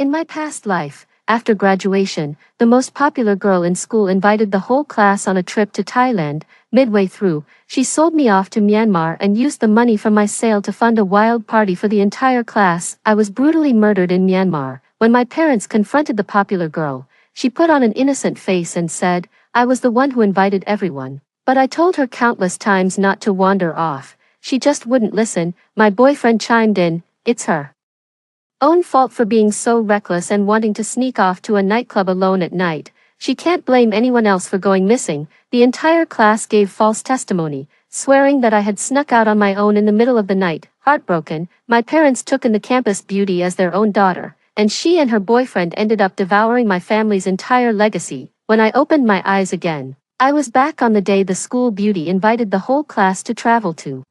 In my past life, after graduation, the most popular girl in school invited the whole class on a trip to Thailand. Midway through, she sold me off to Myanmar and used the money from my sale to fund a wild party for the entire class. I was brutally murdered in Myanmar. When my parents confronted the popular girl, she put on an innocent face and said, I was the one who invited everyone. But I told her countless times not to wander off. She just wouldn't listen. My boyfriend chimed in, it's her own fault for being so reckless and wanting to sneak off to a nightclub alone at night. She can't blame anyone else for going missing. The entire class gave false testimony, swearing that I had snuck out on my own in the middle of the night. Heartbroken, my parents took in the campus beauty as their own daughter, and she and her boyfriend ended up devouring my family's entire legacy. When I opened my eyes again, I was back on the day the school beauty invited the whole class to travel to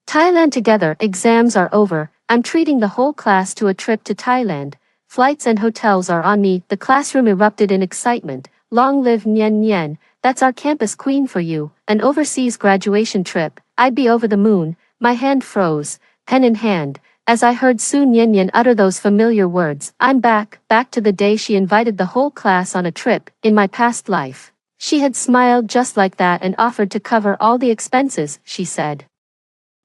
Thailand together. Exams are over. I'm treating the whole class to a trip to Thailand. Flights and hotels are on me. The classroom erupted in excitement. Long live Nyen Nyen, that's our campus queen for you. An overseas graduation trip, I'd be over the moon. My hand froze, pen in hand, as I heard Su Nyen Nyen utter those familiar words. I'm back to the day she invited the whole class on a trip. In my past life, she had smiled just like that and offered to cover all the expenses. She said,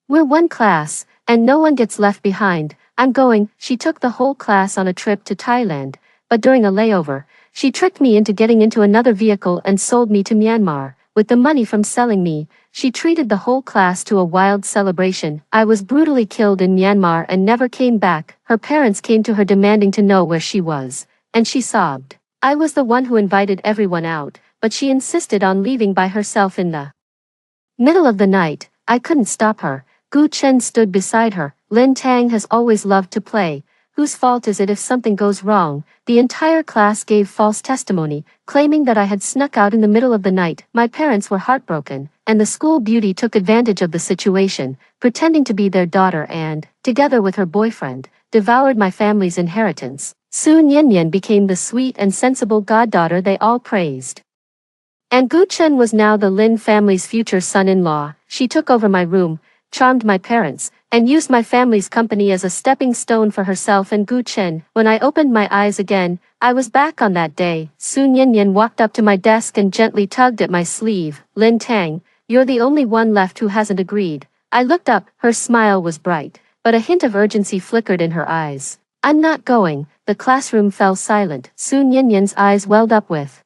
we're one class, and no one gets left behind. I'm going. She took the whole class on a trip to Thailand, but during a layover, she tricked me into getting into another vehicle and sold me to Myanmar. With the money from selling me, she treated the whole class to a wild celebration. I was brutally killed in Myanmar and never came back. Her parents came to her demanding to know where she was, and she sobbed. I was the one who invited everyone out, but she insisted on leaving by herself in the middle of the night. I couldn't stop her. Gu Chen stood beside her. Lin Tang has always loved to play. Whose fault is it if something goes wrong? The entire class gave false testimony, claiming that I had snuck out in the middle of the night. My parents were heartbroken, and the school beauty took advantage of the situation, pretending to be their daughter and, together with her boyfriend, devoured my family's inheritance. Su Nyen Nyen became the sweet and sensible goddaughter they all praised. And Gu Chen was now the Lin family's future son-in-law. She took over my room, charmed my parents, and used my family's company as a stepping stone for herself and Gu Chen. When I opened my eyes again, I was back on that day. Su Nyen Nyen walked up to my desk and gently tugged at my sleeve. Lin Tang, you're the only one left who hasn't agreed. I looked up. Her smile was bright, but a hint of urgency flickered in her eyes. I'm not going. The classroom fell silent. Su Nyen Nyen's eyes welled up with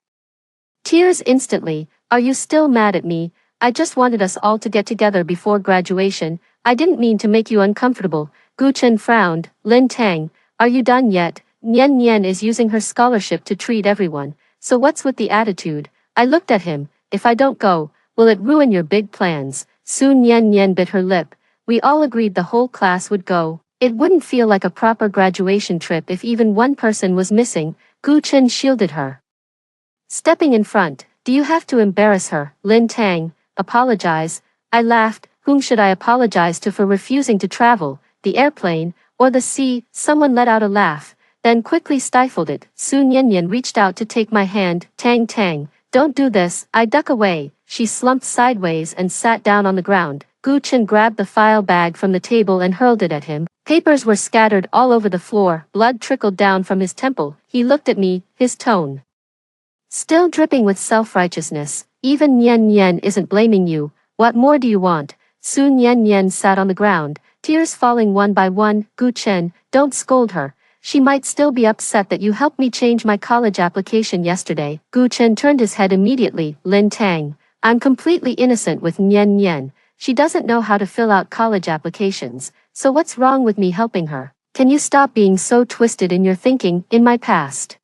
tears instantly. Are you still mad at me? I just wanted us all to get together before graduation. I didn't mean to make you uncomfortable. Gu Chen frowned. Lin Tang, are you done yet? Nyen Nyen is using her scholarship to treat everyone. So what's with the attitude? I looked at him. If I don't go, will it ruin your big plans? Su Nyen Nyen bit her lip. We all agreed the whole class would go. It wouldn't feel like a proper graduation trip if even one person was missing. Gu Chen shielded her, stepping in front. Do you have to embarrass her? Lin Tang, apologize. I laughed. Whom should I apologize to for refusing to travel? The airplane, or the sea? Someone let out a laugh, then quickly stifled it. Su Nyen Nyen reached out to take my hand. Tang Tang, don't do this. I duck away. She slumped sideways and sat down on the ground. Gu Chen grabbed the file bag from the table and hurled it at him. Papers were scattered all over the floor. Blood trickled down from his temple. He looked at me, his tone still dripping with self-righteousness. Even Nyen Nyen isn't blaming you. What more do you want? Su Nyen Nyen sat on the ground, tears falling one by one. Gu Chen, don't scold her. She might still be upset that you helped me change my college application yesterday. Gu Chen turned his head immediately. Lin Tang, I'm completely innocent with Nyen Nyen. She doesn't know how to fill out college applications, so what's wrong with me helping her? Can you stop being so twisted in your thinking? In my past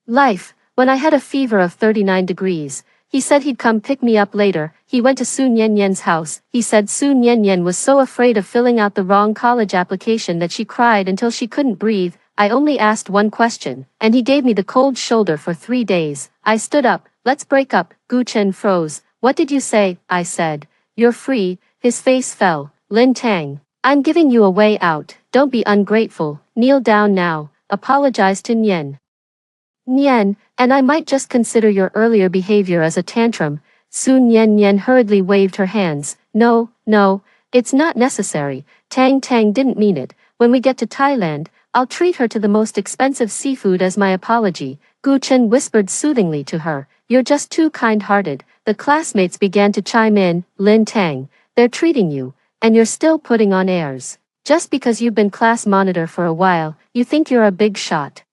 life, when I had a fever of 39 degrees, he said he'd come pick me up later. He went to Su Nyen Nyen's house. He said Su Nyen Nyen was so afraid of filling out the wrong college application that she cried until she couldn't breathe. I only asked one question, and he gave me the cold shoulder for 3 days. I stood up. Let's break up. Gu Chen froze. What did you say? I said, you're free. His face fell. Lin Tang, I'm giving you a way out. Don't be ungrateful. Kneel down now. Apologize to Nyen Nyen, and I might just consider your earlier behavior as a tantrum. Su Nyen Nyen hurriedly waved her hands. No, it's not necessary. Tang Tang didn't mean it. When we get to Thailand, I'll treat her to the most expensive seafood as my apology, Gu Chen whispered soothingly to her. You're just too kind-hearted. The classmates began to chime in. Lin Tang, they're treating you, and you're still putting on airs. Just because you've been class monitor for a while, you think you're a big shot.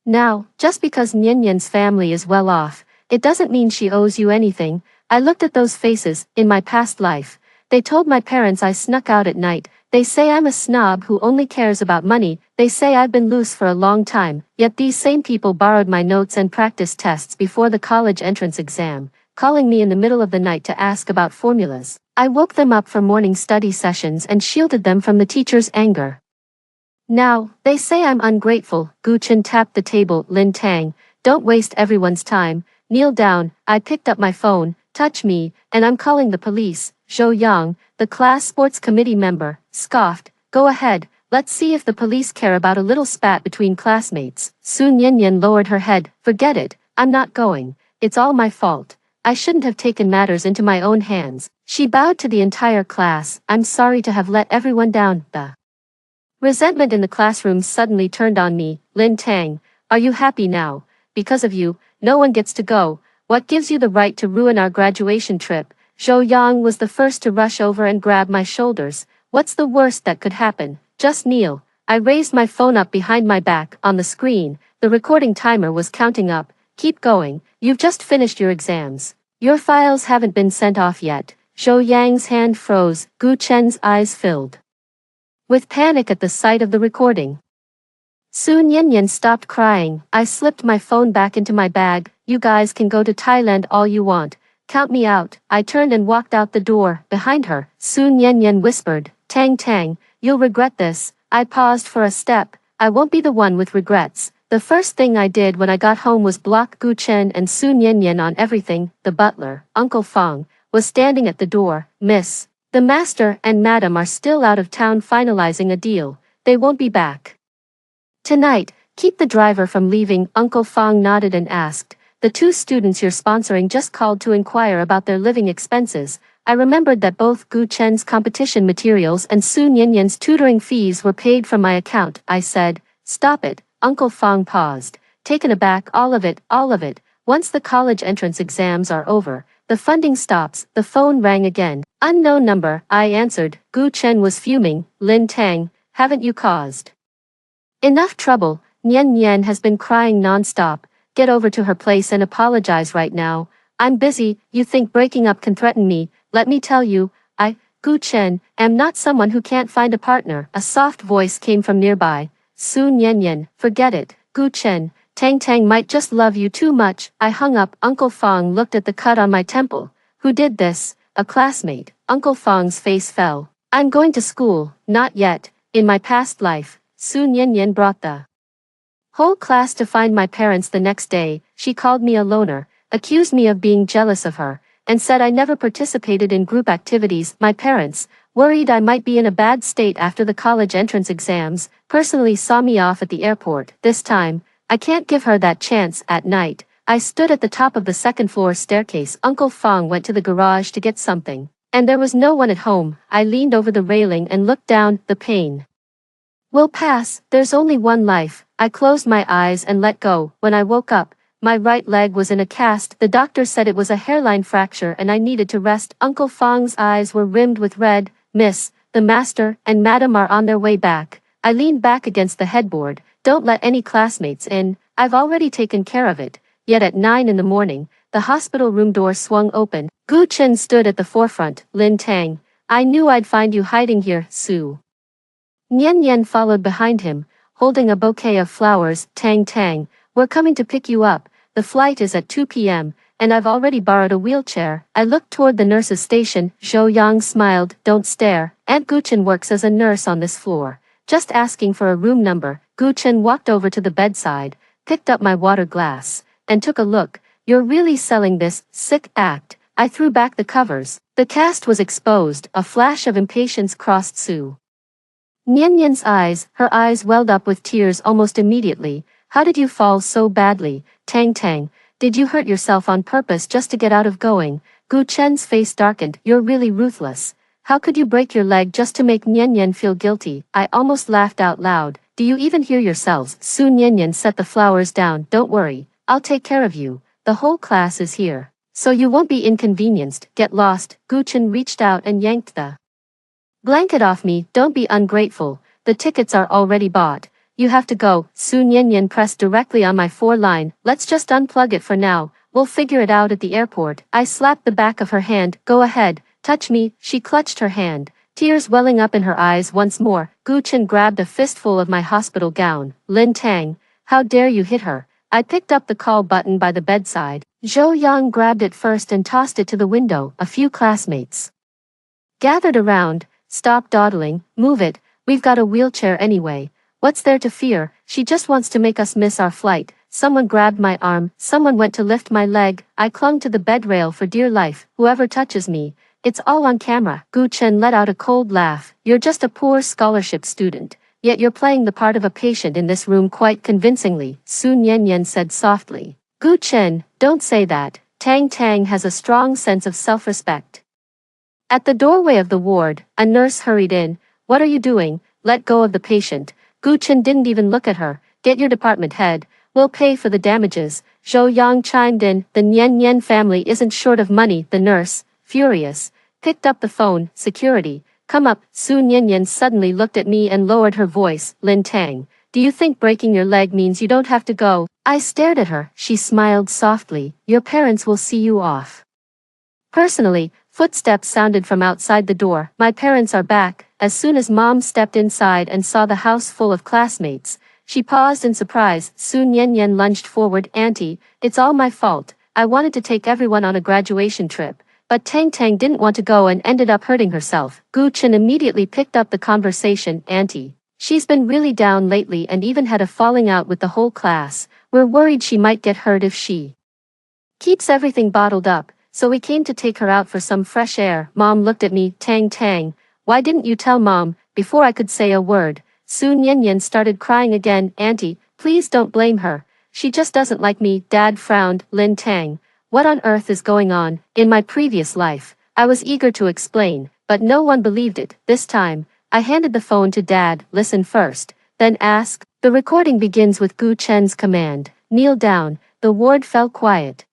Now, just because Nian Yan's family is well off, it doesn't mean she owes you anything. I looked at those faces. In my past life, they told my parents I snuck out at night. They say I'm a snob who only cares about money. They say I've been loose for a long time, yet these same people borrowed my notes and practice tests before the college entrance exam, calling me in the middle of the night to ask about formulas. I woke them up for morning study sessions and shielded them from the teacher's anger. Now, they say I'm ungrateful. Gu Chen tapped the table. Lin Tang, don't waste everyone's time. Kneel down. I picked up my phone. Touch me, and I'm calling the police. Zhou Yang, the class sports committee member, scoffed. Go ahead, let's see if the police care about a little spat between classmates. Su Nianyan lowered her head. Forget it, I'm not going. It's all my fault. I shouldn't have taken matters into my own hands. She bowed to the entire class. I'm sorry to have let everyone down. The resentment in the classroom suddenly turned on me. Lin Tang, are you happy now? Because of you, no one gets to go. What gives you the right to ruin our graduation trip? Zhou Yang was the first to rush over and grab my shoulders. What's the worst that could happen? Just kneel. I raised my phone up behind my back. On the screen, the recording timer was counting up. Keep going. You've just finished your exams. Your files haven't been sent off yet. Zhou Yang's hand froze. Gu Chen's eyes filled with panic at the sight of the recording. Su Nianyan stopped crying. I slipped my phone back into my bag. You guys can go to Thailand all you want. Count me out. I turned and walked out the door. Behind her, Su Nianyan whispered, Tang Tang, you'll regret this. I paused for a step. I won't be the one with regrets. The first thing I did when I got home was block Gu Chen and Su Nianyan on everything. The butler, Uncle Fang, was standing at the door. Miss, the master and madam are still out of town finalizing a deal. They won't be back tonight. Keep the driver from leaving. Uncle Fang nodded and asked, the two students you're sponsoring just called to inquire about their living expenses. I remembered that both Gu Chen's competition materials and Su Nianyan's tutoring fees were paid from my account. I said, stop it. Uncle Fang paused, taken aback. All of it. Once the college entrance exams are over, the funding stops. The phone rang again. Unknown number. I answered. Gu Chen was fuming. Lin Tang, haven't you caused enough trouble? Nian Nian has been crying non-stop. Get over to her place and apologize right now. I'm busy. You think breaking up can threaten me? Let me tell you, Gu Chen, am not someone who can't find a partner. A soft voice came from nearby. Su Nianyan, forget it. Gu Chen, Tang Tang might just love you too much. I hung up. Uncle Fang looked at the cut on my temple. Who did this? A classmate. Uncle Fang's face fell. I'm going to school. Not yet. In my past life, Su Nianyan brought the whole class to find my parents the next day. She called me a loner, accused me of being jealous of her, and said I never participated in group activities. My parents, worried I might be in a bad state after the college entrance exams, personally saw me off at the airport. This time, I can't give her that chance. At night, I stood at the top of the second-floor staircase. Uncle Fang went to the garage to get something, and there was no one at home. I leaned over the railing and looked down. The pain will pass. There's only one life. I closed my eyes and let go. When I woke up, my right leg was in a cast. The doctor said it was a hairline fracture and I needed to rest. Uncle Fang's eyes were rimmed with red. Miss, the master and madam are on their way back. I leaned back against the headboard. Don't let any classmates in. I've already taken care of it. Yet at 9 in the morning, the hospital room door swung open. Gu Chen stood at the forefront. Lin Tang, I knew I'd find you hiding here. Su Nian Yan followed behind him, holding a bouquet of flowers. Tang Tang, we're coming to pick you up. The flight is at 2 p.m., and I've already borrowed a wheelchair. I looked toward the nurse's station. Zhou Yang smiled. Don't stare. Aunt Gu Chen works as a nurse on this floor. Just asking for a room number. Gu Chen walked over to the bedside, picked up my water glass, and took a look. You're really selling this sick act. I threw back the covers. The cast was exposed. A flash of impatience crossed Su Nianyan's eyes. Her eyes welled up with tears almost immediately. How did you fall so badly? Tang Tang, did you hurt yourself on purpose just to get out of going? Gu Chen's face darkened. You're really ruthless. How could you break your leg just to make Nian Nian feel guilty? I almost laughed out loud. Do you even hear yourselves? Soon Nian Nian set the flowers down. Don't worry, I'll take care of you. The whole class is here. So you won't be inconvenienced. Get lost. Gu Chen reached out and yanked the blanket off me. Don't be ungrateful. The tickets are already bought. You have to go. Soon Nian Nian pressed directly on my foreline. Let's just unplug it for now. We'll figure it out at the airport. I slapped the back of her hand. Go ahead. Touch me. She clutched her hand, tears welling up in her eyes once more. Gu Chen grabbed a fistful of my hospital gown. Lin Tang, how dare you hit her? I picked up the call button by the bedside. Zhou Yang grabbed it first and tossed it to the window. A few classmates gathered around. Stop dawdling. Move it. We've got a wheelchair anyway. What's there to fear? She just wants to make us miss our flight. Someone grabbed my arm. Someone went to lift my leg. I clung to the bed rail for dear life. Whoever touches me. It's all on camera. Gu Chen let out a cold laugh. You're just a poor scholarship student. Yet you're playing the part of a patient in this room quite convincingly, Sun Yanyan said softly. Gu Chen, don't say that. Tang Tang has a strong sense of self-respect. At the doorway of the ward, a nurse hurried in. What are you doing? Let go of the patient. Gu Chen didn't even look at her. Get your department head. We'll pay for the damages. Zhou Yang chimed in. The Nian Nian family isn't short of money. The nurse, furious, picked up the phone. Security, come up. Sun Yanyan suddenly looked at me and lowered her voice. Lin Tang, do you think breaking your leg means you don't have to go? I stared at her. She smiled softly. Your parents will see you off. Personally, footsteps sounded from outside the door. My parents are back. As soon as Mom stepped inside and saw the house full of classmates, she paused in surprise. Sun Yanyan lunged forward. Auntie, it's all my fault. I wanted to take everyone on a graduation trip. But Tang Tang didn't want to go and ended up hurting herself. Gu Chen immediately picked up the conversation. Auntie, she's been really down lately and even had a falling out with the whole class. We're worried she might get hurt if she keeps everything bottled up, so we came to take her out for some fresh air. Mom looked at me. Tang Tang, why didn't you tell Mom? Before I could say a word, Sun Yanyan started crying again. Auntie, please don't blame her. She just doesn't like me. Dad frowned. Lin Tang, what on earth is going on? In my previous life, I was eager to explain, but no one believed it. This time, I handed the phone to Dad. Listen first, then ask. The recording begins with Gu Chen's command. Kneel down. The ward fell quiet.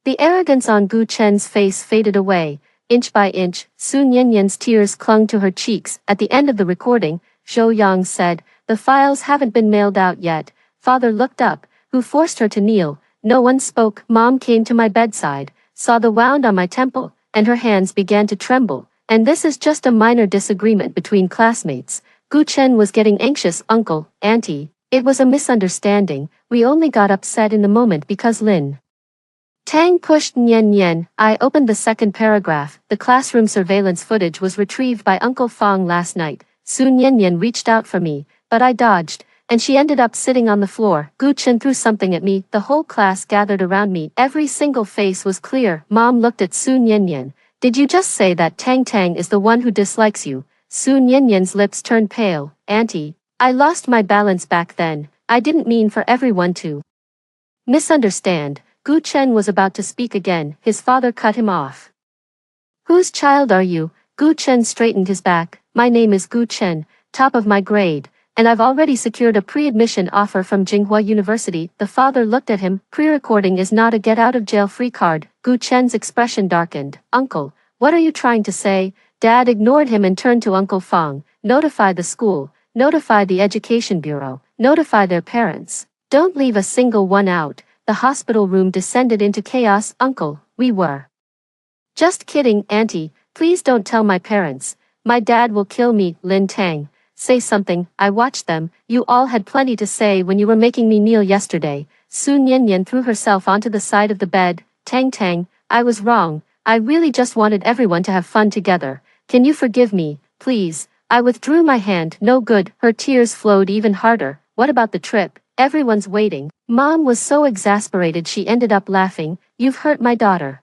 The arrogance on Gu Chen's face faded away. Inch by inch, Sun Yanyan's tears clung to her cheeks. At the end of the recording, Zhou Yang said, the files haven't been mailed out yet. Father looked up. Who forced her to kneel? No one spoke. Mom came to my bedside, saw the wound on my temple, and her hands began to tremble. And this is just a minor disagreement between classmates. Gu Chen was getting anxious. Uncle, Auntie, it was a misunderstanding. We only got upset in the moment because Lin Tang pushed Nian Nian. I opened the second paragraph. The classroom surveillance footage was retrieved by Uncle Fong last night. Sun Yanyan reached out for me, but I dodged, and she ended up sitting on the floor. Gu Chen threw something at me. The whole class gathered around me. Every single face was clear. Mom looked at Sun Yanyan. Did you just say that Tang Tang is the one who dislikes you? Sun Yanyan's lips turned pale. Auntie, I lost my balance back then. I didn't mean for everyone to misunderstand. Gu Chen was about to speak again. His father cut him off. Whose child are you? Gu Chen straightened his back. My name is Gu Chen, top of my grade, and I've already secured a pre-admission offer from Jinghua University. The father looked at him. Pre-recording is not a get-out-of-jail-free card. Gu Chen's expression darkened. Uncle, what are you trying to say? Dad ignored him and turned to Uncle Fong. Notify the school. Notify the education bureau. Notify their parents. Don't leave a single one out. The hospital room descended into chaos. Uncle, we were just kidding. Auntie, please don't tell my parents. My dad will kill me. Lin Tang, say something. I watched them. You all had plenty to say when you were making me kneel yesterday. Sun Yanyan threw herself onto the side of the bed. Tang Tang, I was wrong. I really just wanted everyone to have fun together. Can you forgive me, please? I withdrew my hand. No good. Her tears flowed even harder. What about the trip? Everyone's waiting. Mom was so exasperated she ended up laughing. You've hurt my daughter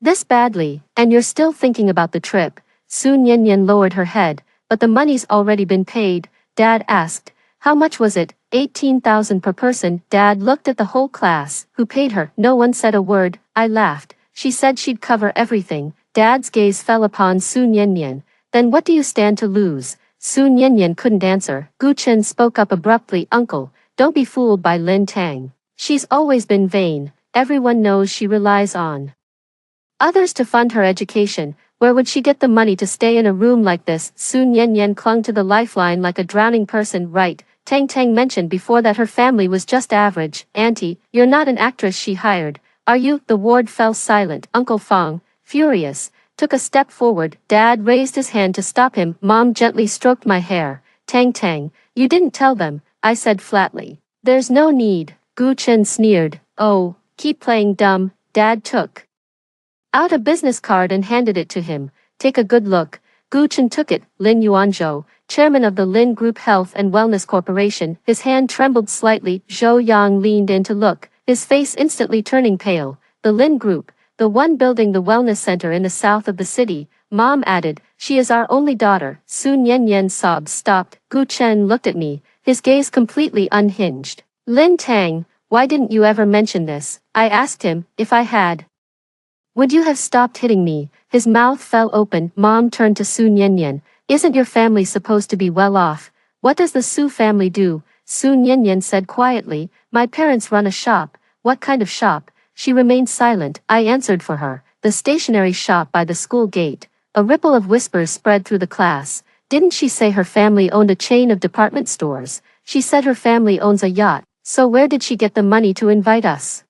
this badly, and you're still thinking about the trip. Sun Yanyan lowered her head. But the money's already been paid. Dad asked, how much was it? 18,000 per person. Dad looked at the whole class. Who paid her? No one said a word. I laughed. She said she'd cover everything. Dad's gaze fell upon Su Niannian. Then what do you stand to lose? Su Niannian couldn't answer. Gu Chen spoke up abruptly. Uncle, don't be fooled by Lin Tang. She's always been vain. Everyone knows she relies on others to fund her education. Where would she get the money to stay in a room like this? Su Niannian clung to the lifeline like a drowning person. Right, Tang Tang mentioned before that her family was just average. Auntie, you're not an actress she hired, are you? The ward fell silent. Uncle Fang, furious, took a step forward. Dad raised his hand to stop him. Mom gently stroked my hair. Tang Tang, you didn't tell them, I said flatly. There's no need. Gu Chen sneered. Oh, keep playing dumb. Dad took out a business card and handed it to him. Take a good look. Gu Chen took it. Lin Yuanzhou, chairman of the Lin Group Health and Wellness Corporation. His hand trembled slightly. Zhou Yang leaned in to look, his face instantly turning pale. The Lin Group, the one building the wellness center in the south of the city. Mom added, she is our only daughter. Su Niannian's sobs stopped. Gu Chen looked at me, his gaze completely unhinged. Lin Tang, why didn't you ever mention this? I asked him. If I had, would you have stopped hitting me? His mouth fell open. Mom turned to Su Niannian. Isn't your family supposed to be well off? What does the Su family do? Su Niannian said quietly, my parents run a shop. What kind of shop? She remained silent. I answered for her. The stationery shop by the school gate. A ripple of whispers spread through the class. Didn't she say her family owned a chain of department stores? She said her family owns a yacht. So where did she get the money to invite us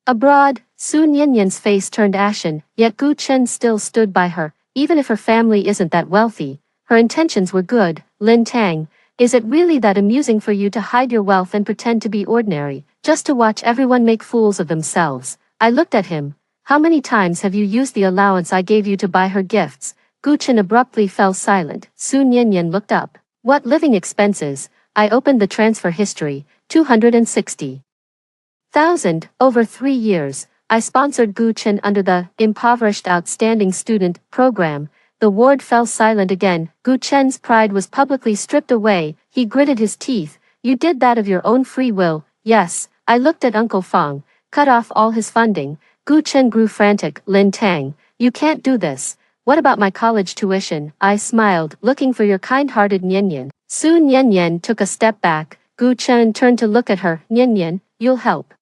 abroad? Su Niannian's face turned ashen, yet Gu Chen still stood by her. Even if her family isn't that wealthy, her intentions were good. Lin Tang, is it really that amusing for you to hide your wealth and pretend to be ordinary, just to watch everyone make fools of themselves? I looked at him. How many times have you used the allowance I gave you to buy her gifts? Gu Chen abruptly fell silent. Su Niannian looked up. What living expenses? I opened the transfer history. 260,000, over 3 years. I sponsored Gu Chen under the Impoverished Outstanding Student program. The ward fell silent again. Gu Chen's pride was publicly stripped away. He gritted his teeth. You did that of your own free will. Yes. I looked at Uncle Fang. Cut off all his funding. Gu Chen grew frantic. Lin Tang, you can't do this. What about my college tuition? I smiled, looking for your kind-hearted Niannian. Su Niannian took a step back. Gu Chen turned to look at her. Niannian, you'll help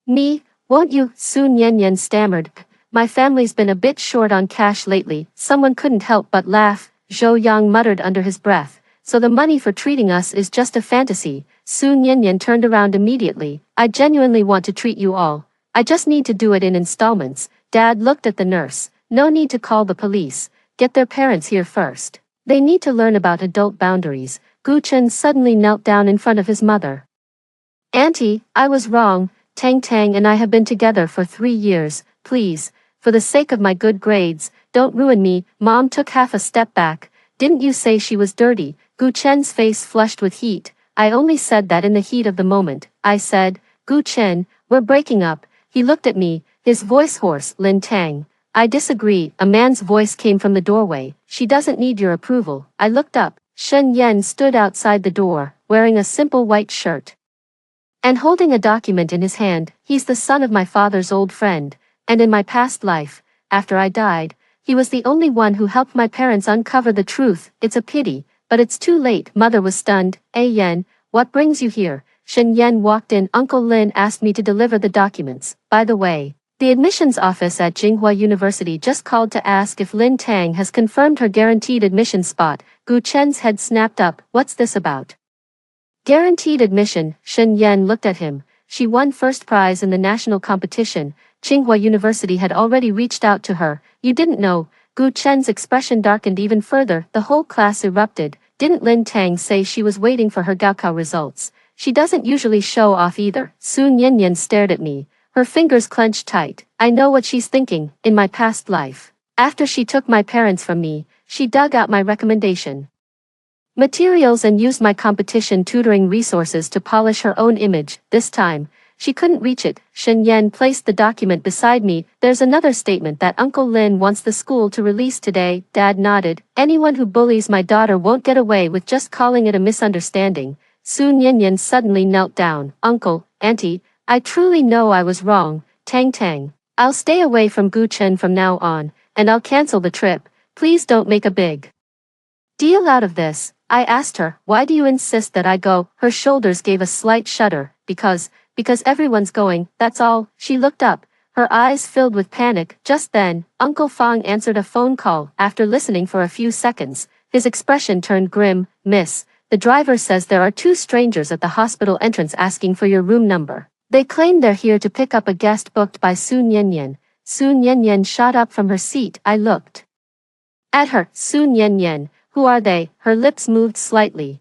me, won't you? Su Niannian stammered. My family's been a bit short on cash lately. Someone couldn't help but laugh. Zhou Yang muttered under his breath. So the money for treating us is just a fantasy. Su Niannian turned around immediately. I genuinely want to treat you all. I just need to do it in installments. Dad looked at the nurse. No need to call the police. Get their parents here first. They need to learn about adult boundaries. Gu Chen suddenly knelt down in front of his mother. Auntie, I was wrong. Tang Tang and I have been together for 3 years. Please, for the sake of my good grades, don't ruin me. Mom took half a step back. Didn't you say she was dirty? Gu Chen's face flushed with heat. I only said that in the heat of the moment. I said, Gu Chen, we're breaking up. He looked at me, his voice hoarse. Lin Tang, I disagree. A man's voice came from the doorway. She doesn't need your approval. I looked up. Shen Yan stood outside the door, wearing a simple white shirt and holding a document in his hand. He's the son of my father's old friend, and in my past life, after I died, he was the only one who helped my parents uncover the truth. It's a pity, but it's too late. Mother was stunned. Yan, what brings you here? Shen Yan walked in. Uncle Lin asked me to deliver the documents. By the way, the admissions office at Tsinghua University just called to ask if Lin Tang has confirmed her guaranteed admission spot. Gu Chen's head snapped up. What's this about? Guaranteed admission. Shen Yan looked at him. She won first prize in the national competition. Tsinghua University had already reached out to her. You didn't know? Gu Chen's expression darkened even further. The whole class erupted. Didn't Lin Tang say she was waiting for her Gaokao results? She doesn't usually show off either. Su Niannian stared at me. Her fingers clenched tight. I know what she's thinking. In my past life, after she took my parents from me, she dug out my recommendation materials and used my competition tutoring resources to polish her own image. This time, she couldn't reach it. Shen Yan placed the document beside me. There's another statement that Uncle Lin wants the school to release today. Dad nodded. Anyone who bullies my daughter won't get away with just calling it a misunderstanding. Su Niannian suddenly knelt down. Uncle, Auntie, I truly know I was wrong. Tang Tang, I'll stay away from Gu Chen from now on. and I'll cancel the trip. Please don't make a big deal out of this. I asked her, why do you insist that I go? Her shoulders gave a slight shudder. Because everyone's going, that's all. She looked up, her eyes filled with panic. Just then, Uncle Fong answered a phone call. After listening for a few seconds, his expression turned grim. Miss, the driver says there are two strangers at the hospital entrance asking for your room number. They claim they're here to pick up a guest booked by Su Nyenyen. Su Nyenyen shot up from her seat. I looked at her. Su Nyenyen, who are they? Her lips moved slightly.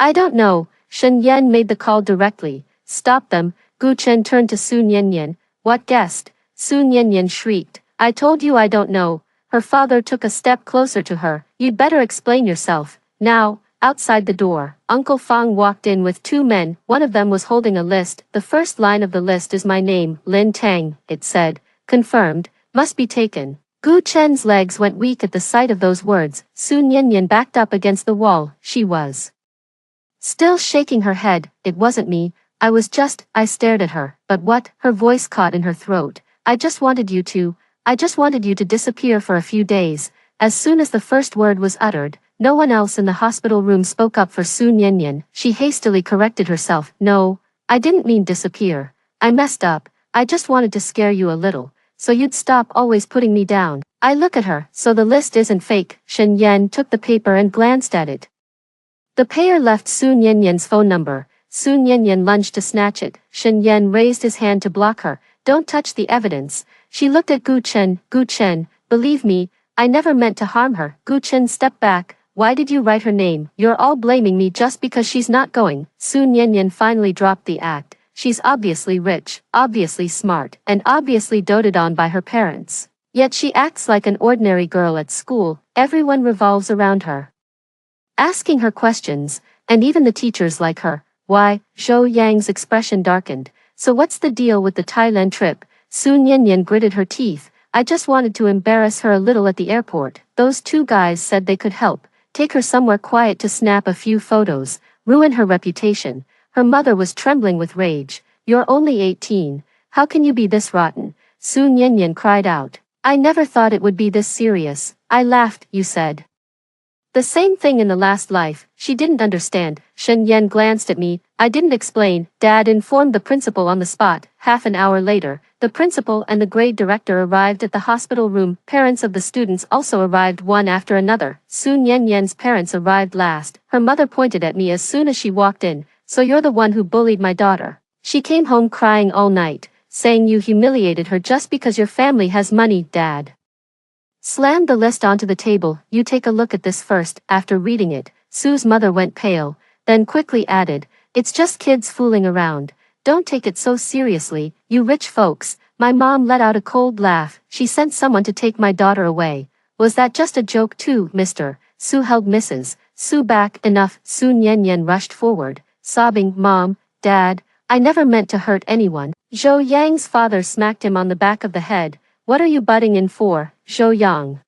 I don't know. Shen Yan made the call directly. Stop them. Gu Chen turned to Su Nyenyen. What guest? Su Nyenyen shrieked. I told you I don't know. Her father took a step closer to her. You'd better explain yourself. Now. Outside the door, Uncle Fong walked in with two men. One of them was holding a list. The first line of the list is my name, Lin Tang, it said. Confirmed. Must be taken. Gu Chen's legs went weak at the sight of those words. Su Nyenyen backed up against the wall. She was still shaking her head. It wasn't me. I stared at her. But what? Her voice caught in her throat. I just wanted you to disappear for a few days. As soon as the first word was uttered, no one else in the hospital room spoke up for Su Nyenyen. She hastily corrected herself. No, I didn't mean disappear. I messed up. I just wanted to scare you a little, so you'd stop always putting me down. I look at her. So the list isn't fake. Shen Yan took the paper and glanced at it. The payer left Su Nyenyen's phone number. Su Nyenyen lunged to snatch it. Shen Yan raised his hand to block her. Don't touch the evidence. She looked at Gu Chen. Gu Chen, believe me, I never meant to harm her. Gu Chen stepped back. Why did you write her name? You're all blaming me just because she's not going. Su Nyenyen finally dropped the act. She's obviously rich, obviously smart, and obviously doted on by her parents. Yet she acts like an ordinary girl at school. Everyone revolves around her, asking her questions, and even the teachers like her. Why? Zhou Yang's expression darkened. So what's the deal with the Thailand trip? Su Nyenyen gritted her teeth. I just wanted to embarrass her a little at the airport. Those two guys said they could help. Take her somewhere quiet to snap a few photos, ruin her reputation. Her mother was trembling with rage. You're only 18. How can you be this rotten? Su Nyenyen cried out. I never thought it would be this serious. I laughed, you said the same thing in the last life. She didn't understand. Shen Yan glanced at me. I didn't explain. Dad informed the principal on the spot. Half an hour later, the principal and the grade director arrived at the hospital room. Parents of the students also arrived one after another. Su Nyenyen's parents arrived last. Her mother pointed at me as soon as she walked in. So you're the one who bullied my daughter. She came home crying all night, saying you humiliated her just because your family has money. Dad slammed the list onto the table. You take a look at this first. After reading it, Sue's mother went pale, then quickly added, it's just kids fooling around. Don't take it so seriously, you rich folks. My mom let out a cold laugh. She sent someone to take my daughter away. Was that just a joke too, mister? Sue held Mrs. Sue back. Enough. Su Nyenyen rushed forward, sobbing, Mom, Dad, I never meant to hurt anyone. Zhou Yang's father smacked him on the back of the head. What are you butting in for? Zhou Yang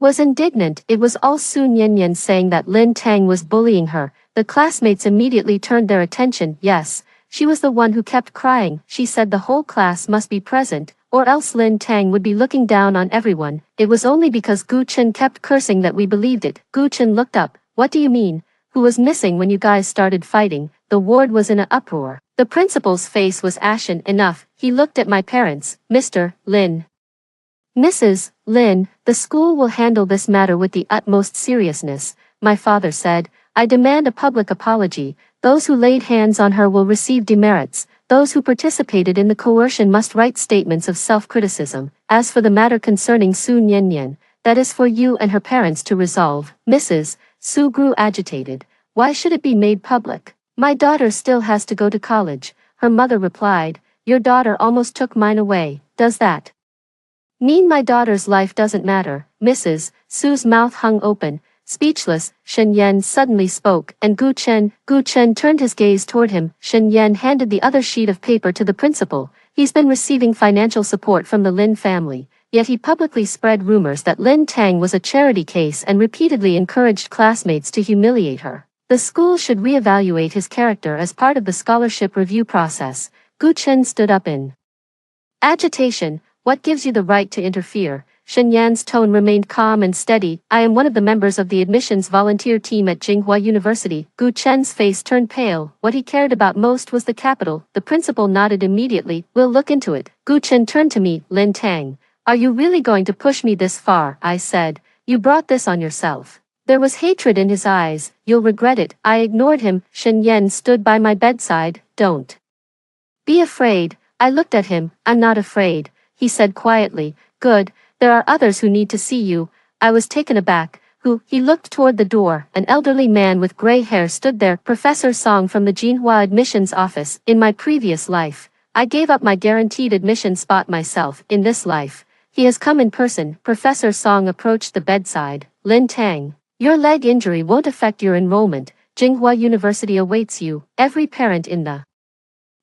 was indignant. It was all Su Nyenyen saying that Lin Tang was bullying her. The classmates immediately turned their attention. Yes, she was the one who kept crying. She said the whole class must be present, or else Lin Tang would be looking down on everyone. It was only because Gu Chen kept cursing that we believed it. Gu Chen looked up. What do you mean? Who was missing when you guys started fighting? The ward was in an uproar. The principal's face was ashen. Enough. He looked at my parents. Mr. Lin. Mrs. Lin, the school will handle this matter with the utmost seriousness, my father said. I demand a public apology. Those who laid hands on her will receive demerits. Those who participated in the coercion must write statements of self-criticism. As for the matter concerning Su Nyenyen, that is for you and her parents to resolve. Mrs. Su grew agitated. Why should it be made public? My daughter still has to go to college. Her mother replied. Your daughter almost took mine away. Does that mean my daughter's life doesn't matter? Mrs. Su's mouth hung open, speechless. Shen Yan suddenly spoke, and Gu Chen turned his gaze toward him. Shen Yan handed the other sheet of paper to the principal. He's been receiving financial support from the Lin family, yet he publicly spread rumors that Lin Tang was a charity case and repeatedly encouraged classmates to humiliate her. The school should reevaluate his character as part of the scholarship review process. Gu Chen stood up in agitation. What gives you the right to interfere? Shen Yan's tone remained calm and steady. I am one of the members of the admissions volunteer team at Tsinghua University. Gu Chen's face turned pale. What he cared about most was the capital. The principal nodded immediately. We'll look into it. Gu Chen turned to me. Lin Tang. Are you really going to push me this far? I said. You brought this on yourself. There was hatred in his eyes. You'll regret it. I ignored him. Shen Yan stood by my bedside. Don't be afraid. I looked at him. I'm not afraid, he said quietly. Good, there are others who need to see you. I was taken aback. Who? He looked toward the door. An elderly man with gray hair stood there. Professor Song from the Jinhua admissions office. In my previous life, I gave up my guaranteed admission spot myself. In this life, he has come in person. Professor Song approached the bedside. Lin Tang, your leg injury won't affect your enrollment. Tsinghua University awaits you. Every parent in the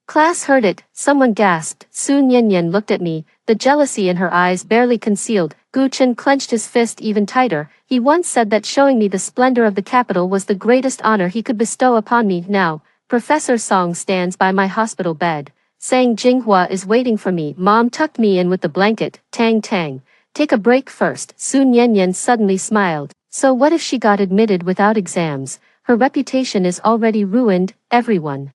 class heard it. Someone gasped. Su Nianyan looked at me, the jealousy in her eyes barely concealed. Gu Chen clenched his fist even tighter. He once said that showing me the splendor of the capital was the greatest honor he could bestow upon me. Now, Professor Song stands by my hospital bed, saying Jinghua is waiting for me. Mom tucked me in with the blanket. Tang Tang, take a break first. Su Nianyan suddenly smiled. So what if she got admitted without exams? Her reputation is already ruined. Everyone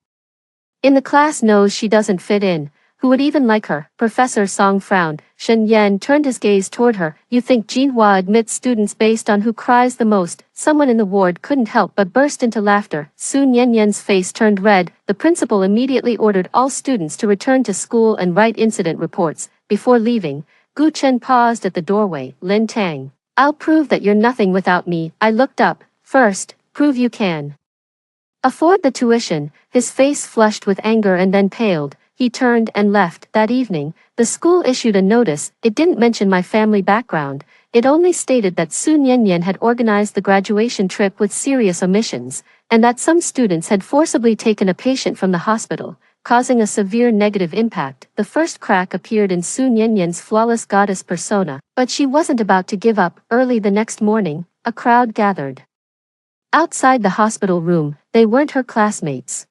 in the class knows she doesn't fit in. Who would even like her? Professor Song frowned. Shen Yan turned his gaze toward her. You think Jinhua admits students based on who cries the most? Someone in the ward couldn't help but burst into laughter. Su Nianyan's face turned red. The principal immediately ordered all students to return to school and write incident reports. Before leaving, Gu Chen paused at the doorway. Lin Tang, I'll prove that you're nothing without me. I looked up. First, prove you can afford the tuition. His face flushed with anger and then paled. He turned and left. That evening, the school issued a notice. It didn't mention my family background. It only stated that Su Nianyan had organized the graduation trip with serious omissions, and that some students had forcibly taken a patient from the hospital, causing a severe negative impact. The first crack appeared in Su Nianyan's flawless goddess persona, but she wasn't about to give up. Early the next morning, a crowd gathered outside the hospital room. They weren't her classmates.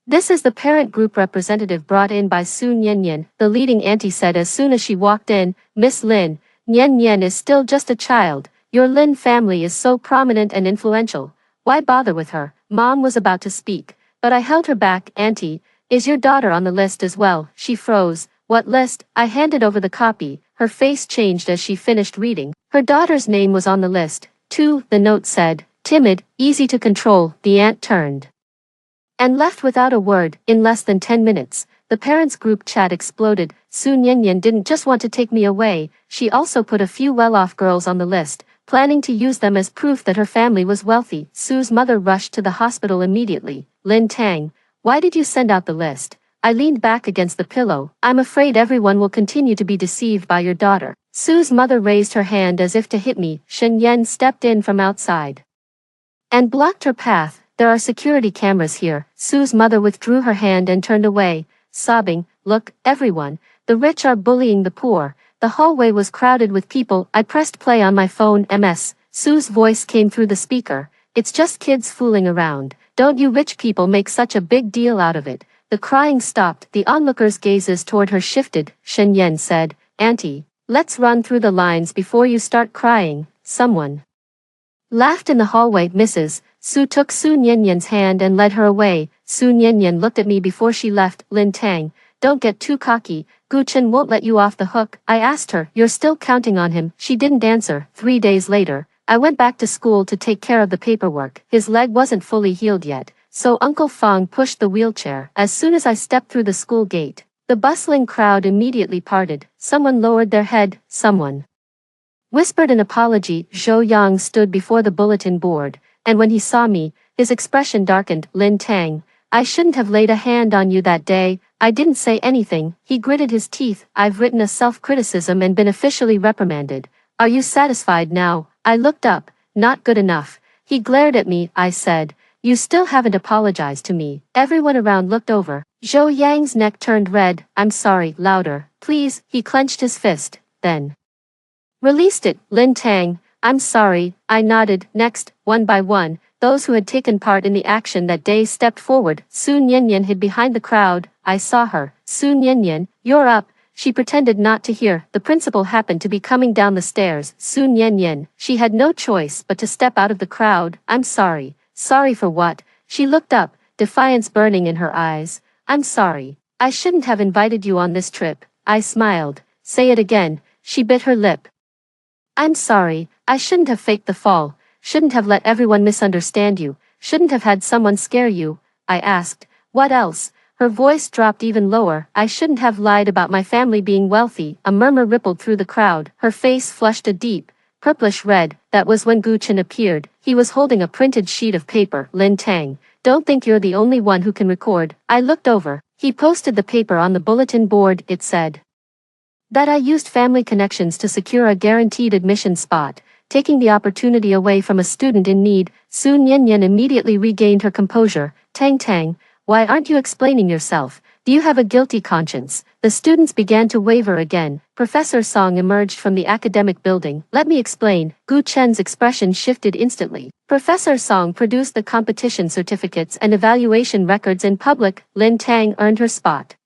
This is the parent group representative brought in by Su Nianyan, the leading auntie said as soon as she walked in. Miss Lin, Nianyan is still just a child. Your Lin family is so prominent and influential. Why bother with her? Mom was about to speak, but I held her back. Auntie, is your daughter on the list as well? She froze. What list? I handed over the copy. Her face changed as she finished reading. Her daughter's name was on the list, too, the note said. Timid, easy to control. The aunt turned and left without a word. In less than 10 minutes, the parents' group chat exploded. Su Nianyan didn't just want to take me away, she also put a few well-off girls on the list, planning to use them as proof that her family was wealthy. Su's mother rushed to the hospital immediately. Lin Tang, why did you send out the list? I leaned back against the pillow. I'm afraid everyone will continue to be deceived by your daughter. Su's mother raised her hand as if to hit me. Shen Yan stepped in from outside and blocked her path. There are security cameras here. Su's mother withdrew her hand and turned away, sobbing. Look, everyone, the rich are bullying the poor. The hallway was crowded with people. I pressed play on my phone. MS. Su's voice came through the speaker. It's just kids fooling around. Don't you rich people make such a big deal out of it. The crying stopped. The onlookers' gazes toward her shifted. Shen Yan said, Auntie, let's run through the lines before you start crying. Someone laughed in the hallway. Mrs. Su took Su Nianyan's hand and led her away. Su Nianyan looked at me before she left. Lin Tang, don't get too cocky. Gu Chen won't let you off the hook. I asked her, you're still counting on him? She didn't answer. 3 days later, I went back to school to take care of the paperwork. His leg wasn't fully healed yet, so Uncle Fong pushed the wheelchair. As soon as I stepped through the school gate, the bustling crowd immediately parted. Someone lowered their head. Someone whispered an apology. Zhou Yang stood before the bulletin board, and when he saw me, his expression darkened. Lin Tang, I shouldn't have laid a hand on you that day. I didn't say anything. He gritted his teeth. I've written a self-criticism and been officially reprimanded. Are you satisfied now? I looked up. Not good enough. He glared at me. I said, you still haven't apologized to me. Everyone around looked over. Zhou Yang's neck turned red. I'm sorry. Louder, please. He clenched his fist, then released it. Lin Tang, I'm sorry. I nodded. Next, one by one, those who had taken part in the action that day stepped forward. Su Nianyan hid behind the crowd. I saw her. Su Nianyan, you're up. She pretended not to hear. The principal happened to be coming down the stairs. Soon Yen Yen. She had no choice but to step out of the crowd. I'm sorry. Sorry for what? She looked up, defiance burning in her eyes. I'm sorry. I shouldn't have invited you on this trip. I smiled. Say it again. She bit her lip. I'm sorry. I shouldn't have faked the fall. Shouldn't have let everyone misunderstand you. Shouldn't have had someone scare you. I asked. What else? Her voice dropped even lower. I shouldn't have lied about my family being wealthy. A murmur rippled through the crowd. Her face flushed a deep, purplish red. That was when Gu Chen appeared. He was holding a printed sheet of paper. Lin Tang, don't think you're the only one who can record. I looked over. He posted the paper on the bulletin board. It said that I used family connections to secure a guaranteed admission spot, taking the opportunity away from a student in need. Soon Yen Yen immediately regained her composure. Tang Tang, why aren't you explaining yourself? Do you have a guilty conscience? The students began to waver again. Professor Song emerged from the academic building. Let me explain. Gu Chen's expression shifted instantly. Professor Song produced the competition certificates and evaluation records in public. Lin Tang earned her spot.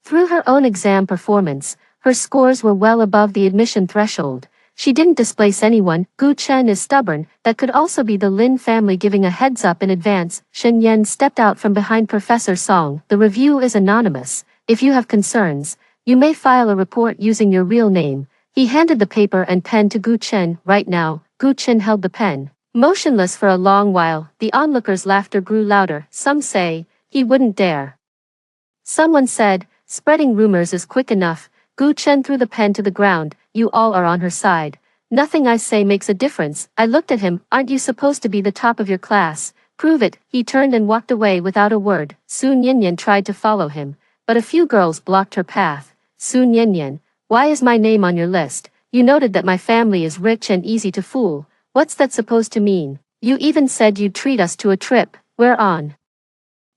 Through her own exam performance, her scores were well above the admission threshold. She didn't displace anyone. Gu Chen is stubborn. That could also be the Lin family giving a heads up in advance. Shen Yan stepped out from behind Professor Song. The review is anonymous. If you have concerns, you may file a report using your real name. He handed the paper and pen to Gu Chen. Right now, Gu Chen held the pen, motionless for a long while. The onlookers' laughter grew louder. Some say, he wouldn't dare. Someone said, spreading rumors is quick enough. Gu Chen threw the pen to the ground. You all are on her side. Nothing I say makes a difference. I looked at him. Aren't you supposed to be the top of your class? Prove it. He turned and walked away without a word. Soon Yen Yen tried to follow him, but a few girls blocked her path. Soon Yen Yen, why is my name on your list? You noted that my family is rich and easy to fool. What's that supposed to mean? You even said you'd treat us to a trip. Where on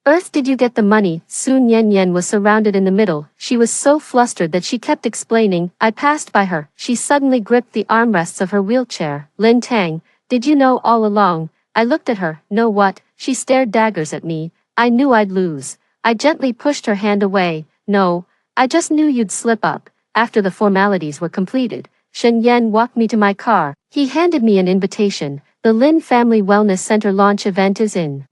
earth did you get the money? Soon Yen Yen was surrounded in the middle. She was so flustered that she kept explaining. I passed by her. She suddenly gripped the armrests of her wheelchair. Lin Tang, did you know all along? I looked at her. Know what? She stared daggers at me. I knew I'd lose. I gently pushed her hand away. No, I just knew you'd slip up. After the formalities were completed, Shen Yan walked me to my car. He handed me an invitation. The Lin Family Wellness Center launch event is in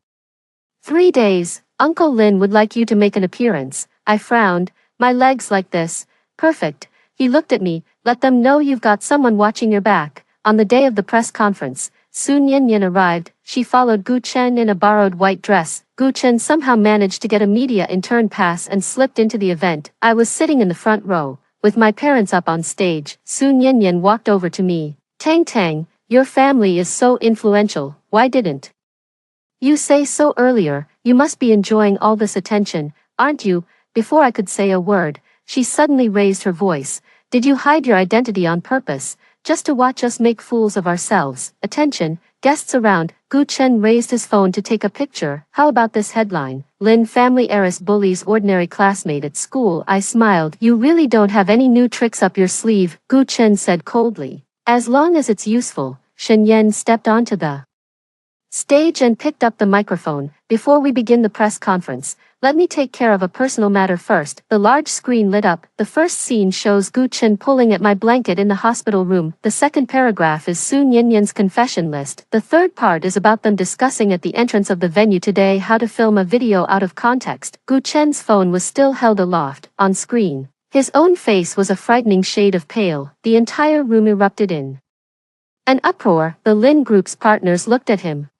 3 days. Uncle Lin would like you to make an appearance. I frowned. My legs like this. Perfect. He looked at me. Let them know you've got someone watching your back. On the day of the press conference, Soon Yen Yen arrived. She followed Gu Chen in a borrowed white dress. Gu Chen somehow managed to get a media intern pass and slipped into the event. I was sitting in the front row, with my parents up on stage. Soon Yen Yen walked over to me. Tang Tang, your family is so influential. Why didn't you say so earlier? You must be enjoying all this attention, aren't you? Before I could say a word, she suddenly raised her voice. Did you hide your identity on purpose, just to watch us make fools of ourselves? Attention, guests around. Gu Chen raised his phone to take a picture. How about this headline? Lin family heiress bullies ordinary classmate at school. I smiled. You really don't have any new tricks up your sleeve, Gu Chen said coldly. As long as it's useful. Shen Yan stepped onto the stage and picked up the microphone. Before we begin the press conference, let me take care of a personal matter first. The large screen lit up. The first scene shows Gu Chen pulling at my blanket in the hospital room. The second paragraph is Soon Yen Yen's confession list. The third part is about them discussing at the entrance of the venue today how to film a video out of context. Gu Chen's phone was still held aloft, on screen. His own face was a frightening shade of pale. The entire room erupted in an uproar. The Lin Group's partners looked at him,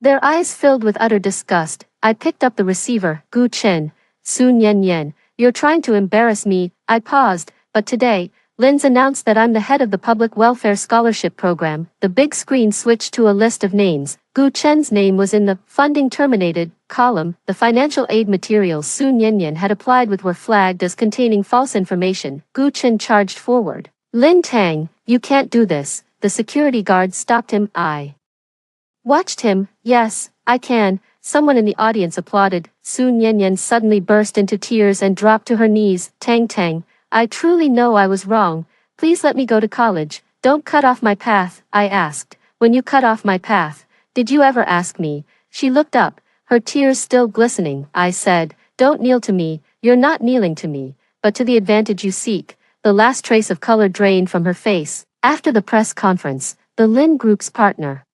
their eyes filled with utter disgust. I picked up the receiver. Gu Chen, Soon Yen Yen, you're trying to embarrass me. I paused, but today, Lin's announced that I'm the head of the Public Welfare Scholarship Program. The big screen switched to a list of names. Gu Chen's name was in the funding terminated column. The financial aid materials Soon Yen Yen had applied with were flagged as containing false information. Gu Chen charged forward. Lin Tang, you can't do this. The security guard stopped him. I watched him. Yes, I can. Someone in the audience applauded. Soon Yen Yen suddenly burst into tears and dropped to her knees. Tang Tang, I truly know I was wrong. Please let me go to college. Don't cut off my path. I asked. When you cut off my path, did you ever ask me? She looked up, her tears still glistening. I said, don't kneel to me. You're not kneeling to me. but to the advantage you seek. The last trace of color drained from her face. After the press conference, the Lin Group's partner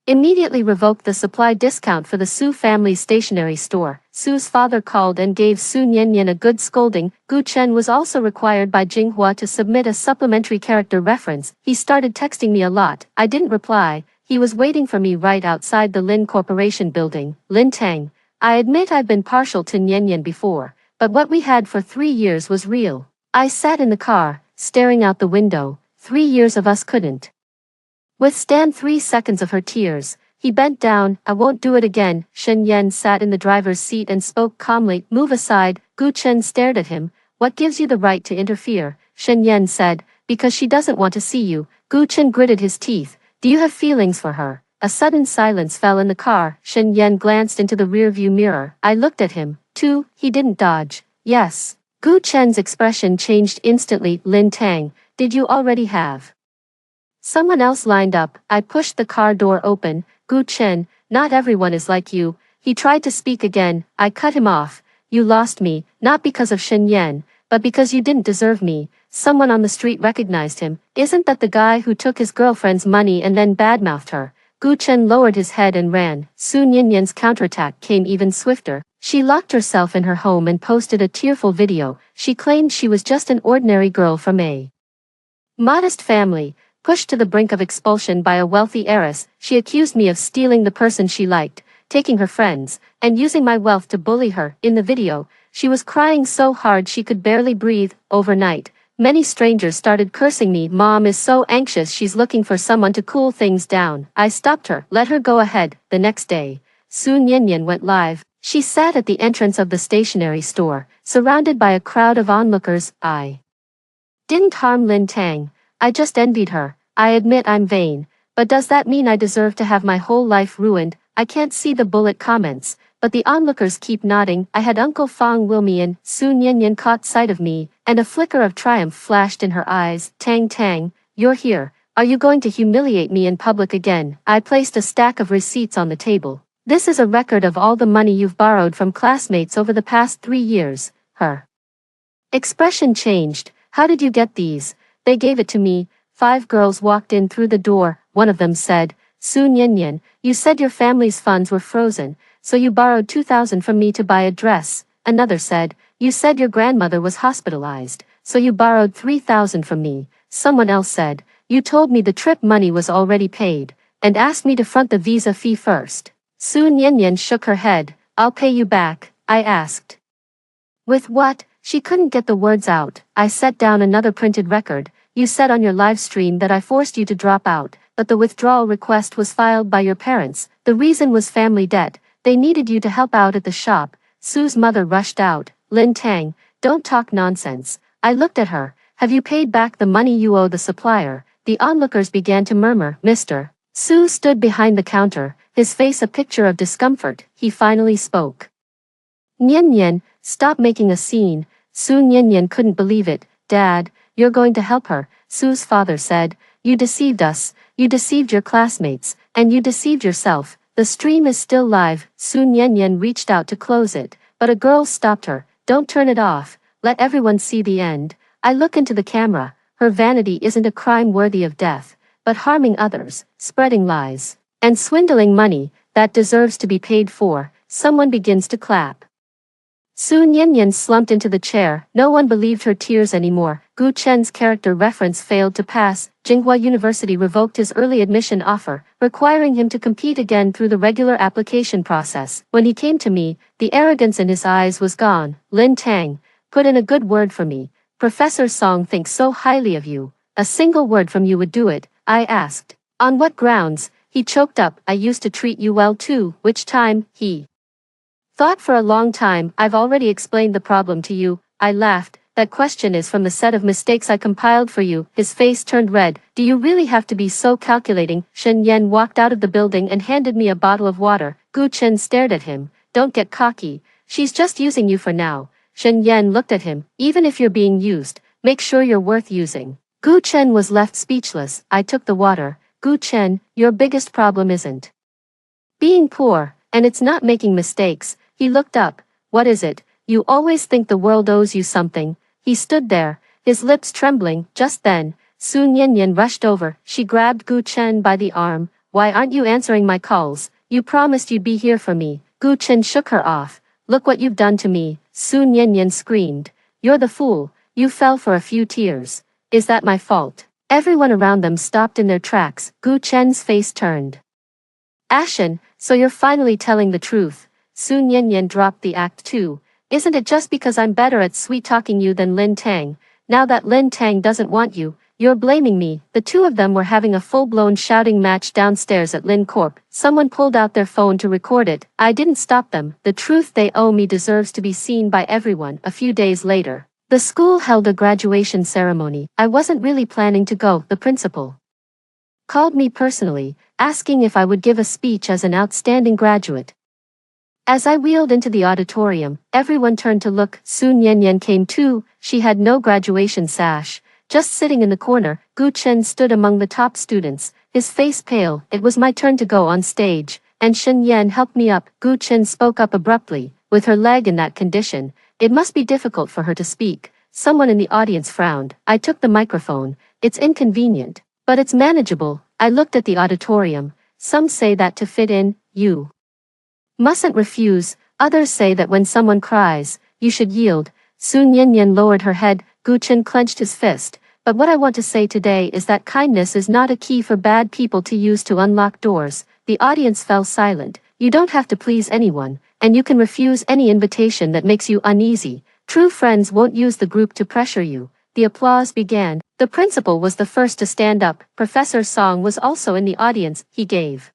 immediately revoked the supply discount for the Su family stationery store. Su's father called and gave Su Niannian a good scolding. Gu Chen was also required by Jinghua to submit a supplementary character reference. He started texting me a lot. I didn't reply. He was waiting for me right outside the Lin Corporation building. Lin Tang. I admit I've been partial to Niannian before, but what we had for 3 years was real. I sat in the car, staring out the window. 3 years of us couldn't withstand 3 seconds of her tears. He bent down. I won't do it again. Shen Yan sat in the driver's seat and spoke calmly. Move aside. Gu Chen stared at him. What gives you the right to interfere? Shen Yan said, because she doesn't want to see you. Gu Chen gritted his teeth. Do you have feelings for her? A sudden silence fell in the car. Shen Yan glanced into the rearview mirror. I looked at him, too. He didn't dodge. Yes. Gu Chen's expression changed instantly. Lin Tang, did you already have someone else lined up? I pushed the car door open. Gu Chen, not everyone is like you. He tried to speak again. I cut him off. You lost me, not because of Shen Yan, but because you didn't deserve me. Someone on the street recognized him. Isn't that the guy who took his girlfriend's money and then badmouthed her? Gu Chen lowered his head and ran. Su Niannian's counterattack came even swifter. She locked herself in her home and posted a tearful video. She claimed she was just an ordinary girl from a modest family. Pushed to the brink of expulsion by a wealthy heiress, she accused me of stealing the person she liked, taking her friends, and using my wealth to bully her. In the video, she was crying so hard she could barely breathe. Overnight, many strangers started cursing me. Mom is so anxious, she's looking for someone to cool things down. I stopped her. Let her go ahead. The next day, Su Niannian went live. She sat at the entrance of the stationery store, surrounded by a crowd of onlookers. I didn't harm Lin Tang. I just envied her. I admit I'm vain, but does that mean I deserve to have my whole life ruined? I can't see the bullet comments, but the onlookers keep nodding. I had Uncle Fang will me in. Su Niannian caught sight of me, and a flicker of triumph flashed in her eyes. Tang Tang, you're here. Are you going to humiliate me in public again? I placed a stack of receipts on the table. This is a record of all the money you've borrowed from classmates over the past 3 years. Her expression changed. How did you get these? They gave it to me. 5 girls walked in through the door. One of them said, Su Niannian, you said your family's funds were frozen, so you borrowed 2,000 from me to buy a dress. Another said, you said your grandmother was hospitalized, so you borrowed 3,000 from me. Someone else said, you told me the trip money was already paid, and asked me to front the visa fee first. Su Niannian shook her head. I'll pay you back, I asked. With what? She couldn't get the words out. I set down another printed record. You said on your live stream that I forced you to drop out, but the withdrawal request was filed by your parents. The reason was family debt. They needed you to help out at the shop. Su's mother rushed out. Lin Tang, don't talk nonsense. I looked at her. Have you paid back the money you owe the supplier? The onlookers began to murmur. Mr. Su stood behind the counter, his face a picture of discomfort. He finally spoke. Niannian, stop making a scene. Su Niannian couldn't believe it. Dad, you're going to help her, Su's father said. You deceived us, you deceived your classmates, and you deceived yourself. The stream is still live. Su Niannian reached out to close it, but a girl stopped her. Don't turn it off, let everyone see the end. I look into the camera. Her vanity isn't a crime worthy of death, but harming others, spreading lies, and swindling money, that deserves to be paid for. Someone begins to clap. Su Niannian slumped into the chair. No one believed her tears anymore. Gu Chen's character reference failed to pass. Jinghua University revoked his early admission offer, requiring him to compete again through the regular application process. When he came to me, the arrogance in his eyes was gone. Lin Tang, put in a good word for me. Professor Song thinks so highly of you. A single word from you would do it, I asked. On what grounds? He choked up. I used to treat you well too. Which time? He thought for a long time. I've already explained the problem to you. I laughed. That question is from the set of mistakes I compiled for you. His face turned red. Do you really have to be so calculating? Shen Yan walked out of the building and handed me a bottle of water. Gu Chen stared at him. Don't get cocky. She's just using you for now. Shen Yan looked at him. Even if you're being used, make sure you're worth using. Gu Chen was left speechless. I took the water. Gu Chen, your biggest problem isn't being poor, and it's not making mistakes. He looked up. What is it? You always think the world owes you something. He stood there, his lips trembling. Just then, Su Nianyan rushed over. She grabbed Gu Chen by the arm. Why aren't you answering my calls? You promised you'd be here for me. Gu Chen shook her off. Look what you've done to me, Su Nianyan screamed. You're the fool. You fell for a few tears. Is that my fault? Everyone around them stopped in their tracks. Gu Chen's face turned ashen. So you're finally telling the truth. Su Nianyan dropped the act too. Isn't it just because I'm better at sweet-talking you than Lin Tang? Now that Lin Tang doesn't want you, you're blaming me. The two of them were having a full-blown shouting match downstairs at Lin Corp. Someone pulled out their phone to record it. I didn't stop them. The truth they owe me deserves to be seen by everyone. A few days later, the school held a graduation ceremony. I wasn't really planning to go. The principal called me personally, asking if I would give a speech as an outstanding graduate. As I wheeled into the auditorium, everyone turned to look. Su Nianyan came too. She had no graduation sash. Just sitting in the corner, Gu Chen stood among the top students, his face pale. It was my turn to go on stage, and Shen Yan helped me up. Gu Chen spoke up abruptly. With her leg in that condition, it must be difficult for her to speak. Someone in the audience frowned. I took the microphone. It's inconvenient, but it's manageable. I looked at the auditorium. Some say that to fit in, you mustn't refuse. Others say that when someone cries, you should yield. Su Nianyan lowered her head. Gu Chen clenched his fist. But what I want to say today is that kindness is not a key for bad people to use to unlock doors. The audience fell silent. You don't have to please anyone, and you can refuse any invitation that makes you uneasy. True friends won't use the group to pressure you. The applause began. The principal was the first to stand up. Professor Song was also in the audience. He gave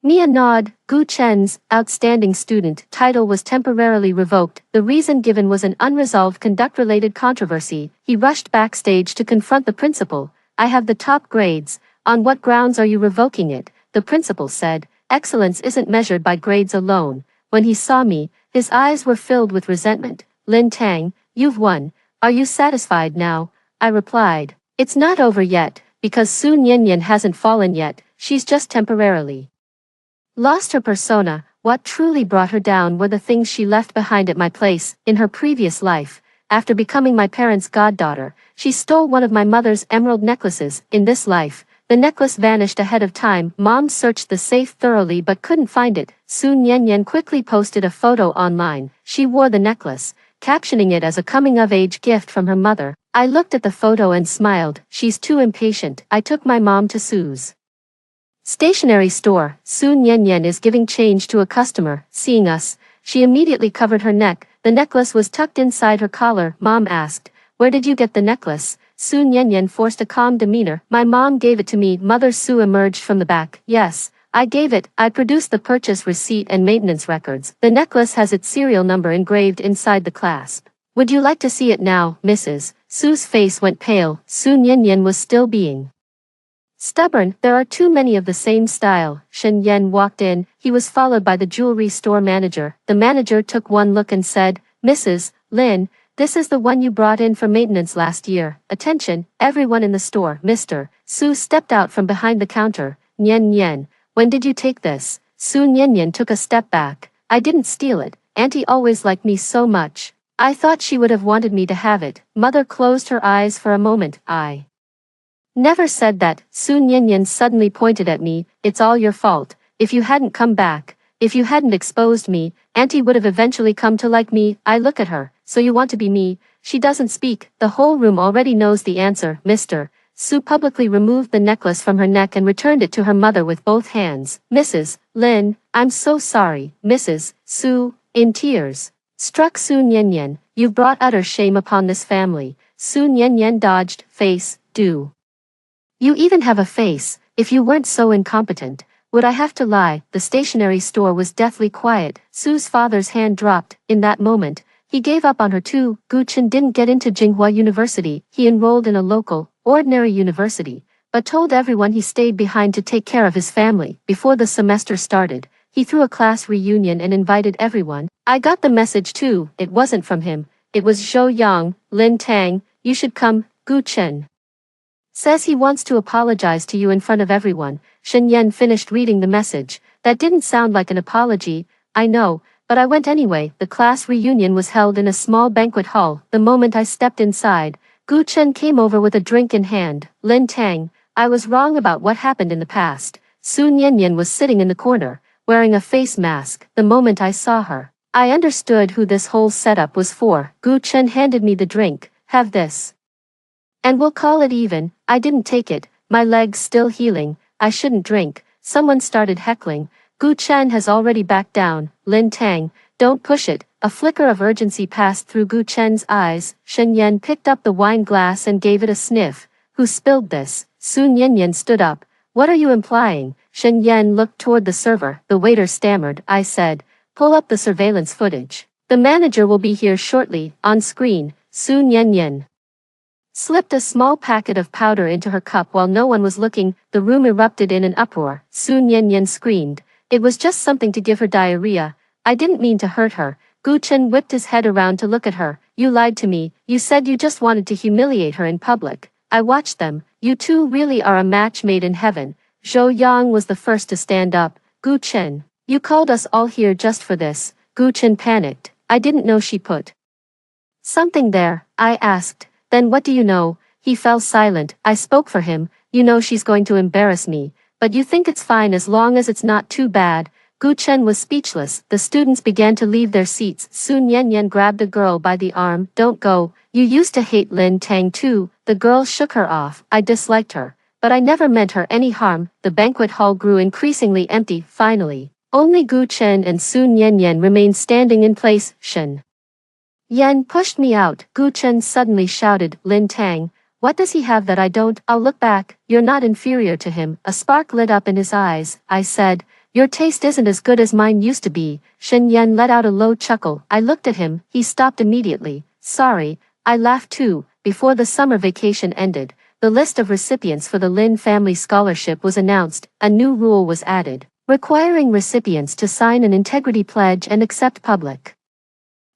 me a nod. Gu Chen's outstanding student title was temporarily revoked. The reason given was an unresolved conduct-related controversy. He rushed backstage to confront the principal. I have the top grades. On what grounds are you revoking it? The principal said. Excellence isn't measured by grades alone. When he saw me, his eyes were filled with resentment. Lin Tang, you've won. Are you satisfied now? I replied. It's not over yet, because Su Nianyan hasn't fallen yet. She's just temporarily lost her persona. What truly brought her down were the things she left behind at my place. In her previous life, after becoming my parents' goddaughter, she stole one of my mother's emerald necklaces. In this life, the necklace vanished ahead of time. Mom searched the safe thoroughly but couldn't find it. Su Nianyan quickly posted a photo online. She wore the necklace, captioning it as a coming-of-age gift from her mother. I looked at the photo and smiled. She's too impatient. I took my mom to Su's stationery store. Su Nianyan is giving change to a customer. Seeing us, she immediately covered her neck. The necklace was tucked inside her collar. Mom asked, "Where did you get the necklace?" Su Nianyan forced a calm demeanor. "My mom gave it to me." Mother Su emerged from the back. "Yes, I gave it." I produced the purchase receipt and maintenance records. The necklace has its serial number engraved inside the clasp. "Would you like to see it now, Mrs.?" Su's face went pale. Su Nianyan was still being stubborn. "There are too many of the same style." Shen Yan walked in. He was followed by the jewelry store manager. The manager took one look and said, "Mrs. Lin, this is the one you brought in for maintenance last year. Attention, everyone in the store." Mr. Su stepped out from behind the counter. "Nian Nian, when did you take this?" Su Nianyan took a step back. "I didn't steal it. Auntie always liked me so much. I thought she would have wanted me to have it." Mother closed her eyes for a moment. "I never said that." Su Nianyan suddenly pointed at me. "It's all your fault. If you hadn't come back, if you hadn't exposed me, Auntie would have eventually come to like me." I look at her. "So you want to be me?" She doesn't speak. The whole room already knows the answer. Mr. Su publicly removed the necklace from her neck and returned it to her mother with both hands. "Mrs. Lin, I'm so sorry." Mrs. Su, in tears, struck Su Nianyan. "You've brought utter shame upon this family." Su Nianyan dodged. "Face, do you even have a face? If you weren't so incompetent, would I have to lie?" The stationery store was deathly quiet. Su's father's hand dropped. In that moment, he gave up on her too. Gu Chen didn't get into Jinghua University. He enrolled in a local, ordinary university, but told everyone he stayed behind to take care of his family. Before the semester started, he threw a class reunion and invited everyone. I got the message too. It wasn't from him. It was Zhou Yang. "Lin Tang, you should come. Gu Chen says he wants to apologize to you in front of everyone." Shen Yan finished reading the message. "That didn't sound like an apology." "I know, but I went anyway. The class reunion was held in a small banquet hall. The moment I stepped inside, Gu Chen came over with a drink in hand. Lin Tang, I was wrong about what happened in the past. Su Nianyan was sitting in the corner, wearing a face mask. The moment I saw her, I understood who this whole setup was for. Gu Chen handed me the drink. Have this. And we'll call it even. I didn't take it, my leg's still healing. I shouldn't drink. Someone started heckling. Gu Chen has already backed down. Lin Tang, don't push it. A flicker of urgency passed through Gu Chen's eyes. Shen Yan picked up the wine glass and gave it a sniff. Who spilled this? Su Nianyan stood up. What are you implying? Shen Yan looked toward the server. The waiter stammered. I said, pull up the surveillance footage. The manager will be here shortly. On screen, Su Nianyan slipped a small packet of powder into her cup while no one was looking. The room erupted in an uproar. Su Nianyan screamed. It was just something to give her diarrhea. I didn't mean to hurt her. Gu Chen whipped his head around to look at her. You lied to me. You said you just wanted to humiliate her in public. I watched them. You two really are a match made in heaven. Zhou Yang was the first to stand up. Gu Chen, you called us all here just for this. Gu Chen panicked. I didn't know she put something there. I asked. Then what do you know? He fell silent. I spoke for him. You know she's going to embarrass me. But you think it's fine as long as it's not too bad. Gu Chen was speechless. The students began to leave their seats. Su Nianyan grabbed the girl by the arm. Don't go. You used to hate Lin Tang too. The girl shook her off. I disliked her. But I never meant her any harm. The banquet hall grew increasingly empty. Finally, only Gu Chen and Su Nianyan remained standing in place. Shen Yan pushed me out. Gu Chen suddenly shouted, Lin Tang, what does he have that I don't? I'll look back. You're not inferior to him. A spark lit up in his eyes. I said, your taste isn't as good as mine used to be. Shen Yan let out a low chuckle. I looked at him. He stopped immediately. Sorry. I laughed too. Before the summer vacation ended, the list of recipients for the Lin family scholarship was announced. A new rule was added, requiring recipients to sign an integrity pledge and accept public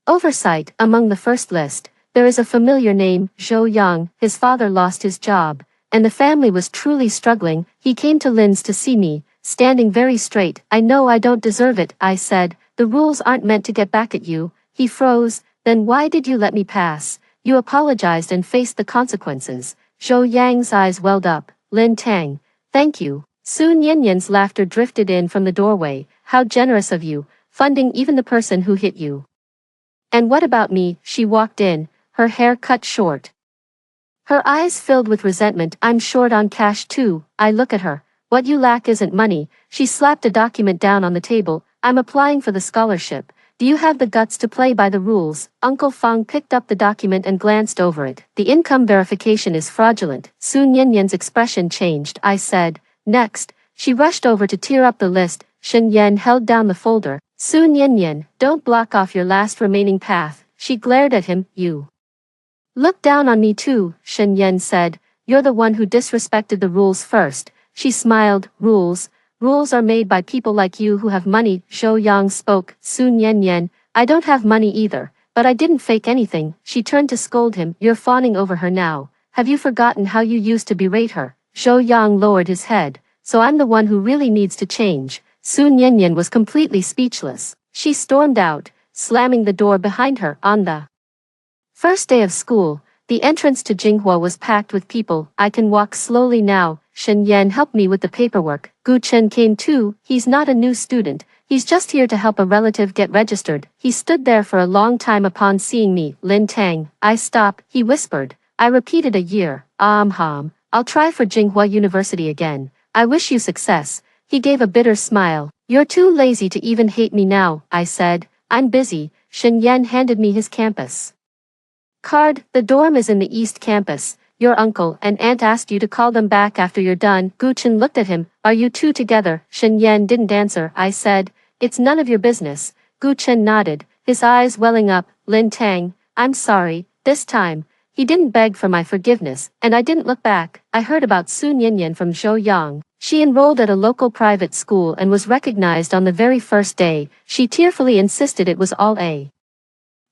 oversight. Among the first list, there is a familiar name, Zhou Yang. His father lost his job, and the family was truly struggling. He came to Lin's to see me, standing very straight. I know I don't deserve it, I said. The rules aren't meant to get back at you. He froze. Then why did you let me pass? You apologized and faced the consequences. Zhou Yang's eyes welled up. Lin Tang, thank you. Su Nianyan's laughter drifted in from the doorway. How generous of you, funding even the person who hit you. And what about me? She walked in, her hair cut short. Her eyes filled with resentment. I'm short on cash too. I look at her. What you lack isn't money. She slapped a document down on the table. I'm applying for the scholarship. Do you have the guts to play by the rules? Uncle Fang picked up the document and glanced over it. The income verification is fraudulent. Su Nianyan's expression changed. I said, next. She rushed over to tear up the list. Shen Yan held down the folder. Su Nianyan, don't block off your last remaining path. She glared at him. You look down on me too, Shen Yan said. You're the one who disrespected the rules first. She smiled. Rules? Rules are made by people like you who have money. Zhou Yang spoke. Su Nianyan, I don't have money either, but I didn't fake anything. She turned to scold him. You're fawning over her now. Have you forgotten how you used to berate her? Zhou Yang lowered his head. So I'm the one who really needs to change. Su Nianyan was completely speechless. She stormed out, slamming the door behind her. On the first day of school, the entrance to Jinghua was packed with people. I can walk slowly now. Shen Yan helped me with the paperwork. Gu Chen came too. He's not a new student. He's just here to help a relative get registered. He stood there for a long time upon seeing me. Lin Tang, I stop, he whispered. I repeated a year. I'll try for Jinghua University again. I wish you success. He gave a bitter smile. You're too lazy to even hate me now, I said. I'm busy. Shen Yan handed me his campus card. The dorm is in the East Campus. Your uncle and aunt asked you to call them back after you're done. Gu Chen looked at him. Are you two together? Shen Yan didn't answer. I said, it's none of your business. Gu Chen nodded, his eyes welling up. Lin Tang, I'm sorry. This time, he didn't beg for my forgiveness, and I didn't look back. I heard about Su Nianyan from Zhou Yang. She enrolled at a local private school and was recognized on the very first day. She tearfully insisted it was all a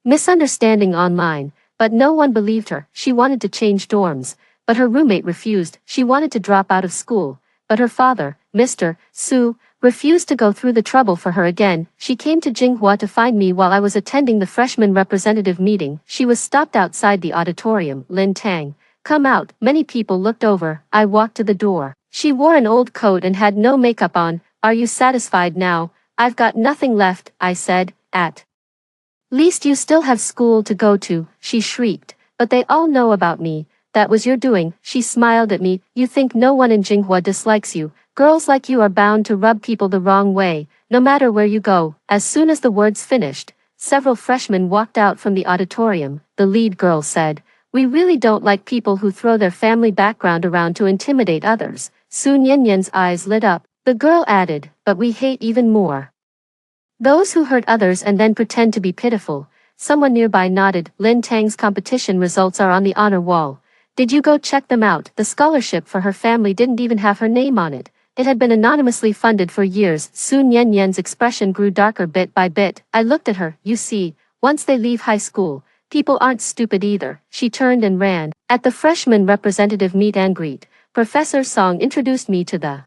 misunderstanding online. But no one believed her. She wanted to change dorms, but her roommate refused. She wanted to drop out of school, but her father, Mr. Su, refused to go through the trouble for her again. She came to Jinghua to find me while I was attending the freshman representative meeting. She was stopped outside the auditorium. Lin Tang, come out. Many people looked over. I walked to the door. She wore an old coat and had no makeup on. Are you satisfied now? I've got nothing left, I said. At least you still have school to go to, she shrieked. But they all know about me. That was your doing. She smiled at me. You think no one in Jinghua dislikes you. Girls like you are bound to rub people the wrong way, no matter where you go. As soon as the words finished, several freshmen walked out from the auditorium. The lead girl said, we really don't like people who throw their family background around to intimidate others. Sun Yanyan's eyes lit up. The girl added, but we hate even more those who hurt others and then pretend to be pitiful. Someone nearby nodded. Lin Tang's competition results are on the honor wall. Did you go check them out? The scholarship for her family didn't even have her name on it. It had been anonymously funded for years. Sun Yanyan's expression grew darker bit by bit. I looked at her. You see, once they leave high school, people aren't stupid either. She turned and ran. At the freshman representative meet and greet, Professor Song introduced me to the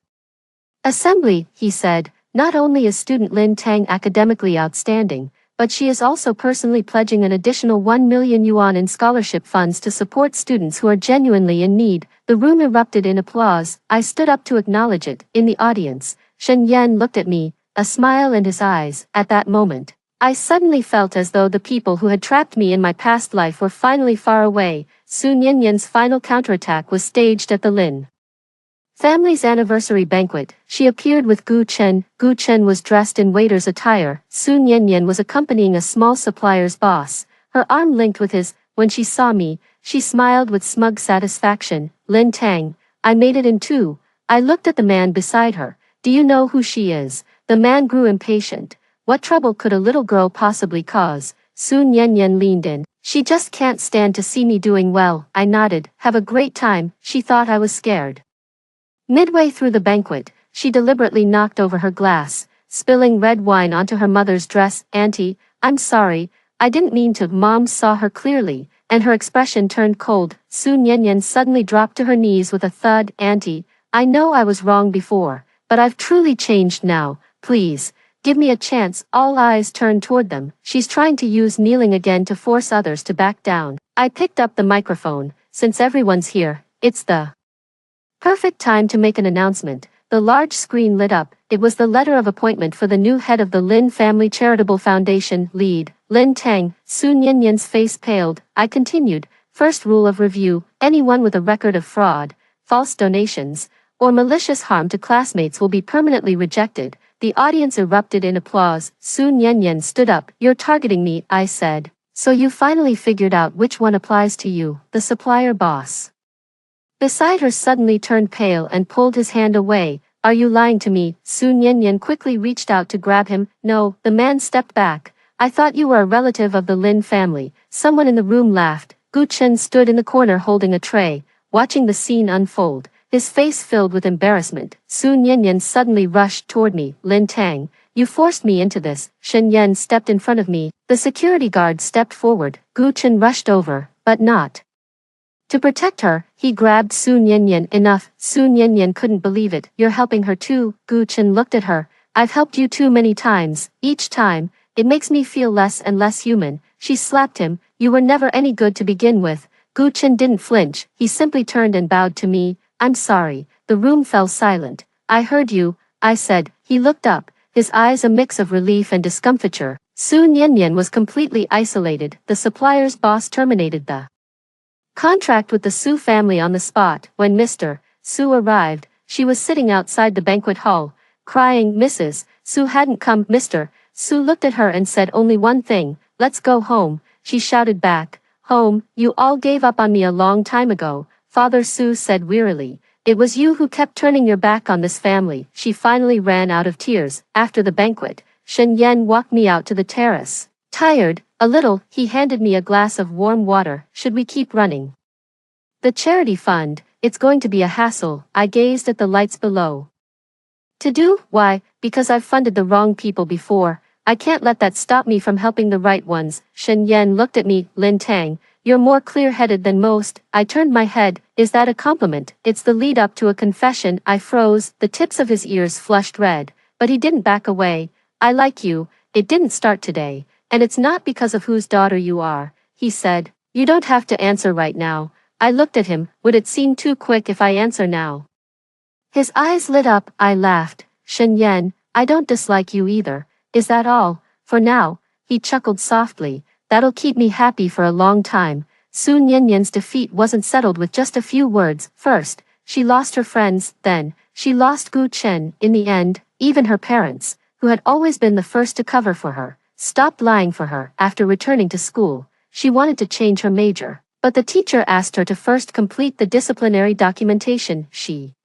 assembly. He said, not only is student Lin Tang academically outstanding, but she is also personally pledging an additional 1 million yuan in scholarship funds to support students who are genuinely in need. The room erupted in applause. I stood up to acknowledge it. In the audience, Shen Yan looked at me, a smile in his eyes. At that moment, I suddenly felt as though the people who had trapped me in my past life were finally far away. Sun Yanyan's final counterattack was staged at the Lin family's anniversary banquet. She appeared with Gu Chen. Gu Chen was dressed in waiter's attire. Sun Yanyan was accompanying a small supplier's boss, her arm linked with his. When she saw me, she smiled with smug satisfaction. Lin Tang, I made it in too. I looked at the man beside her. Do you know who she is? The man grew impatient. What trouble could a little girl possibly cause? Sun Yanyan leaned in. She just can't stand to see me doing well. I nodded. Have a great time. She thought I was scared. Midway through the banquet, she deliberately knocked over her glass, spilling red wine onto her mother's dress. Auntie, I'm sorry, I didn't mean to. Mom saw her clearly, and her expression turned cold. Sun Yanyan suddenly dropped to her knees with a thud. Auntie, I know I was wrong before, but I've truly changed now. Please, give me a chance. All eyes turned toward them. She's trying to use kneeling again to force others to back down. I picked up the microphone. Since everyone's here, it's the perfect time to make an announcement. The large screen lit up. It was the letter of appointment for the new head of the Lin Family Charitable Foundation, lead, Lin Tang. Sun Yanyan's face paled. I continued. First rule of review, anyone with a record of fraud, false donations, or malicious harm to classmates will be permanently rejected. The audience erupted in applause. Sun Yanyan stood up. You're targeting me, I said. So you finally figured out which one applies to you. The supplier boss beside her suddenly turned pale and pulled his hand away. Are you lying to me? Sun Yanyan quickly reached out to grab him. No, the man stepped back. I thought you were a relative of the Lin family. Someone in the room laughed. Gu Chen stood in the corner holding a tray, watching the scene unfold, his face filled with embarrassment. Sun Yanyan suddenly rushed toward me. Lin Tang, you forced me into this. Shen Yan stepped in front of me. The security guard stepped forward. Gu Chen rushed over, but not to protect her. He grabbed Sun Yanyan. Enough. Sun Yanyan couldn't believe it. You're helping her too? Gu Chen looked at her. I've helped you too many times. Each time, it makes me feel less and less human. She slapped him. You were never any good to begin with. Gu Chen didn't flinch. He simply turned and bowed to me. I'm sorry. The room fell silent. I heard you, I said. He looked up, his eyes a mix of relief and discomfiture. Sun Yanyan was completely isolated. The supplier's boss terminated the contract with the Su family on the spot. When Mr. Su arrived, she was sitting outside the banquet hall, crying. Mrs. Su hadn't come. Mr. Su looked at her and said only one thing, let's go home. She shouted back, home? You all gave up on me a long time ago. Father Su said wearily, it was you who kept turning your back on this family. She finally ran out of tears. After the banquet, Shen Yan walked me out to the terrace. Tired, a little, he handed me a glass of warm water. Should we keep running the charity fund? It's going to be a hassle. I gazed at the lights below. To do? Why? Because I've funded the wrong people before. I can't let that stop me from helping the right ones. Shen Yan looked at me. Lin Tang, you're more clear-headed than most. I turned my head. Is that a compliment? It's the lead up to a confession. I froze, the tips of his ears flushed red, but he didn't back away. I like you. It didn't start today, and it's not because of whose daughter you are, he said. You don't have to answer right now. I looked at him. Would it seem too quick if I answer now? His eyes lit up. I laughed. Shen Yan, I don't dislike you either. Is that all? For now, he chuckled softly. That'll keep me happy for a long time. Sun Yanyan's defeat wasn't settled with just a few words. First, she lost her friends, then, she lost Gu Chen. In the end, even her parents, who had always been the first to cover for her, stopped lying for her. After returning to school, she wanted to change her major, but the teacher asked her to first complete the disciplinary documentation. She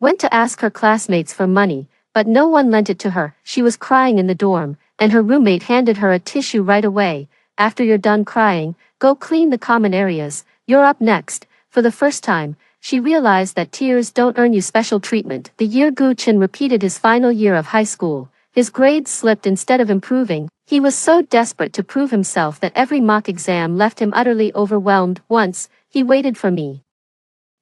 went to ask her classmates for money, but no one lent it to her. She was crying in the dorm, and her roommate handed her a tissue right away. After you're done crying, go clean the common areas. You're up next. For the first time, she realized that tears don't earn you special treatment. The year Gu Chen repeated his final year of high school, his grades slipped instead of improving. He was so desperate to prove himself that every mock exam left him utterly overwhelmed. Once, he waited for me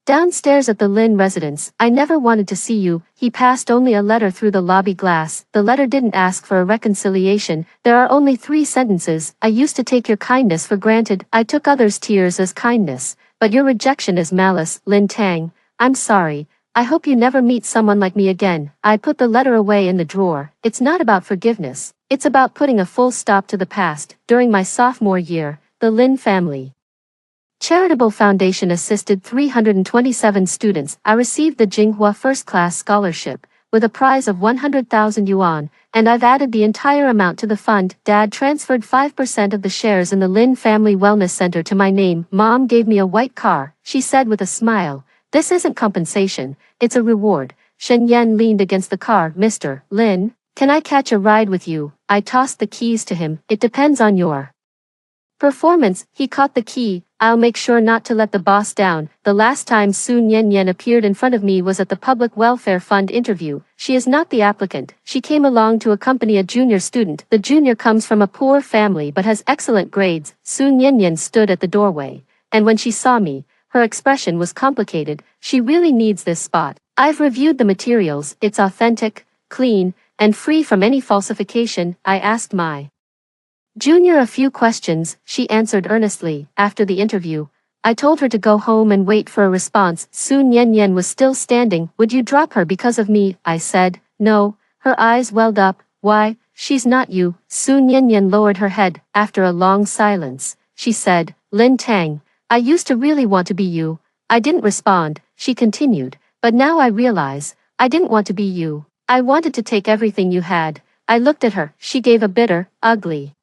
downstairs at the Lin residence. I never wanted to see you. He passed only a letter through the lobby glass. The letter didn't ask for a reconciliation. There are only 3 sentences. I used to take your kindness for granted. I took others' tears as kindness, but your rejection as malice. Lin Tang, I'm sorry. I hope you never meet someone like me again. I put the letter away in the drawer. It's not about forgiveness. It's about putting a full stop to the past. During my sophomore year, the Lin family Charitable Foundation assisted 327 students. I received the Jinghua First Class Scholarship, with a prize of 100,000 yuan, and I've added the entire amount to the fund. Dad transferred 5% of the shares in the Lin Family Wellness Center to my name. Mom gave me a white car, she said with a smile. This isn't compensation, it's a reward. Shen Yan leaned against the car. Mr. Lin, can I catch a ride with you? I tossed the keys to him. It depends on your performance. He caught the key. I'll make sure not to let the boss down. The last time Sun Yanyan appeared in front of me was at the Public Welfare Fund interview. She is not the applicant. She came along to accompany a junior student. The junior comes from a poor family but has excellent grades. Sun Yanyan stood at the doorway, and when she saw me, her expression was complicated. She really needs this spot. I've reviewed the materials. It's authentic, clean, and free from any falsification. I asked my junior a few questions. She answered earnestly. After the interview, I told her to go home and wait for a response. Sun Yanyan was still standing. Would you drop her because of me? I said. No. Her eyes welled up. Why? She's not you. Sun Yanyan lowered her head. After a long silence, she said, Lin Tang, I used to really want to be you. I didn't respond. She continued. But now I realize, I didn't want to be you. I wanted to take everything you had. I looked at her. She gave a bitter, ugly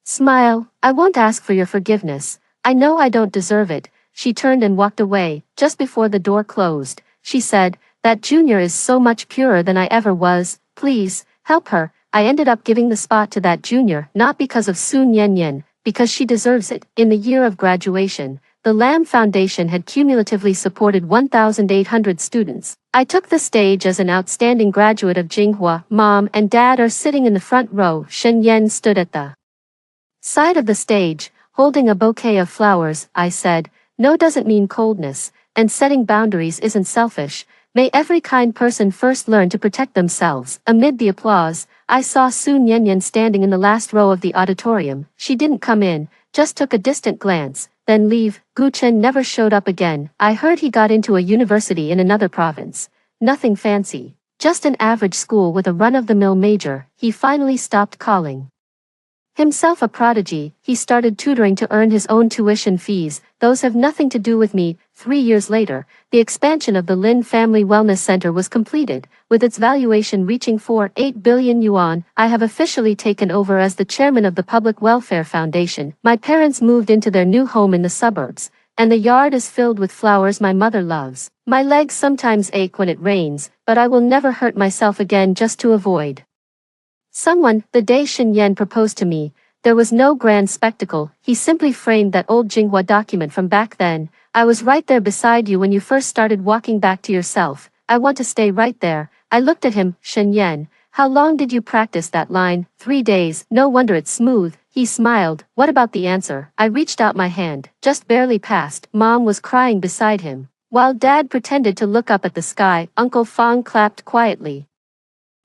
smile. I won't ask for your forgiveness. I know I don't deserve it. She turned and walked away. Just before the door closed, she said, that junior is so much purer than I ever was. Please, help her. I ended up giving the spot to that junior, not because of Sun Yanyan, because she deserves it. In the year of graduation, the Lam Foundation had cumulatively supported 1,800 students. I took the stage as an outstanding graduate of Jinghua. Mom and Dad are sitting in the front row. Shen Yan stood at the side of the stage, holding a bouquet of flowers. I said, no doesn't mean coldness, and setting boundaries isn't selfish. May every kind person first learn to protect themselves. Amid the applause, I saw Sun Yanyan standing in the last row of the auditorium. She didn't come in, just took a distant glance, then leave. Gu Chen never showed up again. I heard he got into a university in another province. Nothing fancy, just an average school with a run-of-the-mill major. He finally stopped calling himself a prodigy. He started tutoring to earn his own tuition fees. Those have nothing to do with me. 3 years later, the expansion of the Lin Family Wellness Center was completed, with its valuation reaching 8 billion yuan. I have officially taken over as the chairman of the Public Welfare Foundation. My parents moved into their new home in the suburbs, and the yard is filled with flowers my mother loves. My legs sometimes ache when it rains, but I will never hurt myself again just to avoid someone. The day Shen Yan proposed to me, there was no grand spectacle. He simply framed that old Jinghua document from back then. I was right there beside you when you first started walking back to yourself. I want to stay right there. I looked at him. Shen Yan, how long did you practice that line? 3 days. No wonder it's smooth. He smiled. What about the answer? I reached out my hand, just barely passed. Mom was crying beside him. While Dad pretended to look up at the sky, Uncle Fong clapped quietly.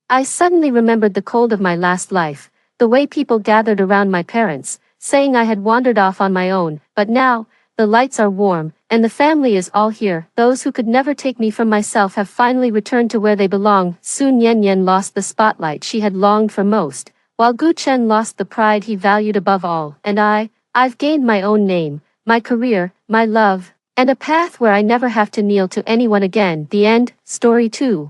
I suddenly remembered the cold of my last life, the way people gathered around my parents, saying I had wandered off on my own, but now, the lights are warm, and the family is all here. Those who could never take me from myself have finally returned to where they belong. Soon Yen Yen lost the spotlight she had longed for most, while Gu Chen lost the pride he valued above all, and I've gained my own name, my career, my love, and a path where I never have to kneel to anyone again. The end. Story 2.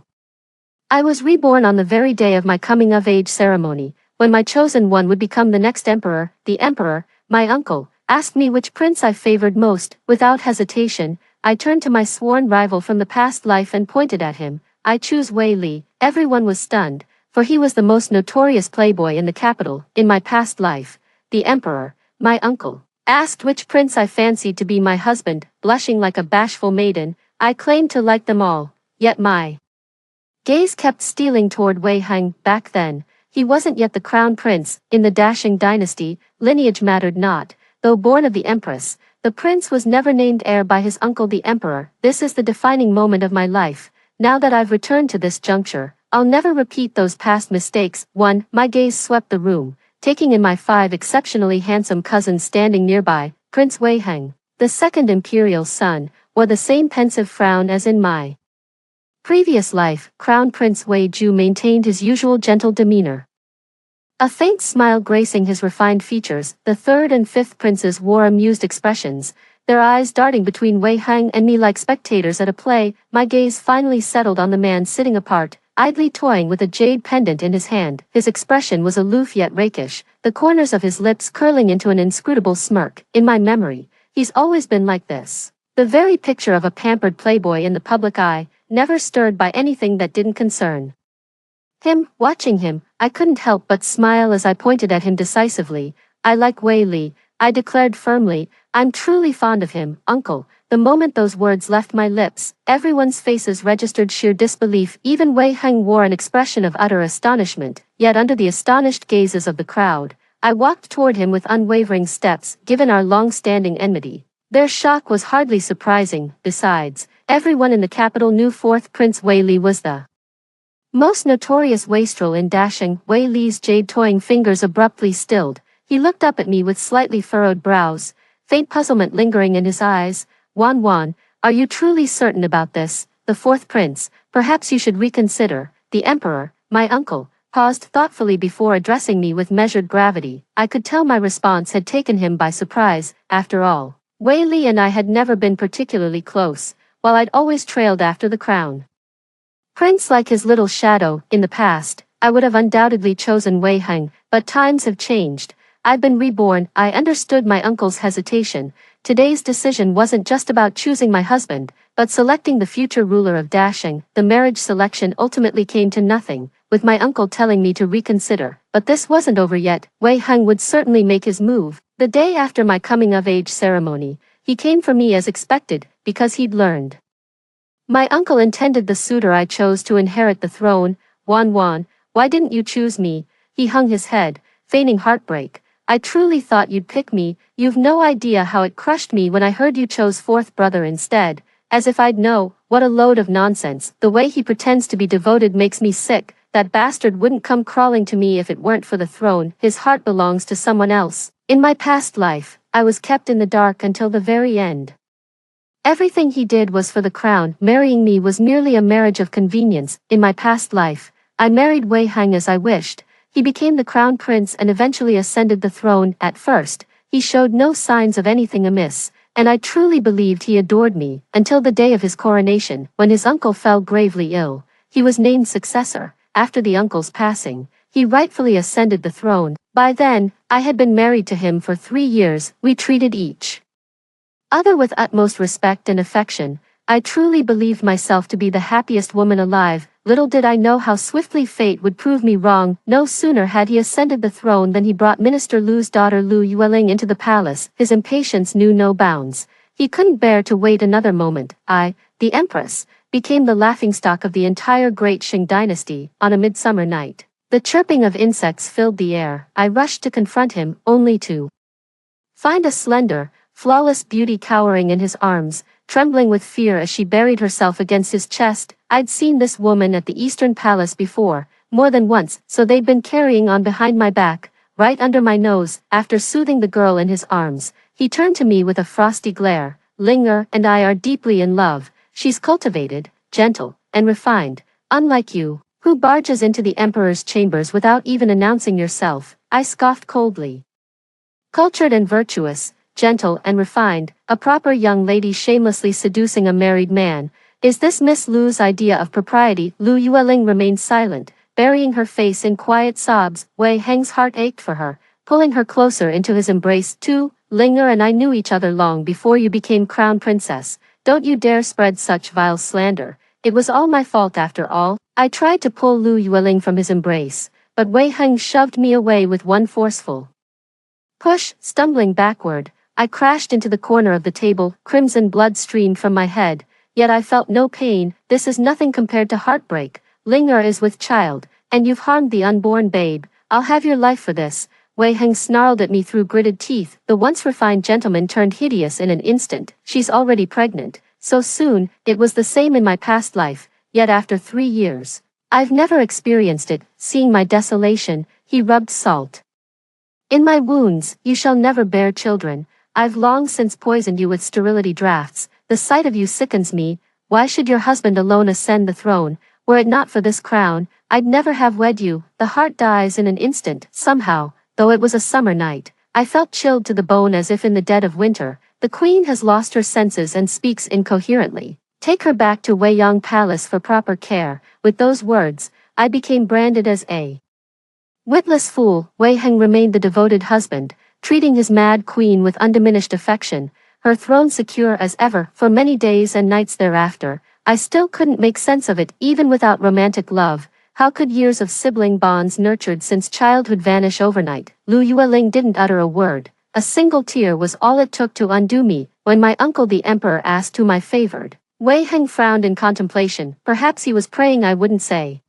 I was reborn on the very day of my coming-of-age ceremony, when my chosen one would become the next emperor. The emperor, my uncle, asked me which prince I favored most. Without hesitation, I turned to my sworn rival from the past life and pointed at him. I choose Wei Li. Everyone was stunned, for he was the most notorious playboy in the capital. In my past life, the emperor, my uncle, asked which prince I fancied to be my husband. Blushing like a bashful maiden, I claimed to like them all, yet my gaze kept stealing toward Wei Heng. Back then, he wasn't yet the crown prince. In the Dashing dynasty, lineage mattered not. Though born of the empress, the prince was never named heir by his uncle the emperor. This is the defining moment of my life. Now that I've returned to this juncture, I'll never repeat those past mistakes. 1. My gaze swept the room, taking in my 5 exceptionally handsome cousins standing nearby. Prince Wei Heng, the second imperial son, wore the same pensive frown as in my previous life. Crown Prince Wei Ju maintained his usual gentle demeanor, a faint smile gracing his refined features. The third and fifth princes wore amused expressions, their eyes darting between Wei Heng and me like spectators at a play. My gaze finally settled on the man sitting apart, idly toying with a jade pendant in his hand. His expression was aloof yet rakish, the corners of his lips curling into an inscrutable smirk. In my memory, he's always been like this, the very picture of a pampered playboy in the public eye, never stirred by anything that didn't concern him. Watching him, I couldn't help but smile as I pointed at him decisively. I like Wei Li, I declared firmly. I'm truly fond of him, uncle. The moment those words left my lips, everyone's faces registered sheer disbelief. Even Wei Heng wore an expression of utter astonishment, yet under the astonished gazes of the crowd, I walked toward him with unwavering steps. Given our long-standing enmity, their shock was hardly surprising. Besides, everyone in the capital knew fourth Prince Wei Li was the most notorious wastrel in Dashing. Wei Li's jade-toying fingers abruptly stilled. He looked up at me with slightly furrowed brows, faint puzzlement lingering in his eyes. Wan Wan, are you truly certain about this? The fourth prince, perhaps you should reconsider. The emperor, my uncle, paused thoughtfully before addressing me with measured gravity. I could tell my response had taken him by surprise. After all, Wei Li and I had never been particularly close, while I'd always trailed after the crown prince like his little shadow. In the past, I would have undoubtedly chosen Wei Heng, but times have changed. I've been reborn. I understood my uncle's hesitation. Today's decision wasn't just about choosing my husband, but selecting the future ruler of Dashing. The marriage selection ultimately came to nothing, with my uncle telling me to reconsider. But this wasn't over yet. Wei Heng would certainly make his move. The day after my coming-of-age ceremony, he came for me as expected, because he'd learned my uncle intended the suitor I chose to inherit the throne. Wan Wan, why didn't you choose me? He hung his head, feigning heartbreak. I truly thought you'd pick me. You've no idea how it crushed me when I heard you chose fourth brother instead. As if I'd know. What a load of nonsense. The way he pretends to be devoted makes me sick. That bastard wouldn't come crawling to me if it weren't for the throne. His heart belongs to someone else. In my past life, I was kept in the dark until the very end. Everything he did was for the crown. Marrying me was merely a marriage of convenience. In my past life, I married Wei Heng as I wished. He became the crown prince and eventually ascended the throne. At first, he showed no signs of anything amiss, and I truly believed he adored me, until the day of his coronation, when his uncle fell gravely ill. He was named successor. After the uncle's passing, he rightfully ascended the throne. By then, I had been married to him for 3 years. We treated each other with utmost respect and affection. I truly believed myself to be the happiest woman alive. Little did I know how swiftly fate would prove me wrong. No sooner had he ascended the throne than he brought Minister Lu's daughter Lu Yueling into the palace. His impatience knew no bounds. He couldn't bear to wait another moment. I, the empress, became the laughingstock of the entire great Qing dynasty. On a midsummer night, The chirping of insects filled the air. I rushed to confront him, only to find a slender, flawless beauty cowering in his arms, trembling with fear as she buried herself against his chest. I'd seen this woman at the Eastern Palace before, more than once, so they'd been carrying on behind my back, right under my nose. After soothing the girl in his arms, he turned to me with a frosty glare. Linger and I are deeply in love. She's cultivated, gentle, and refined, unlike you, who barges into the emperor's chambers without even announcing yourself. I scoffed coldly. Cultured and virtuous, gentle and refined, a proper young lady shamelessly seducing a married man. Is this Miss Lu's idea of propriety? Lu Yueling remained silent, burying her face in quiet sobs. Wei Heng's heart ached for her, pulling her closer into his embrace. Too, Linger and I knew each other long before you became crown princess. Don't you dare spread such vile slander. It was all my fault after all. I tried to pull Lu Yueling from his embrace, but Wei Heng shoved me away with one forceful push. Stumbling backward, I crashed into the corner of the table. Crimson blood streamed from my head, yet I felt no pain. This is nothing compared to heartbreak. Linger is with child, and you've harmed the unborn babe. I'll have your life for this. Wei Heng snarled at me through gritted teeth. The once refined gentleman turned hideous in an instant. She's already pregnant. So soon. It was the same in my past life, yet after 3 years, I've never experienced it. Seeing my desolation, he rubbed salt in my wounds. You shall never bear children. I've long since poisoned you with sterility drafts. The sight of you sickens me. Why should your husband alone ascend the throne? Were it not for this crown, I'd never have wed you. The heart dies in an instant. Somehow, though it was a summer night, I felt chilled to the bone as if in the dead of winter. The queen has lost her senses and speaks incoherently. Take her back to Weiyang Palace for proper care. With those words, I became branded as a witless fool. Wei Heng remained the devoted husband, treating his mad queen with undiminished affection, her throne secure as ever. For many days and nights thereafter, I still couldn't make sense of it. Even without romantic love, how could years of sibling bonds nurtured since childhood vanish overnight? Lu Yueling didn't utter a word. A single tear was all it took to undo me. When my uncle the emperor asked whom I favored, Wei Heng frowned in contemplation. Perhaps he was praying I wouldn't say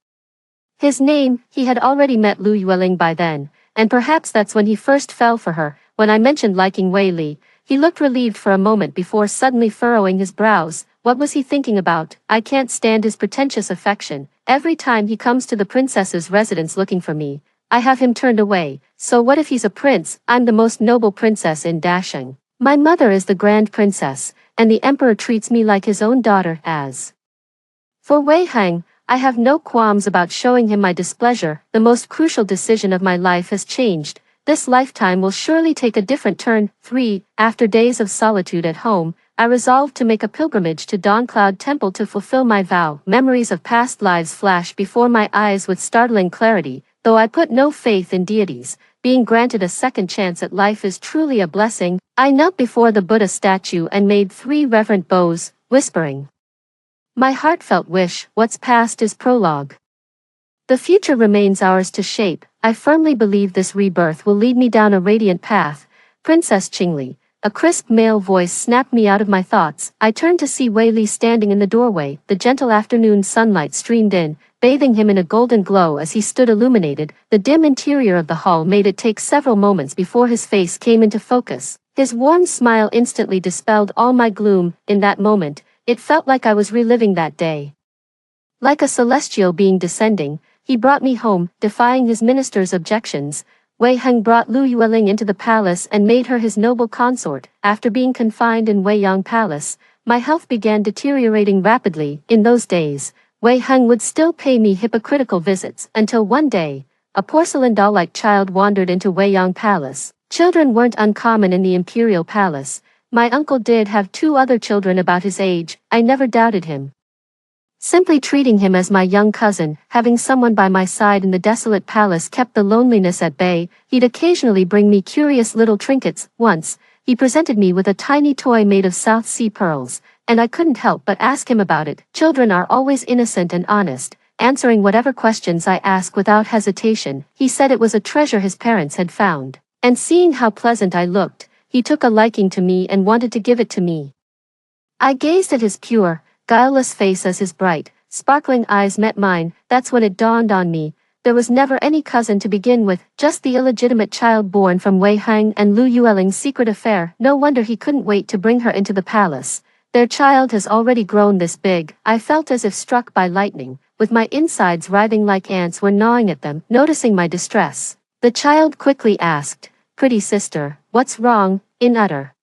his name. He had already met Lu Yueling by then, and perhaps that's when he first fell for her. When I mentioned liking Wei Li, he looked relieved for a moment before suddenly furrowing his brows. What was he thinking about? I can't stand his pretentious affection. Every time he comes to the princess's residence looking for me, I have him turned away. So what if he's a prince? I'm the most noble princess in Dasheng. My mother is the grand princess, and the emperor treats me like his own daughter. As for Wei Heng, I have no qualms about showing him my displeasure. The most crucial decision of my life has changed. This lifetime will surely take a different turn. 3. After days of solitude at home, I resolved to make a pilgrimage to Dawn-Cloud Temple to fulfill my vow. Memories of past lives flashed before my eyes with startling clarity. Though I put no faith in deities, being granted a second chance at life is truly a blessing. I knelt before the Buddha statue and made 3 reverent bows, whispering my heartfelt wish. What's past is prologue. The future remains ours to shape. I firmly believe this rebirth will lead me down a radiant path. Princess Qingli. A crisp male voice snapped me out of my thoughts. I turned to see Wei Li standing in the doorway. The gentle afternoon sunlight streamed in, bathing him in a golden glow as he stood illuminated. The dim interior of the hall made it take several moments before his face came into focus. His warm smile instantly dispelled all my gloom. In that moment, it felt like I was reliving that day. Like a celestial being descending, he brought me home, defying his minister's objections. Wei Heng brought Lu Yueling into the palace and made her his noble consort. After being confined in Weiyang Palace, my health began deteriorating rapidly. In those days, Wei Heng would still pay me hypocritical visits, until one day, a porcelain doll-like child wandered into Weiyang Palace. Children weren't uncommon in the imperial palace. My uncle did have 2 other children about his age. I never doubted him, simply treating him as my young cousin. Having someone by my side in the desolate palace kept the loneliness at bay. He'd occasionally bring me curious little trinkets. Once, he presented me with a tiny toy made of South Sea pearls, and I couldn't help but ask him about it. Children are always innocent and honest, answering whatever questions I ask without hesitation. He said it was a treasure his parents had found, and seeing how pleasant I looked, he took a liking to me and wanted to give it to me. I gazed at his pure, guileless face as his bright, sparkling eyes met mine. That's when it dawned on me. there was never any cousin to begin with, just the illegitimate child born from Wei Hang and Lu Yueling's secret affair. No wonder he couldn't wait to bring her into the palace. Their child has already grown this big. I felt as if struck by lightning, with my insides writhing like ants were gnawing at them. Noticing my distress, the child quickly asked, "Pretty sister, what's wrong?" In utter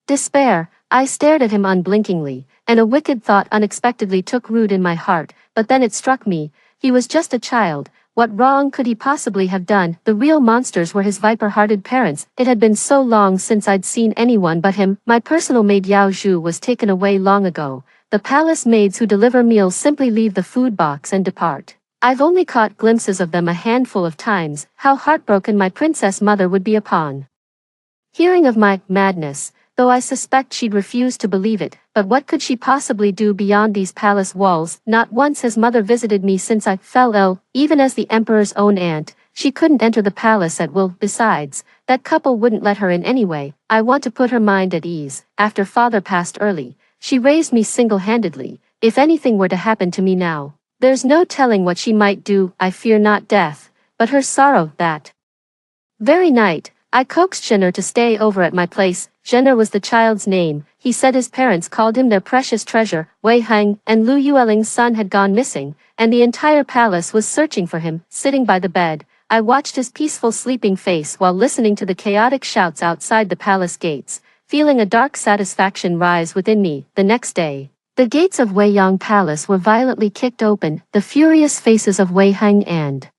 despair, I stared at him unblinkingly, and a wicked thought unexpectedly took root in my heart. But then it struck me, he was just a child. What wrong could he possibly have done? The real monsters were his viper-hearted parents. It had been so long since I'd seen anyone but him. My personal maid Yao Zhu was taken away long ago. The palace maids who deliver meals simply leave the food box and depart. I've only caught glimpses of them a handful of times. How heartbroken my princess mother would be upon hearing of my madness, though I suspect she'd refuse to believe it. But what could she possibly do beyond these palace walls? Not once has mother visited me since I fell ill. Even as the emperor's own aunt, she couldn't enter the palace at will. Besides, that couple wouldn't let her in anyway. I want to put her mind at ease. After father passed early, she raised me single-handedly. If anything were to happen to me now, there's no telling what she might do. I fear not death, but her sorrow. That very night, I coaxed Zhener to stay over at my place. Zhener was the child's name. He said his parents called him their precious treasure. Wei Hang and Lu Yueling's son had gone missing, and the entire palace was searching for him. Sitting by the bed, I watched his peaceful sleeping face while listening to the chaotic shouts outside the palace gates, feeling a dark satisfaction rise within me. The next day, the gates of Weiyang Palace were violently kicked open. The furious faces of Wei Hang and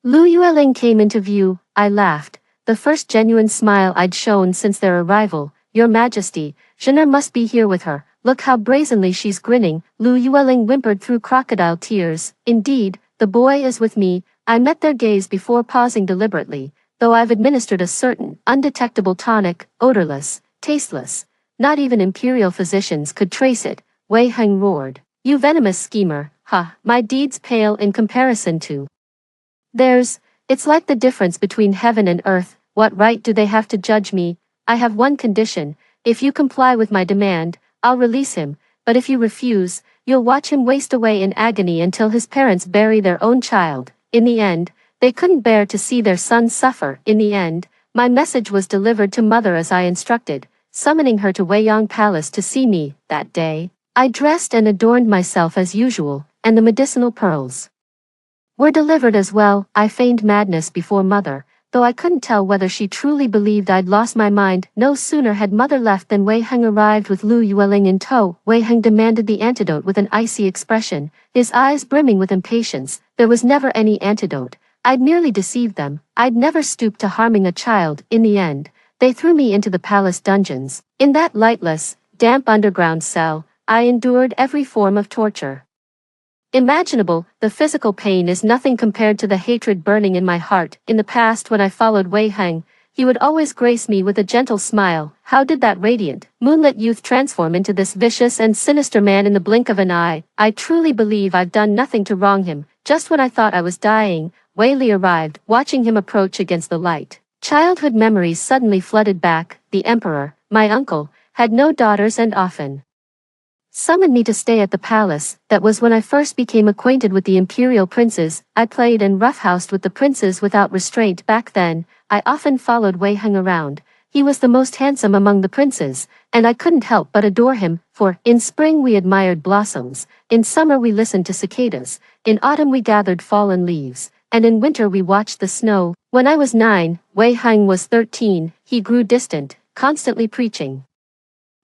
Lu Yueling came into view. I laughed, the first genuine smile I'd shown since their arrival. "Your Majesty, Zhener must be here with her. Look how brazenly she's grinning." Lu Yueling whimpered through crocodile tears. "Indeed, the boy is with me." I met their gaze before pausing deliberately. "Though I've administered a certain, undetectable tonic, odorless, tasteless. Not even imperial physicians could trace it." Wei Heng roared. "You venomous schemer, ha, my deeds pale in comparison to theirs. It's like the difference between heaven and earth. What right do they have to judge me? I have one condition. If you comply with my demand, I'll release him, but if you refuse, you'll watch him waste away in agony until his parents bury their own child." In the end, they couldn't bear to see their son suffer. In the end, my message was delivered to mother as I instructed, summoning her to Weiyang Palace to see me. That day, I dressed and adorned myself as usual, and the medicinal pearls were delivered as well. I feigned madness before mother, though I couldn't tell whether she truly believed I'd lost my mind. No sooner had mother left than Wei Heng arrived with Lu Yueling in tow. Wei Heng demanded the antidote with an icy expression, his eyes brimming with impatience. There was never any antidote. I'd merely deceived them. I'd never stooped to harming a child. In the end, they threw me into the palace dungeons. In that lightless, damp underground cell, I endured every form of torture imaginable. The physical pain is nothing compared to the hatred burning in my heart. In the past, when I followed Wei Heng, he would always grace me with a gentle smile. How did that radiant, moonlit youth transform into this vicious and sinister man in the blink of an eye? I truly believe I've done nothing to wrong him. Just when I thought I was dying, Wei Li arrived. Watching him approach against the light, childhood memories suddenly flooded back. The emperor, my uncle, had no daughters and often summoned me to stay at the palace. That was when I first became acquainted with the imperial princes. I played and roughhoused with the princes without restraint. Back then, I often followed Wei Heng around. He was the most handsome among the princes, and I couldn't help but adore him. For, in spring we admired blossoms, in summer we listened to cicadas, in autumn we gathered fallen leaves, and in winter we watched the snow. When I was 9, Wei Heng was 13, he grew distant, constantly preaching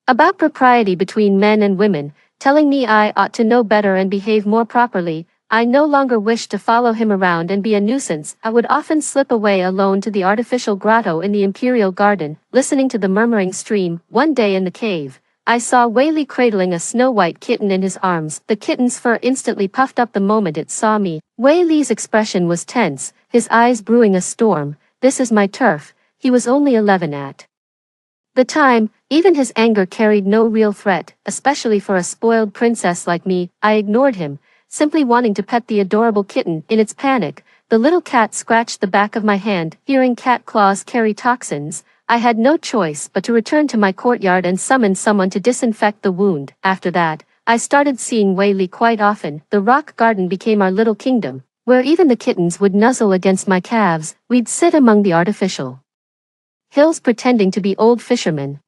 about propriety between men and women, telling me I ought to know better and behave more properly. I no longer wished to follow him around and be a nuisance. I would often slip away alone to the artificial grotto in the imperial garden, listening to the murmuring stream. One day in the cave, I saw Wei Li cradling a snow-white kitten in his arms. The kitten's fur instantly puffed up the moment it saw me. Wei Li's expression was tense, his eyes brewing a storm. "This is my turf." He was only 11 at the time. Even his anger carried no real threat, especially for a spoiled princess like me. I ignored him, simply wanting to pet the adorable kitten. In its panic, the little cat scratched the back of my hand. Hearing cat claws carry toxins, I had no choice but to return to my courtyard and summon someone to disinfect the wound. After that, I started seeing Wei Li quite often. The rock garden became our little kingdom. where even the kittens would nuzzle against my calves. We'd sit among the artificial hills pretending to be old fishermen.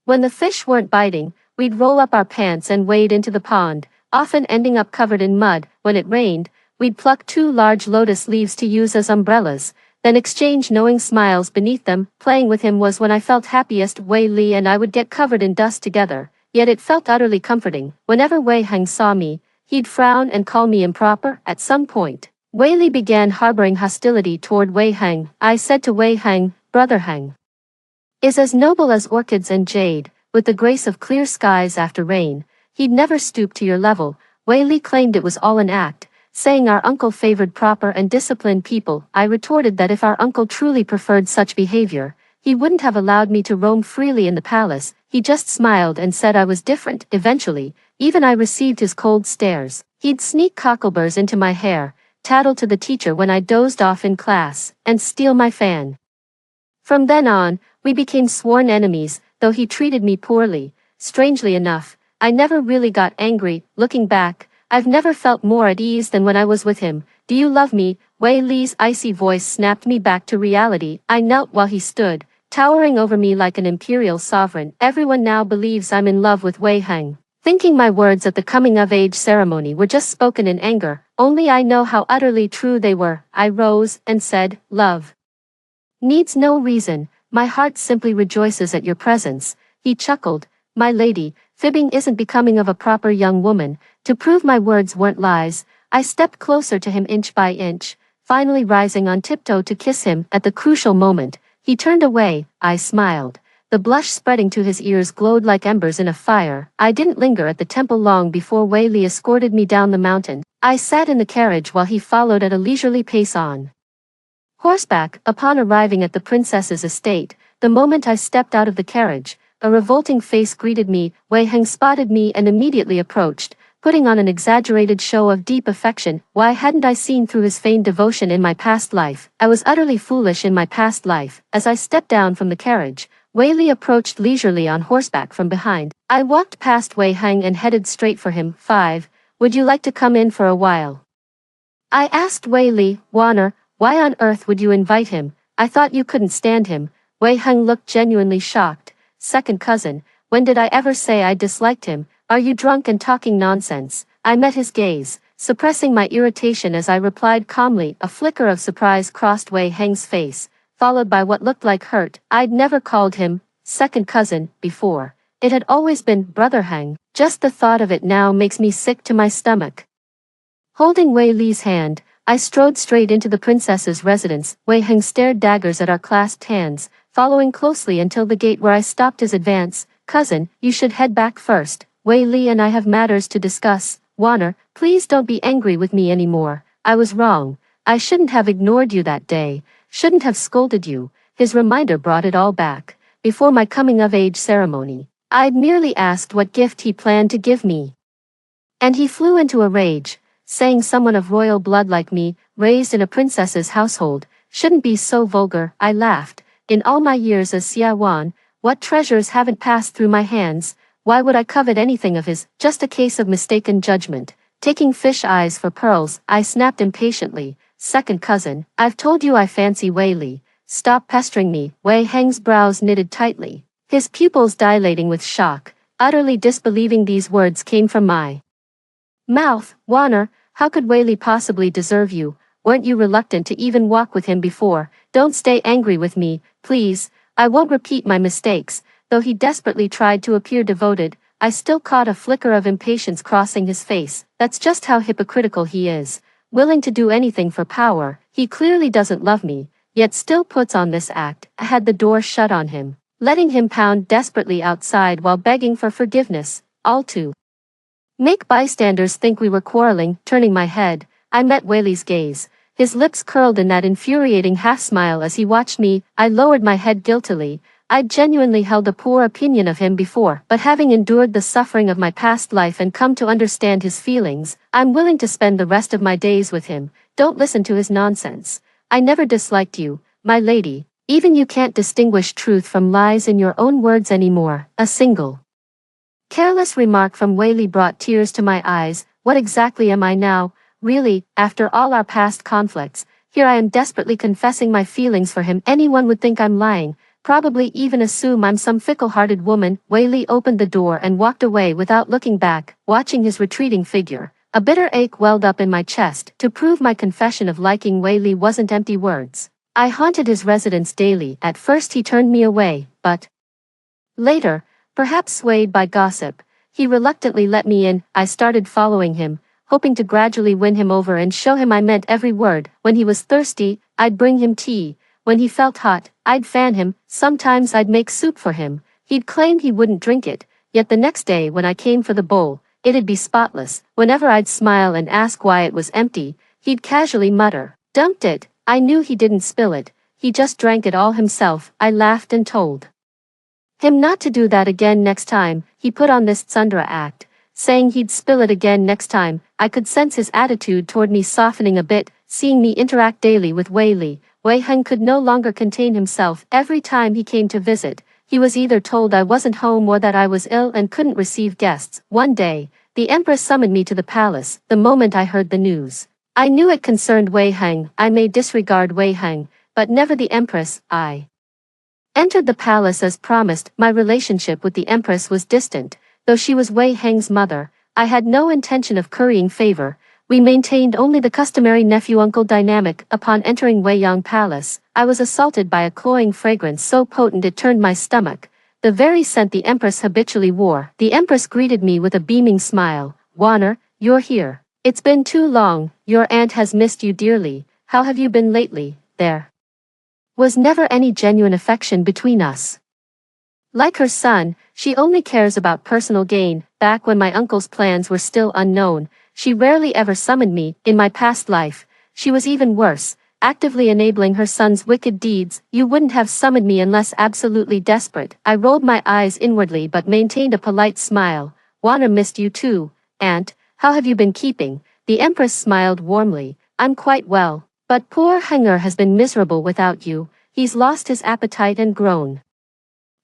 When the fish weren't biting, we'd roll up our pants and wade into the pond, often ending up covered in mud. When it rained, we'd pluck 2 large lotus leaves to use as umbrellas, then exchange knowing smiles beneath them. Playing with him was when I felt happiest. Wei Li and I would get covered in dust together, yet it felt utterly comforting. Whenever Wei Heng saw me, he'd frown and call me improper. At some point, Wei Li began harboring hostility toward Wei Heng. I said to Wei Heng, "Brother Heng is as noble as orchids and jade, with the grace of clear skies after rain. He'd never stoop to your level." Wei Li claimed it was all an act, saying our uncle favored proper and disciplined people. I retorted that if our uncle truly preferred such behavior, he wouldn't have allowed me to roam freely in the palace. He just smiled and said I was different. Eventually, even I received his cold stares. He'd sneak cockleburrs into my hair, tattle to the teacher when I dozed off in class, and steal my fan. From then on, we became sworn enemies, though he treated me poorly. Strangely enough, I never really got angry. Looking back, I've never felt more at ease than when I was with him. "Do you love me?" Wei Li's icy voice snapped me back to reality. I knelt while he stood, towering over me like an imperial sovereign. Everyone now believes I'm in love with Wei Heng, thinking my words at the coming-of-age ceremony were just spoken in anger. Only I know how utterly true they were. I rose and said, "Love needs no reason. My heart simply rejoices at your presence." He chuckled, "My lady, fibbing isn't becoming of a proper young woman." To prove my words weren't lies, I stepped closer to him inch by inch, finally rising on tiptoe to kiss him. At the crucial moment, he turned away. I smiled. The blush spreading to his ears glowed like embers in a fire. I didn't linger at the temple long before Wei Li escorted me down the mountain. I sat in the carriage while he followed at a leisurely pace on horseback. Upon arriving at the princess's estate, the moment I stepped out of the carriage, a revolting face greeted me. Wei Heng spotted me and immediately approached, putting on an exaggerated show of deep affection. Why hadn't I seen through his feigned devotion in my past life? I was utterly foolish in my past life. As I stepped down from the carriage, Wei Li approached leisurely on horseback from behind. I walked past Wei Heng and headed straight for him. "5. Would you like to come in for a while?" I asked Wei Li. "Warner, why on earth would you invite him? I thought you couldn't stand him." Wei Heng looked genuinely shocked. "Second cousin, when did I ever say I disliked him? Are you drunk and talking nonsense?" I met his gaze, suppressing my irritation as I replied calmly. A flicker of surprise crossed Wei Heng's face, followed by what looked like hurt. I'd never called him second cousin before. It had always been Brother Heng. Just the thought of it now makes me sick to my stomach. Holding Wei Li's hand, I strode straight into the princess's residence. Wei Heng stared daggers at our clasped hands, following closely until the gate where I stopped his advance. "Cousin, you should head back first. Wei Li and I have matters to discuss." "Warner, please don't be angry with me anymore. I was wrong. I shouldn't have ignored you that day, shouldn't have scolded you." His reminder brought it all back. Before my coming-of-age ceremony, I'd merely asked what gift he planned to give me, and he flew into a rage, saying someone of royal blood like me, raised in a princess's household, shouldn't be so vulgar. I laughed. In all my years as Xia Wan, what treasures haven't passed through my hands? Why would I covet anything of his? Just a case of mistaken judgment. Taking fish eyes for pearls, I snapped impatiently. "Second cousin, I've told you I fancy Wei Li. Stop pestering me." Wei Heng's brows knitted tightly, his pupils dilating with shock. Utterly disbelieving these words came from my mouth. "Warner, how could Wei Li possibly deserve you? Weren't you reluctant to even walk with him before?" "Don't stay angry with me, please. I won't repeat my mistakes." Though he desperately tried to appear devoted, I still caught a flicker of impatience crossing his face. That's just how hypocritical he is. Willing to do anything for power. He clearly doesn't love me, yet still puts on this act. I had the door shut on him, letting him pound desperately outside while begging for forgiveness, all to make bystanders think we were quarreling. Turning my head, I met Wei Li's gaze. His lips curled in that infuriating half-smile as he watched me. I lowered my head guiltily. I'd genuinely held a poor opinion of him before, but having endured the suffering of my past life and come to understand his feelings, I'm willing to spend the rest of my days with him. Don't listen to his nonsense. I never disliked you, my lady. Even you can't distinguish truth from lies in your own words anymore. A single careless remark from Wei Li brought tears to my eyes. What exactly am I now? Really, after all our past conflicts, here I am desperately confessing my feelings for him. Anyone would think I'm lying, probably even assume I'm some fickle-hearted woman. Wei Li opened the door and walked away without looking back, watching his retreating figure. A bitter ache welled up in my chest. To prove my confession of liking Wei Li wasn't empty words. I haunted his residence daily. At first he turned me away, but later, perhaps swayed by gossip, he reluctantly let me in. I started following him, hoping to gradually win him over and show him I meant every word. When he was thirsty, I'd bring him tea. When he felt hot, I'd fan him. Sometimes I'd make soup for him. He'd claim he wouldn't drink it, yet the next day when I came for the bowl, it'd be spotless. Whenever I'd smile and ask why it was empty, he'd casually mutter, "Dumped it." I knew he didn't spill it, he just drank it all himself. I laughed and told him not to do that again next time. He put on this tsundere act, saying he'd spill it again next time. I could sense his attitude toward me softening a bit, seeing me interact daily with Wei Li. Wei Heng could no longer contain himself. Every time he came to visit, he was either told I wasn't home or that I was ill and couldn't receive guests. One day, the Empress summoned me to the palace. The moment I heard the news, I knew it concerned Wei Heng. I may disregard Wei Heng, but never the Empress. I entered the palace as promised. My relationship with the Empress was distant. Though she was Wei Heng's mother, I had no intention of currying favor. We maintained only the customary nephew-uncle dynamic. Upon entering Weiyang Palace, I was assaulted by a cloying fragrance so potent it turned my stomach, the very scent the Empress habitually wore. The Empress greeted me with a beaming smile. "Wanner, you're here. It's been too long. Your aunt has missed you dearly. How have you been lately?" There was never any genuine affection between us. Like her son, she only cares about personal gain. Back when my uncle's plans were still unknown, she rarely ever summoned me. In my past life, she was even worse, actively enabling her son's wicked deeds. "You wouldn't have summoned me unless absolutely desperate." I rolled my eyes inwardly but maintained a polite smile. "Wanna missed you too, Aunt. How have you been keeping?" The Empress smiled warmly. "I'm quite well, but poor Henger has been miserable without you. He's lost his appetite and grown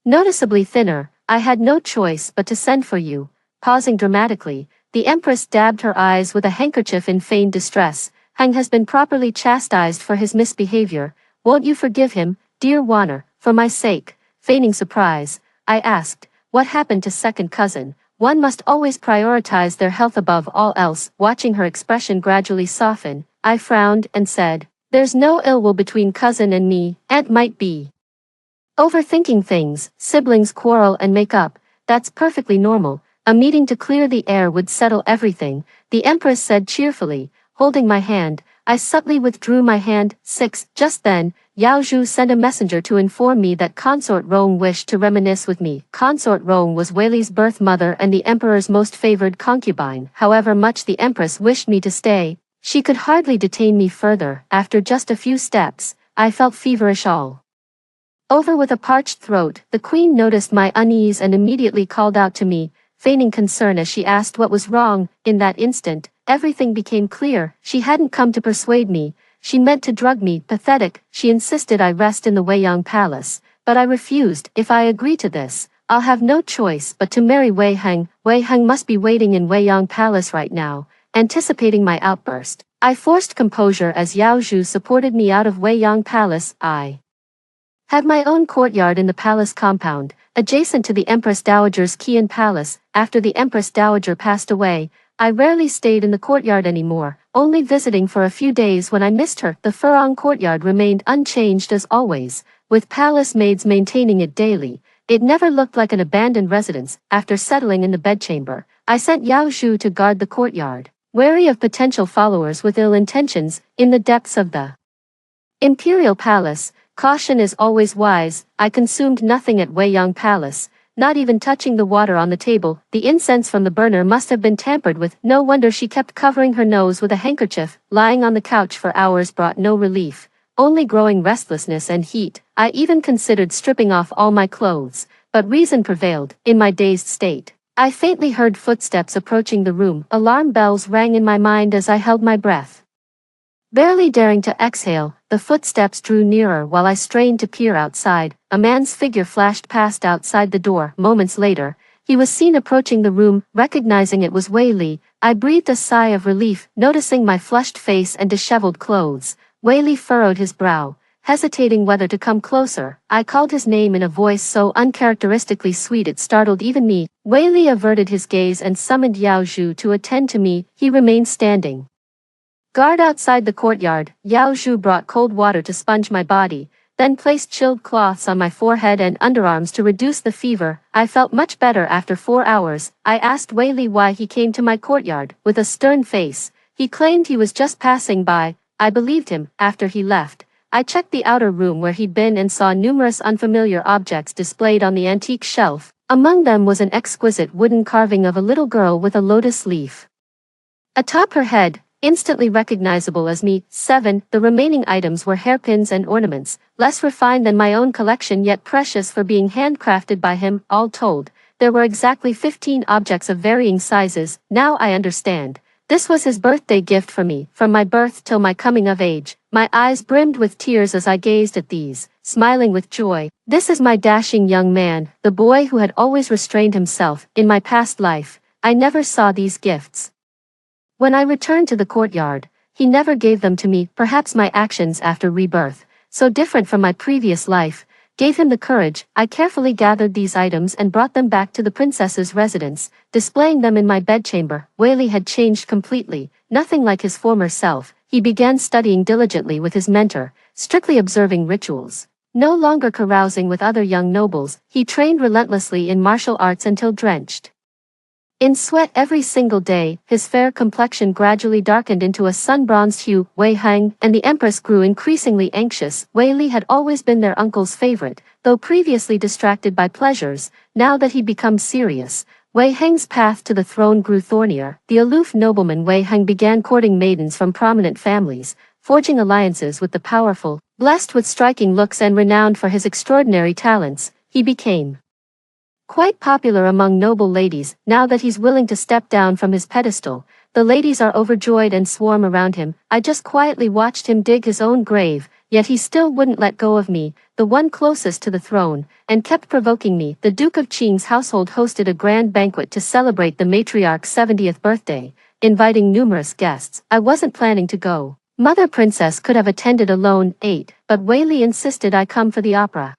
noticeably thinner. I had no choice but to send for you." Pausing dramatically, the Empress dabbed her eyes with a handkerchief in feigned distress. "Heng has been properly chastised for his misbehavior. Won't you forgive him, dear Wanner, for my sake?" Feigning surprise, I asked, "What happened to second cousin?" One must always prioritize their health above all else. Watching her expression gradually soften, I frowned and said, "There's no ill will between cousin and me. Aunt might be overthinking things. Siblings quarrel and make up. That's perfectly normal. A meeting to clear the air would settle everything," the Empress said cheerfully, holding my hand. I subtly withdrew my hand. 6. Just then, Yao Zhu sent a messenger to inform me that Consort Rong wished to reminisce with me. Consort Rong was Wei Li's birth mother and the Emperor's most favored concubine. However much the Empress wished me to stay, she could hardly detain me further. After just a few steps, I felt feverish all over. With a parched throat, the Queen noticed my unease and immediately called out to me, feigning concern as she asked what was wrong. In that instant, everything became clear. She hadn't come to persuade me, she meant to drug me. Pathetic. She insisted I rest in the Weiyang Palace, but I refused. "If I agree to this, I'll have no choice but to marry Wei Heng. Wei Heng must be waiting in Weiyang Palace right now." Anticipating my outburst, I forced composure as Yao Zhu supported me out of Weiyang Palace. I had my own courtyard in the palace compound, adjacent to the Empress Dowager's Qian Palace. After the Empress Dowager passed away, I rarely stayed in the courtyard anymore, only visiting for a few days when I missed her. The Furong courtyard remained unchanged as always, with palace maids maintaining it daily. It never looked like an abandoned residence. After settling in the bedchamber, I sent Yao Zhu to guard the courtyard, wary of potential followers with ill intentions. In the depths of the Imperial Palace, caution is always wise. I consumed nothing at Weiyang Palace, not even touching the water on the table. The incense from the burner must have been tampered with. No wonder she kept covering her nose with a handkerchief. Lying on the couch for hours brought no relief, only growing restlessness and heat. I even considered stripping off all my clothes, but reason prevailed. In my dazed state, I faintly heard footsteps approaching the room. Alarm bells rang in my mind as I held my breath, barely daring to exhale. The footsteps drew nearer while I strained to peer outside. A man's figure flashed past outside the door. Moments later, he was seen approaching the room. Recognizing it was Wei Li, I breathed a sigh of relief, noticing my flushed face and disheveled clothes. Wei Li furrowed his brow, hesitating whether to come closer. I called his name in a voice so uncharacteristically sweet it startled even me. Wei Li averted his gaze and summoned Yao Zhu to attend to me. He remained standing guard outside the courtyard. Yao Zhu brought cold water to sponge my body, then placed chilled cloths on my forehead and underarms to reduce the fever. I felt much better after 4 hours. I asked Wei Li why he came to my courtyard. With a stern face, he claimed he was just passing by. I believed him. After he left, I checked the outer room where he'd been and saw numerous unfamiliar objects displayed on the antique shelf. Among them was an exquisite wooden carving of a little girl with a lotus leaf atop her head, instantly recognizable as me. 7. The remaining items were hairpins and ornaments, less refined than my own collection yet precious for being handcrafted by him. All told, there were exactly 15 objects of varying sizes. Now I understand. This was his birthday gift for me, from my birth till my coming of age. My eyes brimmed with tears as I gazed at these, smiling with joy. This is my dashing young man, the boy who had always restrained himself. In my past life, I never saw these gifts. When I returned to the courtyard, he never gave them to me. Perhaps my actions after rebirth, so different from my previous life, gave him the courage. I carefully gathered these items and brought them back to the princess's residence, displaying them in my bedchamber. Wei Li had changed completely, nothing like his former self. He began studying diligently with his mentor, strictly observing rituals. No longer carousing with other young nobles, he trained relentlessly in martial arts until drenched in sweat every single day. His fair complexion gradually darkened into a sun-bronzed hue. Wei Heng and the Empress grew increasingly anxious. Wei Li had always been their uncle's favorite, though previously distracted by pleasures. Now that he'd become serious, Wei Heng's path to the throne grew thornier. The aloof nobleman Wei Heng began courting maidens from prominent families, forging alliances with the powerful. Blessed with striking looks and renowned for his extraordinary talents, he became quite popular among noble ladies. Now that he's willing to step down from his pedestal, the ladies are overjoyed and swarm around him. I just quietly watched him dig his own grave, yet he still wouldn't let go of me, the one closest to the throne, and kept provoking me. The Duke of Qing's household hosted a grand banquet to celebrate the matriarch's 70th birthday, inviting numerous guests. I wasn't planning to go. Mother Princess could have attended alone. 8. But Wei Li insisted I come for the opera.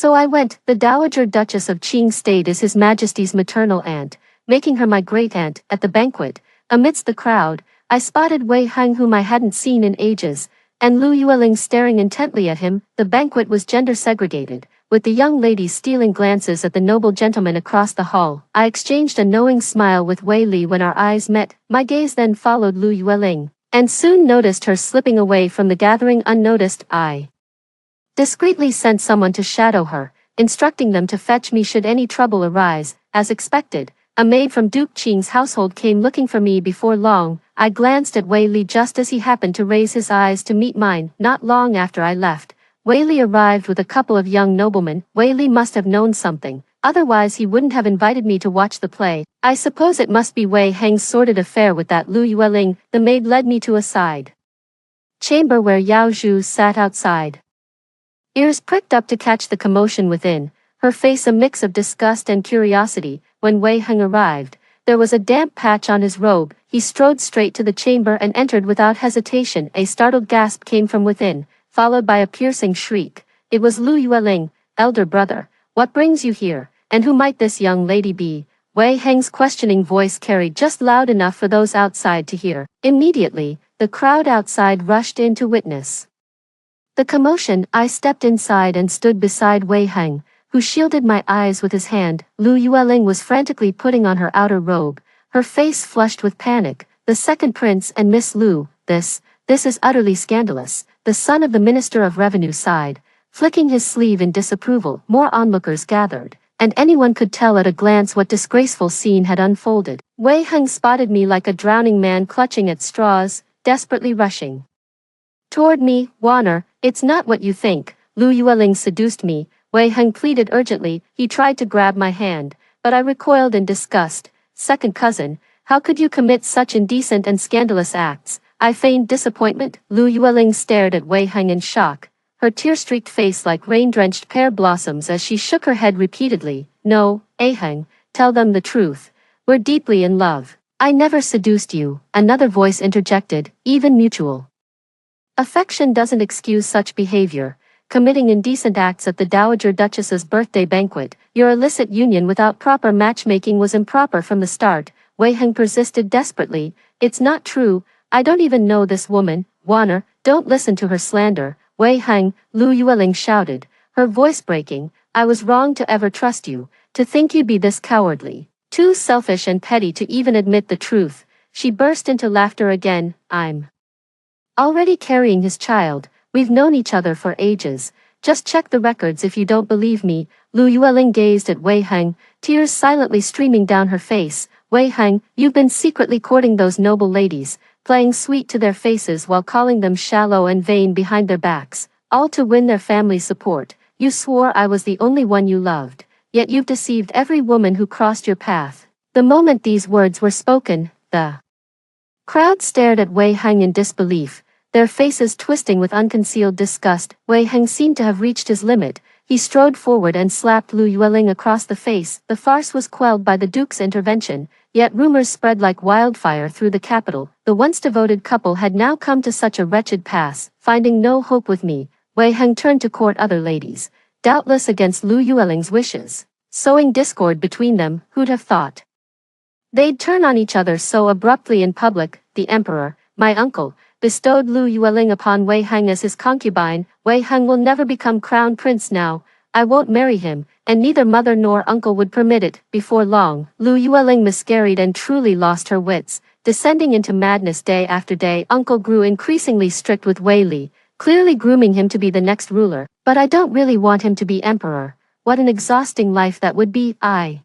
So I went. The Dowager Duchess of Qing stayed as His Majesty's maternal aunt, making her my great-aunt. At the banquet, amidst the crowd, I spotted Wei Heng, whom I hadn't seen in ages, and Lu Yueling staring intently at him. The banquet was gender-segregated, with the young ladies stealing glances at the noble gentleman across the hall. I exchanged a knowing smile with Wei Li when our eyes met. My gaze then followed Lu Yueling, and soon noticed her slipping away from the gathering unnoticed. I discreetly sent someone to shadow her, instructing them to fetch me should any trouble arise. As expected, a maid from Duke Qing's household came looking for me. Before long, I glanced at Wei Li just as he happened to raise his eyes to meet mine. Not long after I left, Wei Li arrived with a couple of young noblemen. Wei Li must have known something, otherwise he wouldn't have invited me to watch the play. I suppose it must be Wei Heng's sordid affair with that Lu Yueling. The maid led me to a side chamber where Yao Zhu sat outside, ears pricked up to catch the commotion within, her face a mix of disgust and curiosity. When Wei Heng arrived, there was a damp patch on his robe. He strode straight to the chamber and entered without hesitation. A startled gasp came from within, followed by a piercing shriek. It was Lu Yueling. Elder brother, what brings you here, and who might this young lady be? Wei Heng's questioning voice carried just loud enough for those outside to hear. Immediately, the crowd outside rushed in to witness the commotion. I stepped inside and stood beside Wei Heng, who shielded my eyes with his hand. Lu Yueling was frantically putting on her outer robe, her face flushed with panic. The second prince and Miss Lu, this is utterly scandalous, the son of the Minister of Revenue sighed, flicking his sleeve in disapproval. More onlookers gathered, and anyone could tell at a glance what disgraceful scene had unfolded. Wei Heng spotted me like a drowning man clutching at straws, desperately rushing toward me. Warner, it's not what you think. Lu Yueling seduced me, Wei Heng pleaded urgently. He tried to grab my hand, but I recoiled in disgust. Second cousin, how could you commit such indecent and scandalous acts? I feigned disappointment. Lu Yueling stared at Wei Heng in shock, her tear-streaked face like rain-drenched pear blossoms as she shook her head repeatedly. No, Heng, tell them the truth. We're deeply in love. I never seduced you, another voice interjected, even mutual affection doesn't excuse such behavior. Committing indecent acts at the Dowager Duchess's birthday banquet, your illicit union without proper matchmaking was improper from the start, Wei Heng persisted desperately. It's not true, I don't even know this woman, Warner, don't listen to her slander, Wei Heng, Lu Yueling shouted, her voice breaking, I was wrong to ever trust you, to think you'd be this cowardly, too selfish and petty to even admit the truth. She burst into laughter again, I'm already carrying his child, we've known each other for ages, just check the records if you don't believe me. Lu Yueling gazed at Wei Heng, tears silently streaming down her face. Wei Heng, you've been secretly courting those noble ladies, playing sweet to their faces while calling them shallow and vain behind their backs, all to win their family's support. You swore I was the only one you loved, yet you've deceived every woman who crossed your path. The moment these words were spoken, the crowd stared at Wei Heng in disbelief, their faces twisting with unconcealed disgust. Wei Heng seemed to have reached his limit. He strode forward and slapped Lu Yueling across the face. The farce was quelled by the Duke's intervention, yet rumors spread like wildfire through the capital. The once devoted couple had now come to such a wretched pass. Finding no hope with me, Wei Heng turned to court other ladies, doubtless against Lu Yueling's wishes, sowing discord between them. Who'd have thought they'd turn on each other so abruptly in public? The emperor, my uncle, bestowed Lu Yueling upon Wei Heng as his concubine. Wei Heng will never become crown prince now. I won't marry him, and neither mother nor uncle would permit it. Before long, Lu Yueling miscarried and truly lost her wits, descending into madness day after day. Uncle grew increasingly strict with Wei Li, clearly grooming him to be the next ruler. But I don't really want him to be emperor. What an exhausting life that would be. I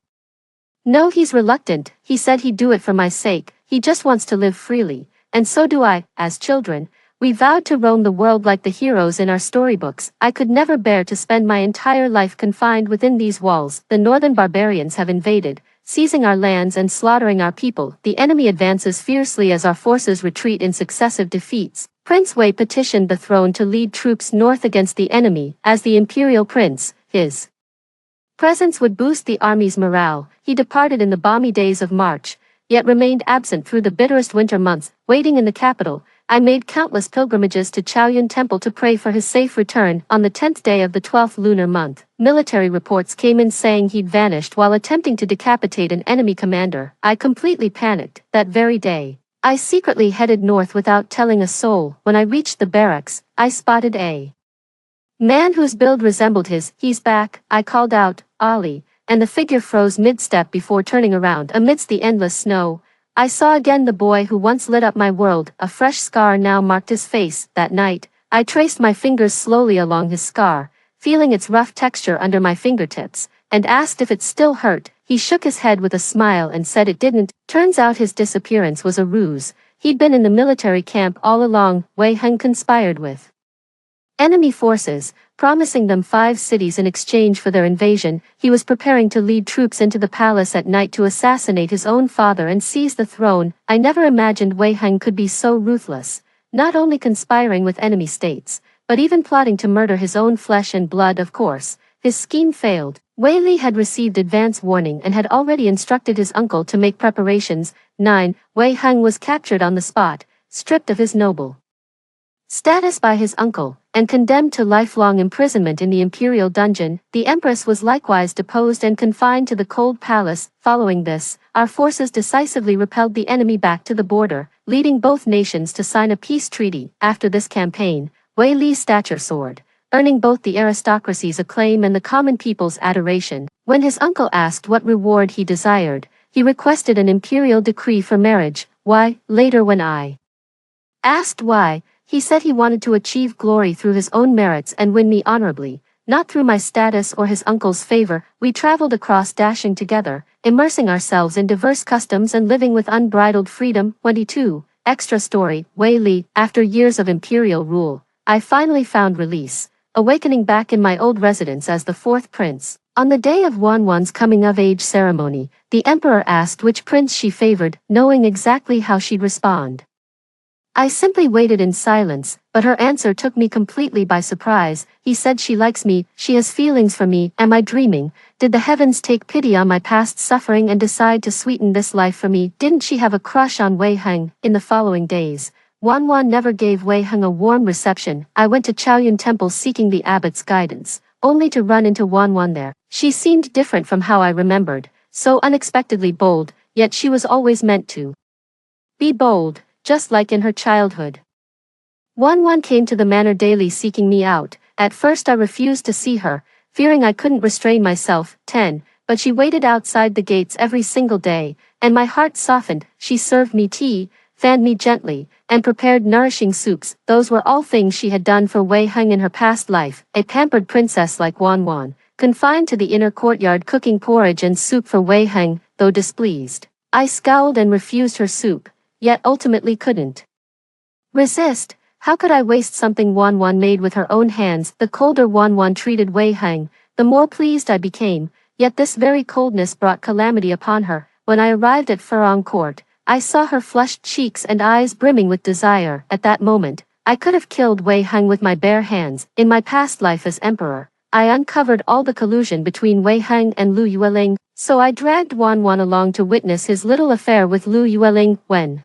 know he's reluctant. He said he'd do it for my sake. He just wants to live freely. And so do I. As children, we vowed to roam the world like the heroes in our storybooks. I could never bear to spend my entire life confined within these walls. The northern barbarians have invaded, seizing our lands and slaughtering our people. The enemy advances fiercely as our forces retreat in successive defeats. Prince Wei petitioned the throne to lead troops north against the enemy. As the imperial prince, his presence would boost the army's morale. He departed in the balmy days of March, yet remained absent through the bitterest winter months. Waiting in the capital, I made countless pilgrimages to Chaoyun Temple to pray for his safe return. On the 10th day of the 12th lunar month, military reports came in saying he'd vanished while attempting to decapitate an enemy commander. I completely panicked. That very day, I secretly headed north without telling a soul. When I reached the barracks, I spotted a man whose build resembled his. He's back, I called out, Ali, and the figure froze mid-step before turning around. Amidst the endless snow, I saw again the boy who once lit up my world. A fresh scar now marked his face. That night, I traced my fingers slowly along his scar, feeling its rough texture under my fingertips, and asked if it still hurt. He shook his head with a smile and said it didn't. Turns out his disappearance was a ruse. He'd been in the military camp all along. Wei Heng conspired with enemy forces, promising them 5 cities in exchange for their invasion. He was preparing to lead troops into the palace at night to assassinate his own father and seize the throne. I never imagined Wei Heng could be so ruthless, not only conspiring with enemy states, but even plotting to murder his own flesh and blood. Of course, his scheme failed. Wei Li had received advance warning and had already instructed his uncle to make preparations. 9. Wei Heng was captured on the spot, stripped of his noble status by his uncle, and condemned to lifelong imprisonment in the imperial dungeon. The empress was likewise deposed and confined to the cold palace. Following this, our forces decisively repelled the enemy back to the border, leading both nations to sign a peace treaty. After this campaign, Wei Li's stature soared, earning both the aristocracy's acclaim and the common people's adoration. When his uncle asked what reward he desired, he requested an imperial decree for marriage. Why? Later when I asked why, he said he wanted to achieve glory through his own merits and win me honorably, not through my status or his uncle's favor. We traveled across, dashing together, immersing ourselves in diverse customs and living with unbridled freedom. 22. Extra story. Wei Li. After years of imperial rule, I finally found release, awakening back in my old residence as the 4th prince. On the day of Wanwan's coming-of-age ceremony, the emperor asked which prince she favored, knowing exactly how she'd respond. I simply waited in silence, but her answer took me completely by surprise. He said she likes me, she has feelings for me. Am I dreaming? Did the heavens take pity on my past suffering and decide to sweeten this life for me? Didn't she have a crush on Wei Heng? In the following days, Wan Wan never gave Wei Heng a warm reception. I went to Chaoyun Temple seeking the abbot's guidance, only to run into Wan Wan there. She seemed different from how I remembered, so unexpectedly bold, yet she was always meant to be bold, just like in her childhood. Wan Wan came to the manor daily seeking me out. At first I refused to see her, fearing I couldn't restrain myself. 10. But she waited outside the gates every single day, and my heart softened. She served me tea, fanned me gently, and prepared nourishing soups. Those were all things she had done for Wei Heng in her past life. A pampered princess like Wan Wan, confined to the inner courtyard cooking porridge and soup for Wei Heng, though displeased. I scowled and refused her soup, yet ultimately couldn't resist. How could I waste something Wan Wan made with her own hands? The colder Wan Wan treated Wei Heng, the more pleased I became, yet this very coldness brought calamity upon her. When I arrived at Furong Court, I saw her flushed cheeks and eyes brimming with desire. At that moment, I could have killed Wei Heng with my bare hands. In my past life as emperor, I uncovered all the collusion between Wei Heng and Lu Yueling, so I dragged Wan Wan along to witness his little affair with Lu Yueling. When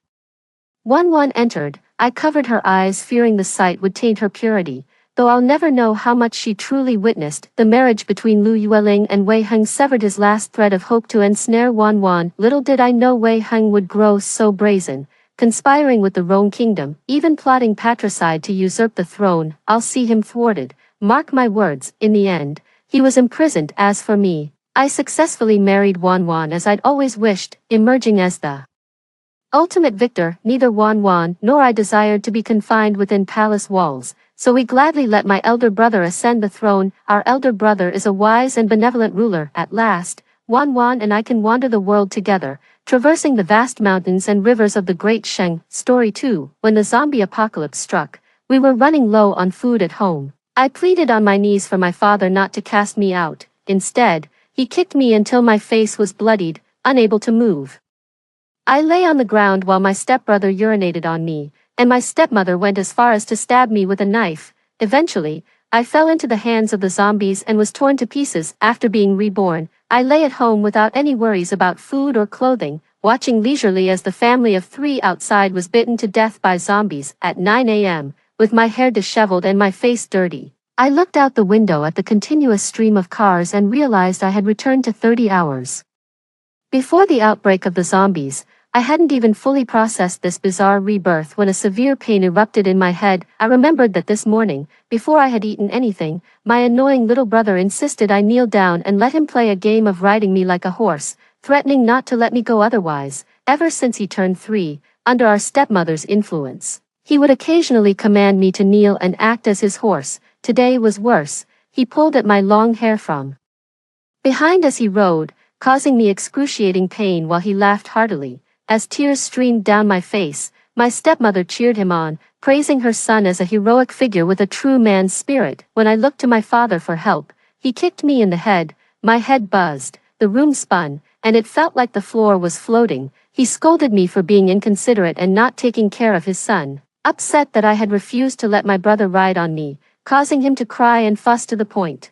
Wan Wan entered, I covered her eyes fearing the sight would taint her purity, though I'll never know how much she truly witnessed. The marriage between Lu Yueling and Wei Heng severed his last thread of hope to ensnare Wan Wan. Little did I know Wei Heng would grow so brazen, conspiring with the Rome kingdom, even plotting patricide to usurp the throne. I'll see him thwarted. Mark my words, in the end, he was imprisoned. As for me, I successfully married Wan Wan as I'd always wished, emerging as the ultimate victor. Neither Wan Wan nor I desired to be confined within palace walls, so we gladly let my elder brother ascend the throne. Our elder brother is a wise and benevolent ruler. At last, Wan Wan and I can wander the world together, traversing the vast mountains and rivers of the Great Sheng. Story 2. When the zombie apocalypse struck, we were running low on food at home. I pleaded on my knees for my father not to cast me out. Instead, he kicked me until my face was bloodied, unable to move. I lay on the ground while my stepbrother urinated on me, and my stepmother went as far as to stab me with a knife. Eventually, I fell into the hands of the zombies and was torn to pieces. After being reborn, I lay at home without any worries about food or clothing, watching leisurely as the family of 3 outside was bitten to death by zombies. At 9 a.m., with my hair disheveled and my face dirty, I looked out the window at the continuous stream of cars and realized I had returned to 30 hours before the outbreak of the zombies. I hadn't even fully processed this bizarre rebirth when a severe pain erupted in my head. I remembered that this morning, before I had eaten anything, my annoying little brother insisted I kneel down and let him play a game of riding me like a horse, threatening not to let me go otherwise. Ever since he turned 3, under our stepmother's influence, he would occasionally command me to kneel and act as his horse. Today was worse. He pulled at my long hair from behind as he rode, causing me excruciating pain while he laughed heartily. As tears streamed down my face, my stepmother cheered him on, praising her son as a heroic figure with a true man's spirit. When I looked to my father for help, he kicked me in the head. My head buzzed, the room spun, and it felt like the floor was floating. He scolded me for being inconsiderate and not taking care of his son, upset that I had refused to let my brother ride on me, causing him to cry and fuss to the point.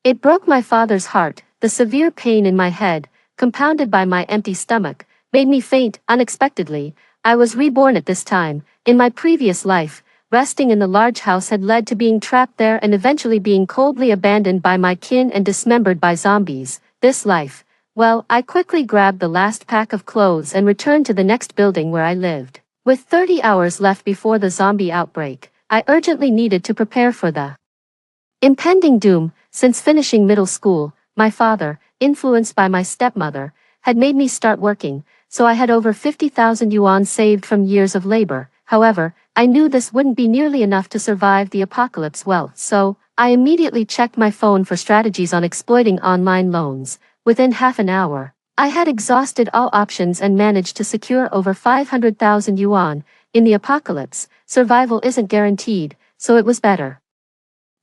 It broke my father's heart. The severe pain in my head, compounded by my empty stomach, made me faint unexpectedly. I was reborn at this time. In my previous life, resting in the large house had led to being trapped there and eventually being coldly abandoned by my kin and dismembered by zombies. This life, well, I quickly grabbed the last pack of clothes and returned to the next building where I lived. With 30 hours left before the zombie outbreak, I urgently needed to prepare for the impending doom. Since finishing middle school, my father, influenced by my stepmother, had made me start working, so I had over 50,000 yuan saved from years of labor. However, I knew this wouldn't be nearly enough to survive the apocalypse well, so I immediately checked my phone for strategies on exploiting online loans. Within half an hour, I had exhausted all options and managed to secure over 500,000 yuan. In the apocalypse, survival isn't guaranteed, so it was better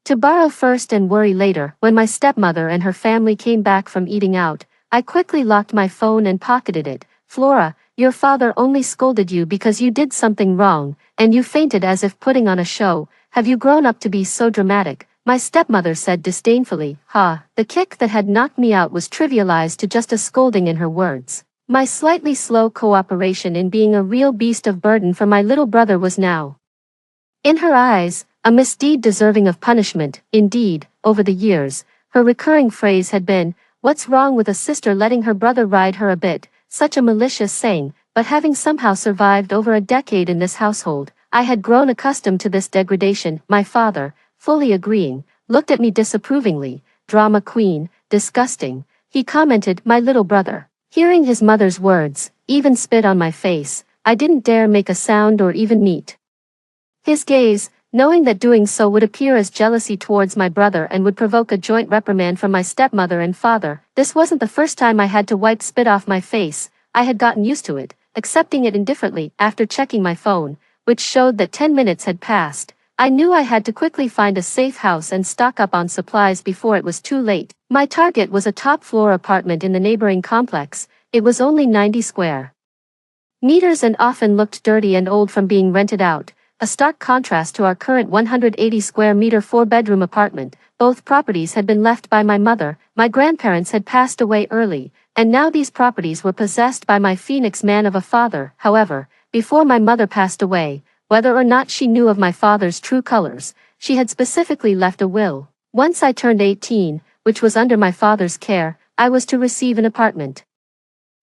to borrow first and worry later. When my stepmother and her family came back from eating out, I quickly locked my phone and pocketed it. Flora, Your father only scolded you because you did something wrong, and you fainted as if putting on a show. Have you grown up to be so dramatic? My stepmother said disdainfully. The kick that had knocked me out was trivialized to just a scolding in her words. My slightly slow cooperation in being a real beast of burden for my little brother was now, in her eyes, a misdeed deserving of punishment. Indeed, over the years, her recurring phrase had been, "What's wrong with a sister letting her brother ride her a bit?" Such a malicious saying, but having somehow survived over a decade in this household, I had grown accustomed to this degradation. My father, fully agreeing, looked at me disapprovingly. "Drama queen, disgusting," he commented. My little brother, hearing his mother's words, even spit on my face. I didn't dare make a sound or even meet his gaze, knowing that doing so would appear as jealousy towards my brother and would provoke a joint reprimand from my stepmother and father. This wasn't the first time I had to wipe spit off my face. I had gotten used to it, accepting it indifferently. After checking my phone, which showed that 10 minutes had passed, I knew I had to quickly find a safe house and stock up on supplies before it was too late. My target was a top-floor apartment in the neighboring complex. It was only 90 square meters and often looked dirty and old from being rented out, a stark contrast to our current 180 square meter 4-bedroom apartment. Both properties had been left by my mother. My grandparents had passed away early, and now these properties were possessed by my Phoenix man of a father. However, before my mother passed away, whether or not she knew of my father's true colors, she had specifically left a will. Once I turned 18, which was under my father's care, I was to receive an apartment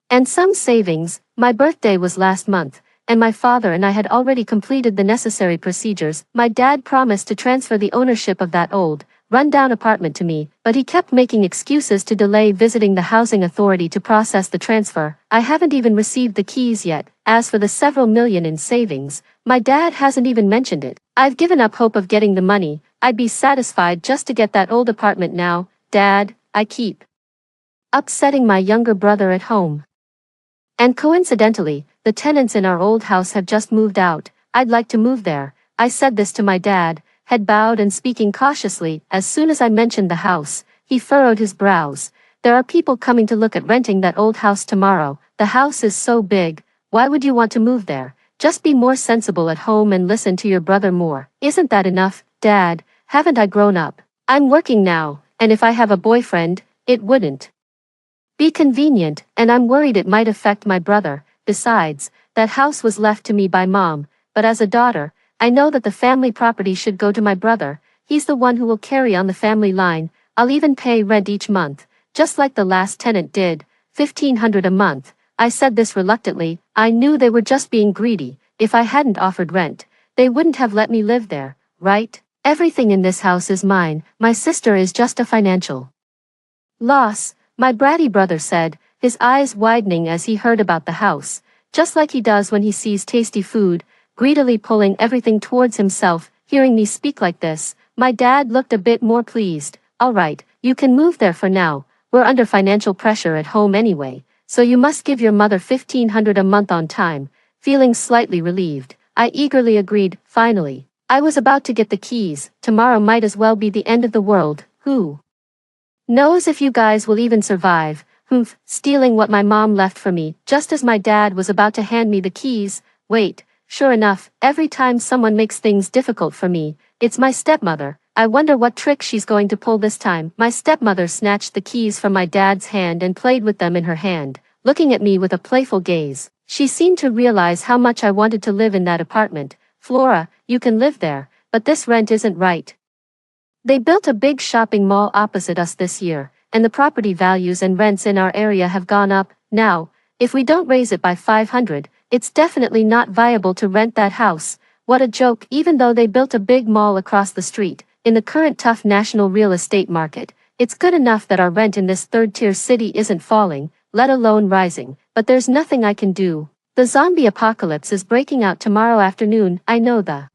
and some savings. My birthday was last month, and my father and I had already completed the necessary procedures. My dad promised to transfer the ownership of that old, run-down apartment to me, but he kept making excuses to delay visiting the housing authority to process the transfer. I haven't even received the keys yet. As for the several million in savings, my dad hasn't even mentioned it. I've given up hope of getting the money. I'd be satisfied just to get that old apartment now. Dad, I keep upsetting my younger brother at home. And coincidentally, the tenants in our old house have just moved out. I'd like to move there. I said this to my dad, head bowed and speaking cautiously. As soon as I mentioned the house, he furrowed his brows. There are people coming to look at renting that old house tomorrow. The house is so big. Why would you want to move there? Just be more sensible at home and listen to your brother more. Isn't that enough, Dad? Haven't I grown up? I'm working now, and if I have a boyfriend, it wouldn't be convenient, and I'm worried it might affect my brother. Besides, that house was left to me by Mom, but as a daughter, I know that the family property should go to my brother. He's the one who will carry on the family line. I'll even pay rent each month, just like the last tenant did, $1,500 a month. I said this reluctantly. I knew they were just being greedy. If I hadn't offered rent, they wouldn't have let me live there, right? Everything in this house is mine. My sister is just a financial loss, my bratty brother said, his eyes widening as he heard about the house, just like he does when he sees tasty food, greedily pulling everything towards himself. Hearing me speak like this, my dad looked a bit more pleased. All right, you can move there for now. We're under financial pressure at home anyway, so you must give your mother $1,500 a month on time. Feeling slightly relieved, I eagerly agreed. Finally, I was about to get the keys. Tomorrow might as well be the end of the world. Who knows if you guys will even survive? Humph, stealing what my mom left for me, just as my dad was about to hand me the keys. Wait, sure enough, every time someone makes things difficult for me, it's my stepmother. I wonder what trick she's going to pull this time. My stepmother snatched the keys from my dad's hand and played with them in her hand, looking at me with a playful gaze. She seemed to realize how much I wanted to live in that apartment. Flora, you can live there, but this rent isn't right. They built a big shopping mall opposite us this year, and the property values and rents in our area have gone up. Now, if we don't raise it by 500, it's definitely not viable to rent that house. What a joke. Even though they built a big mall across the street, in the current tough national real estate market, it's good enough that our rent in this third-tier city isn't falling, let alone rising, but there's nothing I can do. The zombie apocalypse is breaking out tomorrow afternoon. I know the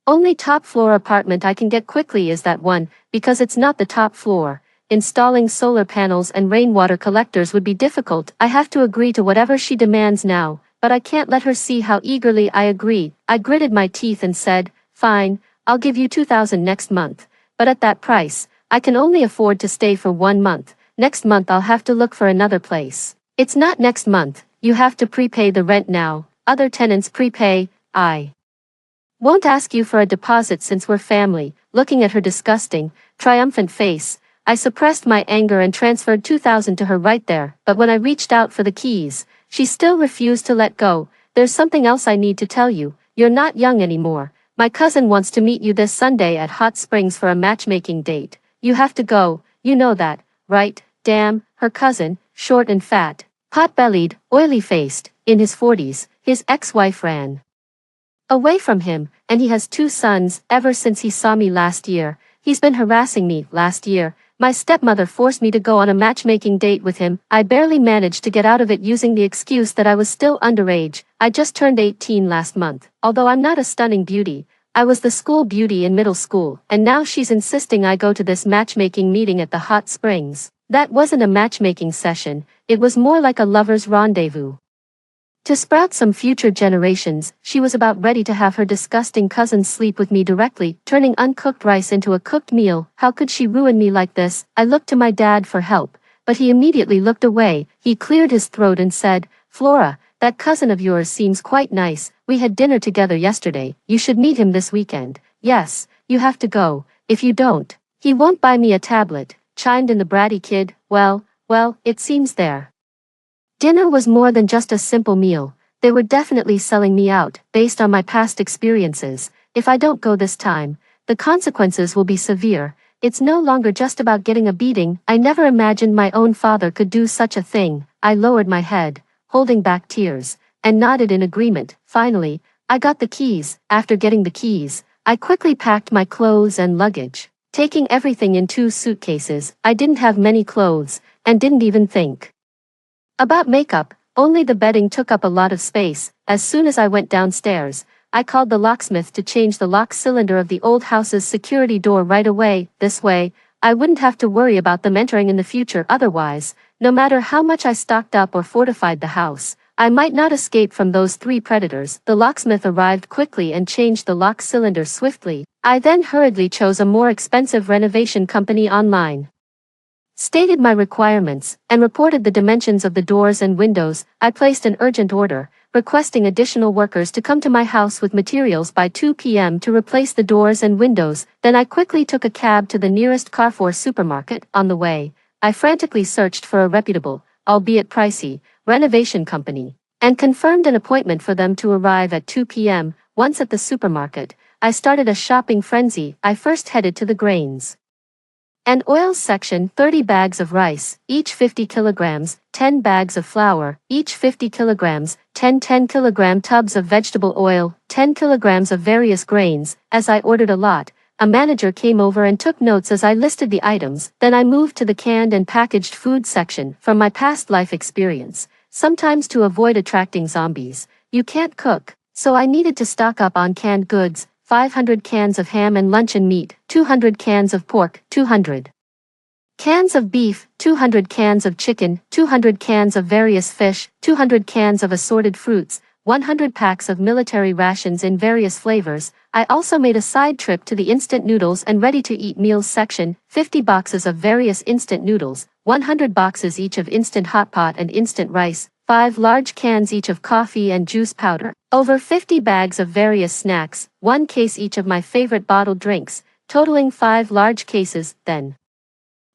only top-floor apartment I can get quickly is that one, because it's not the top floor. Installing solar panels and rainwater collectors would be difficult. I have to agree to whatever she demands now, but I can't let her see how eagerly I agree. I gritted my teeth and said, fine, I'll give you $2,000 next month, but at that price, I can only afford to stay for 1 month. Next month I'll have to look for another place. It's not next month, you have to prepay the rent now, other tenants prepay, I won't ask you for a deposit since we're family. Looking at her disgusting, triumphant face, I suppressed my anger and transferred 2,000 to her right there, but when I reached out for the keys, she still refused to let go. There's something else I need to tell you, you're not young anymore. My cousin wants to meet you this Sunday at Hot Springs for a matchmaking date. You have to go, you know that, right? Damn, her cousin, short and fat, pot-bellied, oily-faced, in his 40s, his ex-wife ran away from him, and he has 2 sons. Ever since he saw me last year, he's been harassing me. Last year, my stepmother forced me to go on a matchmaking date with him. I barely managed to get out of it using the excuse that I was still underage. I just turned 18 last month. Although I'm not a stunning beauty, I was the school beauty in middle school, and now she's insisting I go to this matchmaking meeting at the Hot Springs. That wasn't a matchmaking session, it was more like a lover's rendezvous. To sprout some future generations, she was about ready to have her disgusting cousin sleep with me directly, turning uncooked rice into a cooked meal. How could she ruin me like this? I looked to my dad for help, but he immediately looked away. He cleared his throat and said, "Flora, that cousin of yours seems quite nice. We had dinner together yesterday. You should meet him this weekend." "Yes, you have to go. If you don't, he won't buy me a tablet," chimed in the bratty kid. Well, it seems there. Dinner was more than just a simple meal. They were definitely selling me out, based on my past experiences. If I don't go this time, the consequences will be severe. It's no longer just about getting a beating. I never imagined my own father could do such a thing. I lowered my head, holding back tears, and nodded in agreement. Finally, I got the keys. After getting the keys, I quickly packed my clothes and luggage, taking everything in 2 suitcases. I didn't have many clothes, and didn't even think about makeup. Only the bedding took up a lot of space. As soon as I went downstairs, I called the locksmith to change the lock cylinder of the old house's security door right away. This way, I wouldn't have to worry about them entering in the future. Otherwise, no matter how much I stocked up or fortified the house, I might not escape from those 3 predators. The locksmith arrived quickly and changed the lock cylinder swiftly. I then hurriedly chose a more expensive renovation company online, stated my requirements, and reported the dimensions of the doors and windows. I placed an urgent order, requesting additional workers to come to my house with materials by 2 p.m. to replace the doors and windows. Then I quickly took a cab to the nearest Carrefour supermarket. On the way, I frantically searched for a reputable, albeit pricey, renovation company, and confirmed an appointment for them to arrive at 2 p.m. Once at the supermarket, I started a shopping frenzy. I first headed to the grains and oils section. 30 bags of rice, each 50 kilograms, 10 bags of flour, each 50 kilograms, 10 kilogram tubs of vegetable oil, 10 kilograms of various grains. As I ordered a lot, a manager came over and took notes as I listed the items. Then I moved to the canned and packaged food section. From my past life experience, sometimes to avoid attracting zombies, you can't cook, so I needed to stock up on canned goods. 500 cans of ham and luncheon meat, 200 cans of pork, 200 cans of beef, 200 cans of chicken, 200 cans of various fish, 200 cans of assorted fruits, 100 packs of military rations in various flavors. I also made a side trip to the instant noodles and ready-to-eat meals section. 50 boxes of various instant noodles, 100 boxes each of instant hot pot and instant rice, 5 large cans each of coffee and juice powder, over 50 bags of various snacks, 1 case each of my favorite bottled drinks, totaling 5 large cases. Then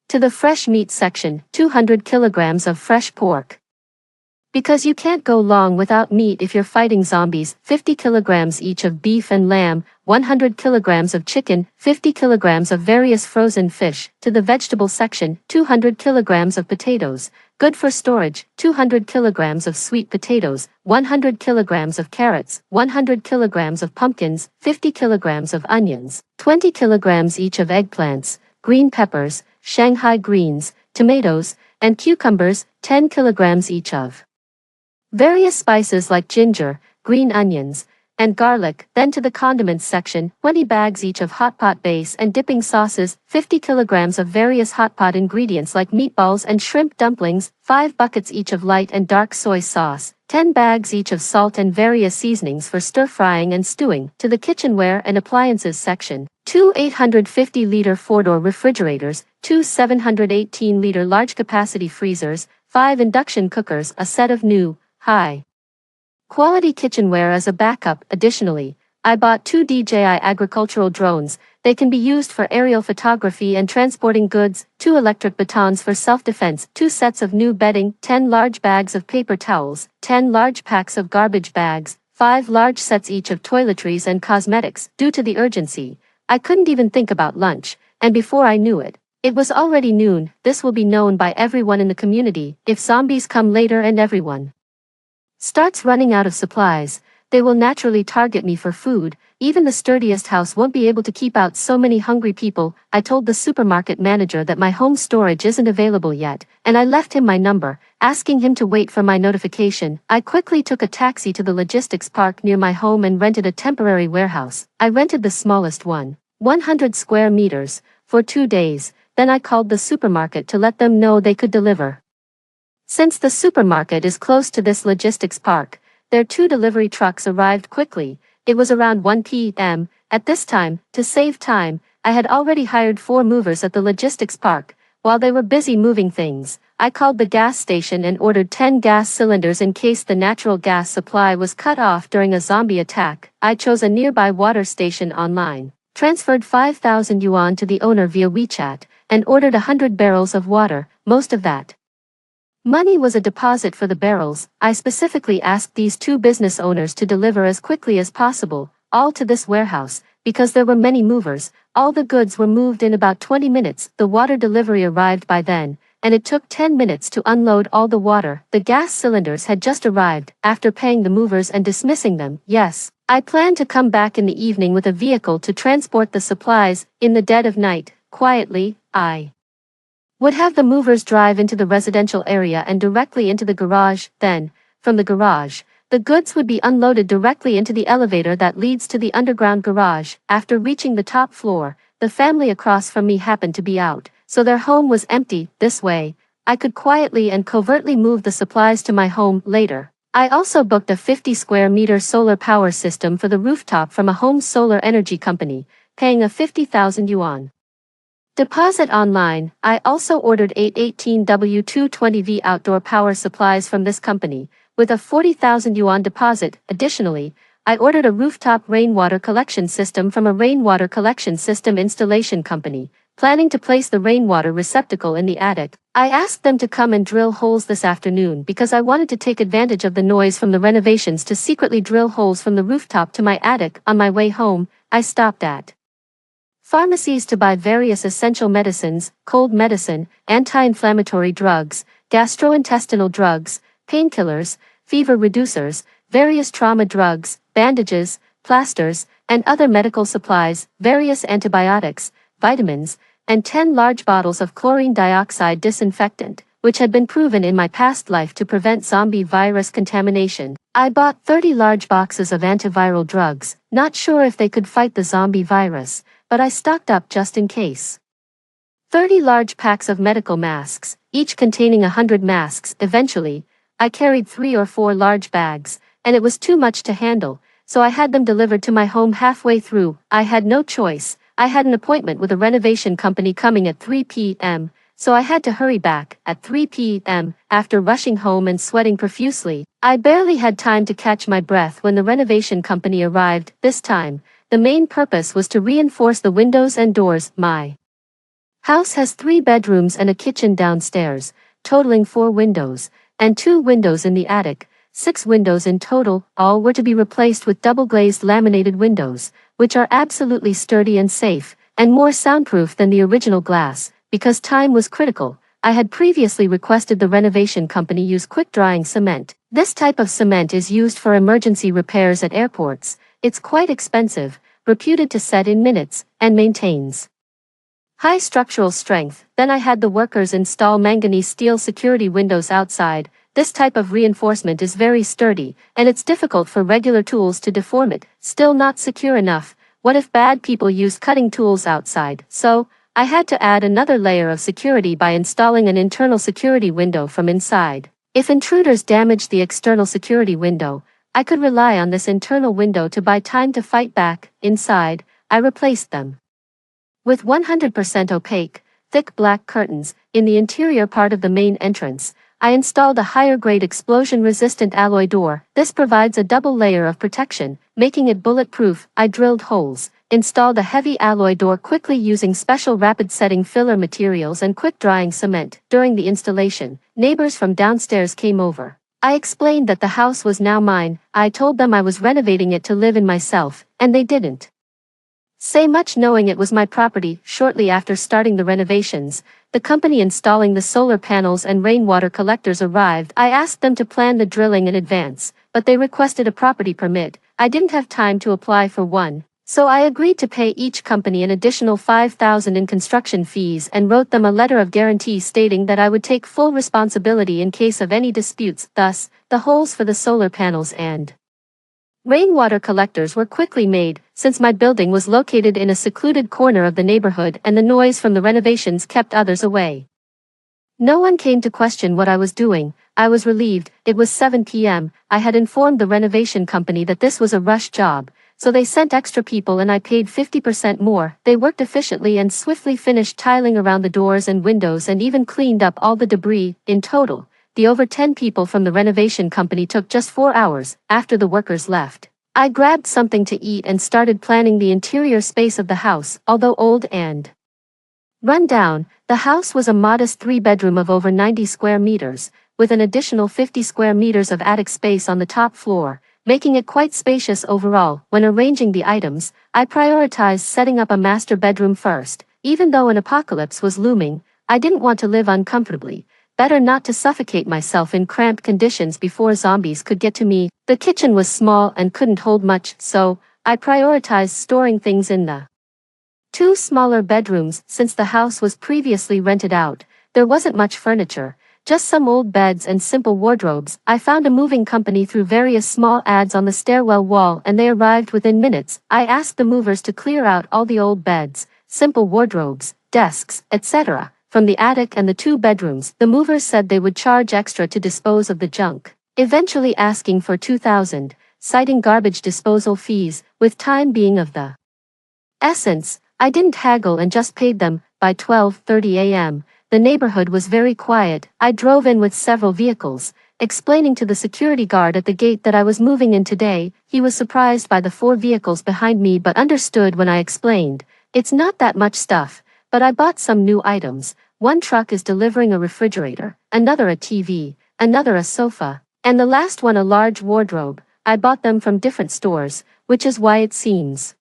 to the fresh meat section, 200 kilograms of fresh pork, because you can't go long without meat if you're fighting zombies. 50 kilograms each of beef and lamb, 100 kilograms of chicken, 50 kilograms of various frozen fish. To the vegetable section, 200 kilograms of potatoes, good for storage, 200 kilograms of sweet potatoes, 100 kilograms of carrots, 100 kilograms of pumpkins, 50 kilograms of onions, 20 kilograms each of eggplants, green peppers, Shanghai greens, tomatoes, and cucumbers, 10 kilograms each of various spices like ginger, green onions, and garlic. Then to the condiments section, 20 bags each of hot pot base and dipping sauces, 50 kilograms of various hot pot ingredients like meatballs and shrimp dumplings, 5 buckets each of light and dark soy sauce, 10 bags each of salt and various seasonings for stir-frying and stewing. To the kitchenware and appliances section, 2 850-liter 4-door refrigerators, 2 718-liter large-capacity freezers, 5 induction cookers, a set of new high quality kitchenware as a backup. Additionally, I bought 2 DJI agricultural drones. They can be used for aerial photography and transporting goods, 2 electric batons for self-defense, 2 sets of new bedding, 10 large bags of paper towels, 10 large packs of garbage bags, 5 large sets each of toiletries and cosmetics. Due to the urgency, I couldn't even think about lunch, and before I knew it, it was already noon. This will be known by everyone in the community if zombies come later and everyone starts running out of supplies. They will naturally target me for food. Even the sturdiest house won't be able to keep out so many hungry people. I told the supermarket manager that my home storage isn't available yet, and I left him my number, asking him to wait for my notification. I quickly took a taxi to the logistics park near my home and rented a temporary warehouse. I rented the smallest one, 100 square meters, for 2 days. Then I called the supermarket to let them know they could deliver. Since the supermarket is close to this logistics park, their 2 delivery trucks arrived quickly. It was around 1 p.m. At this time, to save time, I had already hired 4 movers at the logistics park. While they were busy moving things, I called the gas station and ordered 10 gas cylinders in case the natural gas supply was cut off during a zombie attack. I chose a nearby water station online, transferred 5,000 yuan to the owner via WeChat, and ordered 100 barrels of water. Most of that money was a deposit for the barrels. I specifically asked these 2 business owners to deliver as quickly as possible, all to this warehouse, because there were many movers. All the goods were moved in about 20 minutes. The water delivery arrived by then, and it took 10 minutes to unload all the water. The gas cylinders had just arrived. After paying the movers and dismissing them, yes, I planned to come back in the evening with a vehicle to transport the supplies. In the dead of night, quietly, I would have the movers drive into the residential area and directly into the garage. Then, from the garage, the goods would be unloaded directly into the elevator that leads to the underground garage. After reaching the top floor, the family across from me happened to be out, so their home was empty. This way, I could quietly and covertly move the supplies to my home later. I also booked a 50 square meter solar power system for the rooftop from a home solar energy company, paying a 50,000 yuan deposit online. I also ordered 8 18W220V outdoor power supplies from this company, with a 40,000 yuan deposit. Additionally, I ordered a rooftop rainwater collection system from a rainwater collection system installation company, planning to place the rainwater receptacle in the attic. I asked them to come and drill holes this afternoon because I wanted to take advantage of the noise from the renovations to secretly drill holes from the rooftop to my attic. On my way home, I stopped at pharmacies to buy various essential medicines, cold medicine, anti-inflammatory drugs, gastrointestinal drugs, painkillers, fever reducers, various trauma drugs, bandages, plasters, and other medical supplies, various antibiotics, vitamins, and 10 large bottles of chlorine dioxide disinfectant, which had been proven in my past life to prevent zombie virus contamination. I bought 30 large boxes of antiviral drugs, not sure if they could fight the zombie virus, but I stocked up just in case. 30 large packs of medical masks, each containing 100 masks. Eventually, I carried 3 or 4 large bags, and it was too much to handle, so I had them delivered to my home halfway through. I had no choice. I had an appointment with a renovation company coming at 3 p.m., so I had to hurry back. At 3 p.m., after rushing home and sweating profusely, I barely had time to catch my breath when the renovation company arrived. This time, the main purpose was to reinforce the windows and doors. My house has 3 bedrooms and a kitchen downstairs, totaling 4 windows, and 2 windows in the attic, 6 windows in total. All were to be replaced with double-glazed laminated windows, which are absolutely sturdy and safe, and more soundproof than the original glass. Because time was critical, I had previously requested the renovation company use quick-drying cement. This type of cement is used for emergency repairs at airports. It's quite expensive, reputed to set in minutes, and maintains high structural strength. Then I had the workers install manganese steel security windows outside. This type of reinforcement is very sturdy, and it's difficult for regular tools to deform it. Still not secure enough. What if bad people used cutting tools outside? So, I had to add another layer of security by installing an internal security window from inside. If intruders damaged the external security window, I could rely on this internal window to buy time to fight back. Inside, I replaced them with 100% opaque, thick black curtains. In the interior part of the main entrance, I installed a higher-grade explosion-resistant alloy door. This provides a double layer of protection, making it bulletproof. I drilled holes, installed a heavy alloy door quickly using special rapid-setting filler materials and quick-drying cement. During the installation, neighbors from downstairs came over. I explained that the house was now mine. I told them I was renovating it to live in myself, and they didn't say much, knowing it was my property. Shortly after starting the renovations, the company installing the solar panels and rainwater collectors arrived. I asked them to plan the drilling in advance, but they requested a property permit. I didn't have time to apply for one, so I agreed to pay each company an additional $5,000 in construction fees and wrote them a letter of guarantee stating that I would take full responsibility in case of any disputes. Thus, the holes for the solar panels and rainwater collectors were quickly made, since my building was located in a secluded corner of the neighborhood and the noise from the renovations kept others away. No one came to question what I was doing. I was relieved. It was 7 p.m. I had informed the renovation company that this was a rush job, so they sent extra people and I paid 50% more. They worked efficiently and swiftly finished tiling around the doors and windows and even cleaned up all the debris. In total, the over 10 people from the renovation company took just 4 hours. After the workers left, I grabbed something to eat and started planning the interior space of the house. Although old and run down, the house was a modest 3-bedroom of over 90 square meters, with an additional 50 square meters of attic space on the top floor, making it quite spacious overall. When arranging the items, I prioritized setting up a master bedroom first. Even though an apocalypse was looming, I didn't want to live uncomfortably. Better not to suffocate myself in cramped conditions before zombies could get to me. The kitchen was small and couldn't hold much, so I prioritized storing things in the 2 smaller bedrooms. Since the house was previously rented out, there wasn't much furniture, just some old beds and simple wardrobes. I found a moving company through various small ads on the stairwell wall and they arrived within minutes. I asked the movers to clear out all the old beds, simple wardrobes, desks, etc. from the attic and the 2 bedrooms. The movers said they would charge extra to dispose of the junk, eventually asking for $2,000, citing garbage disposal fees. With time being of the essence, I didn't haggle and just paid them. By 12:30 a.m., the neighborhood was very quiet. I drove in with several vehicles, explaining to the security guard at the gate that I was moving in today. He was surprised by the 4 vehicles behind me but understood when I explained, "It's not that much stuff, but I bought some new items. One truck is delivering a refrigerator, another a TV, another a sofa, and the last one a large wardrobe. I bought them from different stores, which is why it seems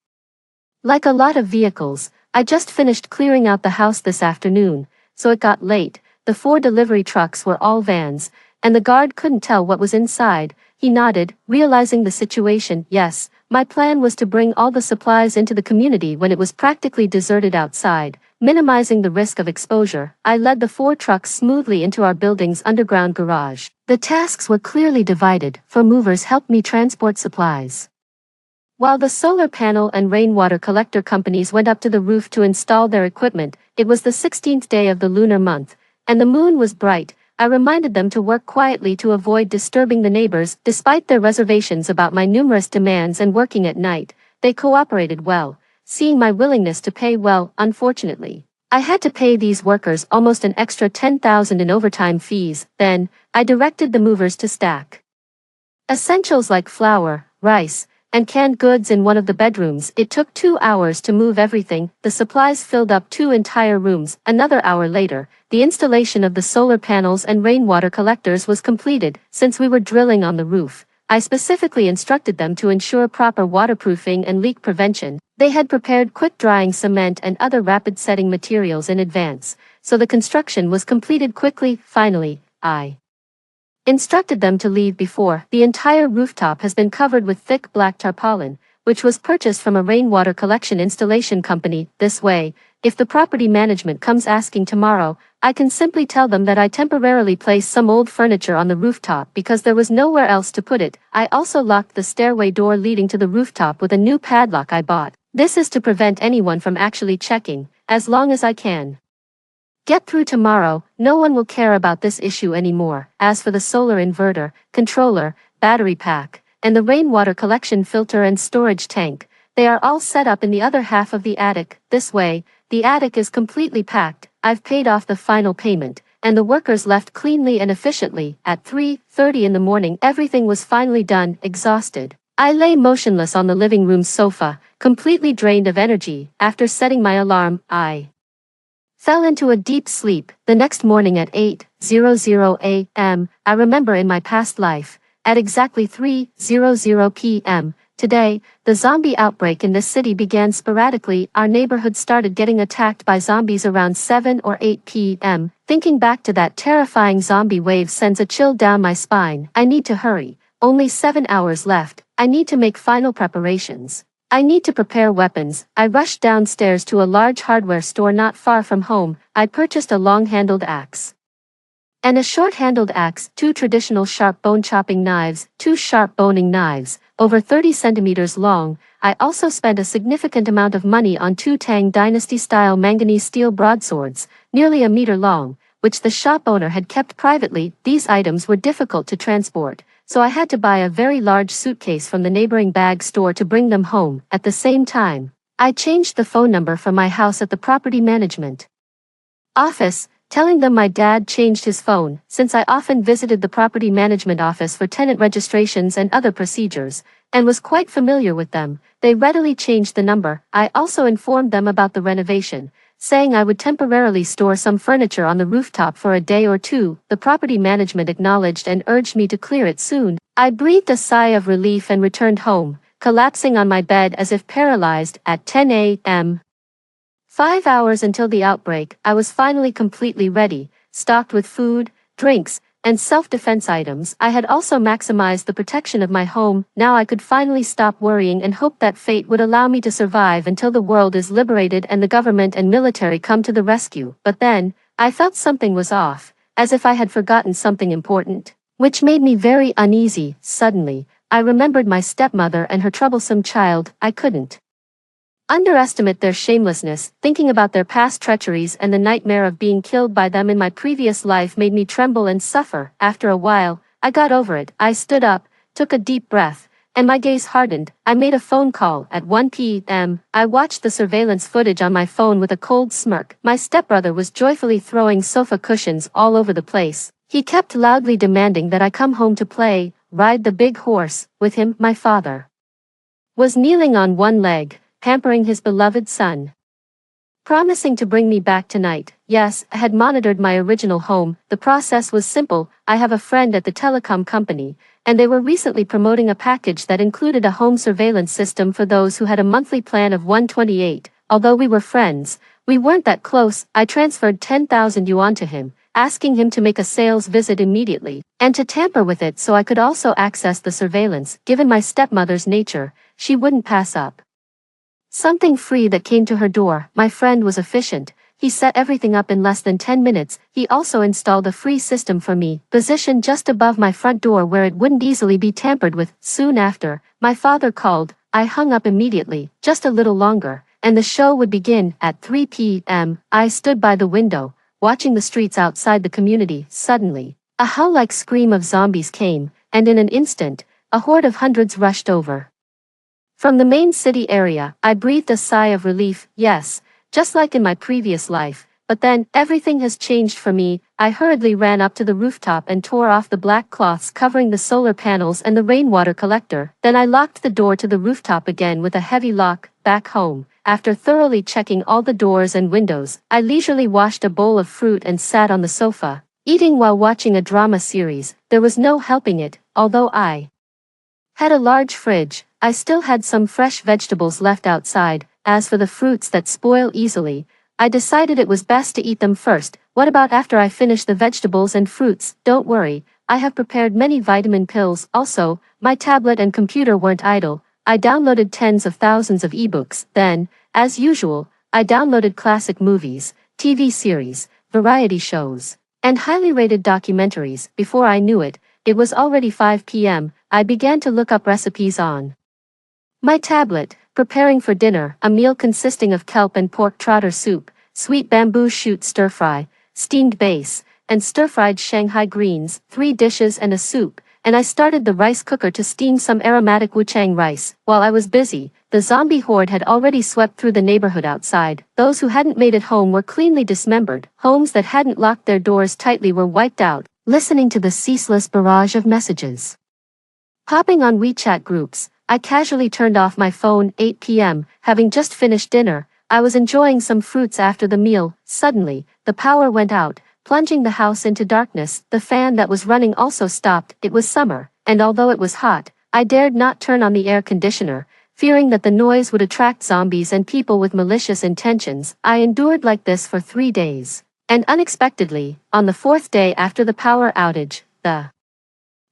like a lot of vehicles. I just finished clearing out the house this afternoon, so it got late." The 4 delivery trucks were all vans, and the guard couldn't tell what was inside. He nodded, realizing the situation. Yes, my plan was to bring all the supplies into the community when it was practically deserted outside, minimizing the risk of exposure. I led the 4 trucks smoothly into our building's underground garage. The tasks were clearly divided, for movers helped me transport supplies, while the solar panel and rainwater collector companies went up to the roof to install their equipment. It was the 16th day of the lunar month, and the moon was bright. I reminded them to work quietly to avoid disturbing the neighbors. Despite their reservations about my numerous demands and working at night, they cooperated well, seeing my willingness to pay well. Unfortunately, I had to pay these workers almost an extra $10,000 in overtime fees. Then, I directed the movers to stack essentials like flour, rice, and canned goods in one of the bedrooms. It took 2 hours to move everything. The supplies filled up 2 entire rooms. Another hour later, the installation of the solar panels and rainwater collectors was completed. Since we were drilling on the roof, I specifically instructed them to ensure proper waterproofing and leak prevention. They had prepared quick-drying cement and other rapid-setting materials in advance, so the construction was completed quickly. Finally, I instructed them to leave before. The entire rooftop has been covered with thick black tarpaulin, which was purchased from a rainwater collection installation company. This way, if the property management comes asking tomorrow, I can simply tell them that I temporarily placed some old furniture on the rooftop because there was nowhere else to put it. I also locked the stairway door leading to the rooftop with a new padlock I bought. This is to prevent anyone from actually checking. As long as I can get through tomorrow, no one will care about this issue anymore. As for the solar inverter, controller, battery pack, and the rainwater collection filter and storage tank, they are all set up in the other half of the attic. This way, the attic is completely packed. I've paid off the final payment, and the workers left cleanly and efficiently. At 3:30 in the morning, everything was finally done. Exhausted, I lay motionless on the living room sofa, completely drained of energy. After setting my alarm, I fell into a deep sleep. The next morning at 8:00 a.m., I remember in my past life, at exactly 3:00 p.m., today, the zombie outbreak in this city began sporadically. Our neighborhood started getting attacked by zombies around 7 or 8 p.m. Thinking back to that terrifying zombie wave sends a chill down my spine. I need to hurry. Only 7 hours left. I need to make final preparations. I need to prepare weapons. I rushed downstairs to a large hardware store not far from home. I purchased a long-handled axe and a short-handled axe, 2 traditional sharp bone chopping knives, 2 sharp boning knives, over 30 centimeters long. I also spent a significant amount of money on 2 Tang Dynasty-style manganese steel broadswords, nearly a meter long, which the shop owner had kept privately. These items were difficult to transport, so I had to buy a very large suitcase from the neighboring bag store to bring them home. At the same time, I changed the phone number for my house at the property management office, telling them my dad changed his phone, since I often visited the property management office for tenant registrations and other procedures, and was quite familiar with them. They readily changed the number. I also informed them about the renovation, saying I would temporarily store some furniture on the rooftop for a day or two. The property management acknowledged and urged me to clear it soon. I breathed a sigh of relief and returned home, collapsing on my bed as if paralyzed. At 10 a.m., 5 hours until the outbreak, I was finally completely ready, stocked with food, drinks, and self-defense items. I had also maximized the protection of my home. Now I could finally stop worrying and hope that fate would allow me to survive until the world is liberated and the government and military come to the rescue. But then, I felt something was off, as if I had forgotten something important, which made me very uneasy. Suddenly, I remembered my stepmother and her troublesome child. I couldn't underestimate their shamelessness. Thinking about their past treacheries and the nightmare of being killed by them in my previous life made me tremble and suffer. After a while, I got over it. I stood up, took a deep breath, and my gaze hardened. I made a phone call. At 1 p.m., I watched the surveillance footage on my phone with a cold smirk. My stepbrother was joyfully throwing sofa cushions all over the place. He kept loudly demanding that I come home to play, ride the big horse, with him. My father was kneeling on one leg, pampering his beloved son, promising to bring me back tonight. Yes, I had monitored my original home. The process was simple. I have a friend at the telecom company, and they were recently promoting a package that included a home surveillance system for those who had a monthly plan of 128. Although we were friends, we weren't that close. I transferred 10,000 yuan to him, asking him to make a sales visit immediately, and to tamper with it so I could also access the surveillance. Given my stepmother's nature, she wouldn't pass up something free that came to her door. My friend was efficient. He set everything up in less than 10 minutes. He also installed a free system for me, positioned just above my front door where it wouldn't easily be tampered with. Soon after, my father called. I hung up immediately. Just a little longer, and the show would begin. At 3 p.m., I stood by the window, watching the streets outside the community. Suddenly, a howl-like scream of zombies came, and in an instant, a horde of hundreds rushed over from the main city area. I breathed a sigh of relief. Yes, just like in my previous life. But then, everything has changed for me. I hurriedly ran up to the rooftop and tore off the black cloths covering the solar panels and the rainwater collector. Then I locked the door to the rooftop again with a heavy lock. Back home, after thoroughly checking all the doors and windows, I leisurely washed a bowl of fruit and sat on the sofa, eating while watching a drama series. There was no helping it. Although I had a large fridge, I still had some fresh vegetables left outside. As for the fruits that spoil easily, I decided it was best to eat them first. What about after I finish the vegetables and fruits? Don't worry, I have prepared many vitamin pills. Also, my tablet and computer weren't idle. I downloaded tens of thousands of ebooks. Then, as usual, I downloaded classic movies, TV series, variety shows, and highly rated documentaries. Before I knew it, it was already 5 p.m. I began to look up recipes on my tablet, preparing for dinner, a meal consisting of kelp and pork trotter soup, sweet bamboo shoot stir-fry, steamed base, and stir-fried Shanghai greens, 3 dishes and a soup, and I started the rice cooker to steam some aromatic wuchang rice. While I was busy, the zombie horde had already swept through the neighborhood outside. Those who hadn't made it home were cleanly dismembered. Homes that hadn't locked their doors tightly were wiped out, listening to the ceaseless barrage of messages. Popping on WeChat groups, I casually turned off my phone. 8 p.m., having just finished dinner. I was enjoying some fruits after the meal. Suddenly, the power went out, plunging the house into darkness. The fan that was running also stopped. It was summer, and although it was hot, I dared not turn on the air conditioner, fearing that the noise would attract zombies and people with malicious intentions. I endured like this for 3 days. And unexpectedly, on the 4th day after the power outage, the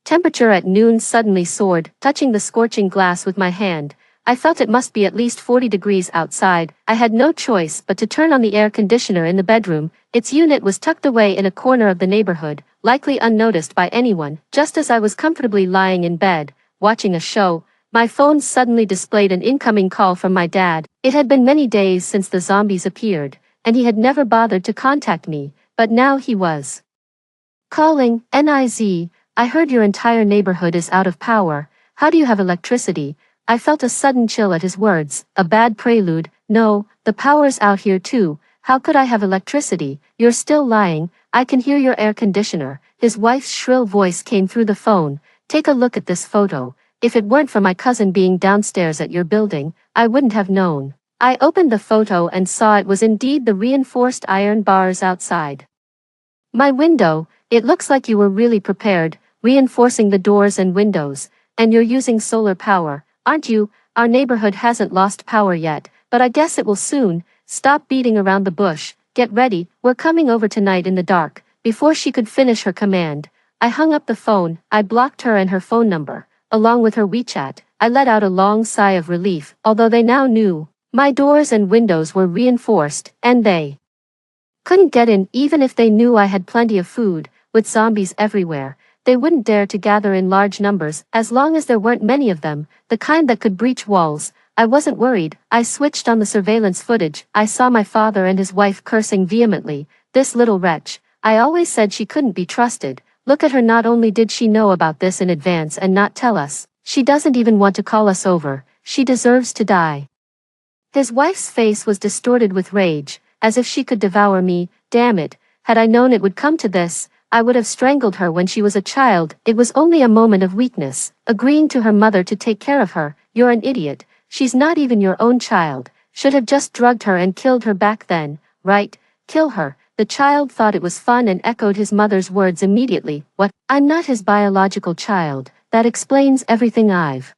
temperature at noon suddenly soared. Touching the scorching glass with my hand, I felt it must be at least 40 degrees outside. I had no choice but to turn on the air conditioner in the bedroom. Its unit was tucked away in a corner of the neighborhood, likely unnoticed by anyone. Just as I was comfortably lying in bed, watching a show, my phone suddenly displayed an incoming call from my dad. It had been many days since the zombies appeared, and he had never bothered to contact me, but now he was calling. "Niz, I heard your entire neighborhood is out of power. How do you have electricity?" I felt a sudden chill at his words. A bad prelude. "No, the power's out here too. How could I have electricity? You're still lying. I can hear your air conditioner." His wife's shrill voice came through the phone. "Take a look at this photo. If it weren't for my cousin being downstairs at your building, I wouldn't have known." I opened the photo and saw it was indeed the reinforced iron bars outside my window. "It looks like you were really prepared, reinforcing the doors and windows, and you're using solar power, aren't you? Our neighborhood hasn't lost power yet, but I guess it will soon. Stop beating around the bush. Get ready, we're coming over tonight in the dark." Before she could finish her command, I hung up the phone. I blocked her and her phone number, along with her WeChat. I let out a long sigh of relief, although they now knew my doors and windows were reinforced, and they couldn't get in. Even if they knew I had plenty of food. With zombies everywhere, they wouldn't dare to gather in large numbers. As long as there weren't many of them, the kind that could breach walls, I wasn't worried. I switched on the surveillance footage. I saw my father and his wife cursing vehemently. "This little wretch. I always said she couldn't be trusted. Look at her. Not only did she know about this in advance and not tell us, she doesn't even want to call us over. She deserves to die." His wife's face was distorted with rage, as if she could devour me. Damn it, had I known it would come to this, I would have strangled her when she was a child. It was only a moment of weakness, agreeing to her mother to take care of her. "You're an idiot. She's not even your own child. Should have just drugged her and killed her back then, right? Kill her." The child thought it was fun and echoed his mother's words immediately. "What? I'm not his biological child. That explains everything I've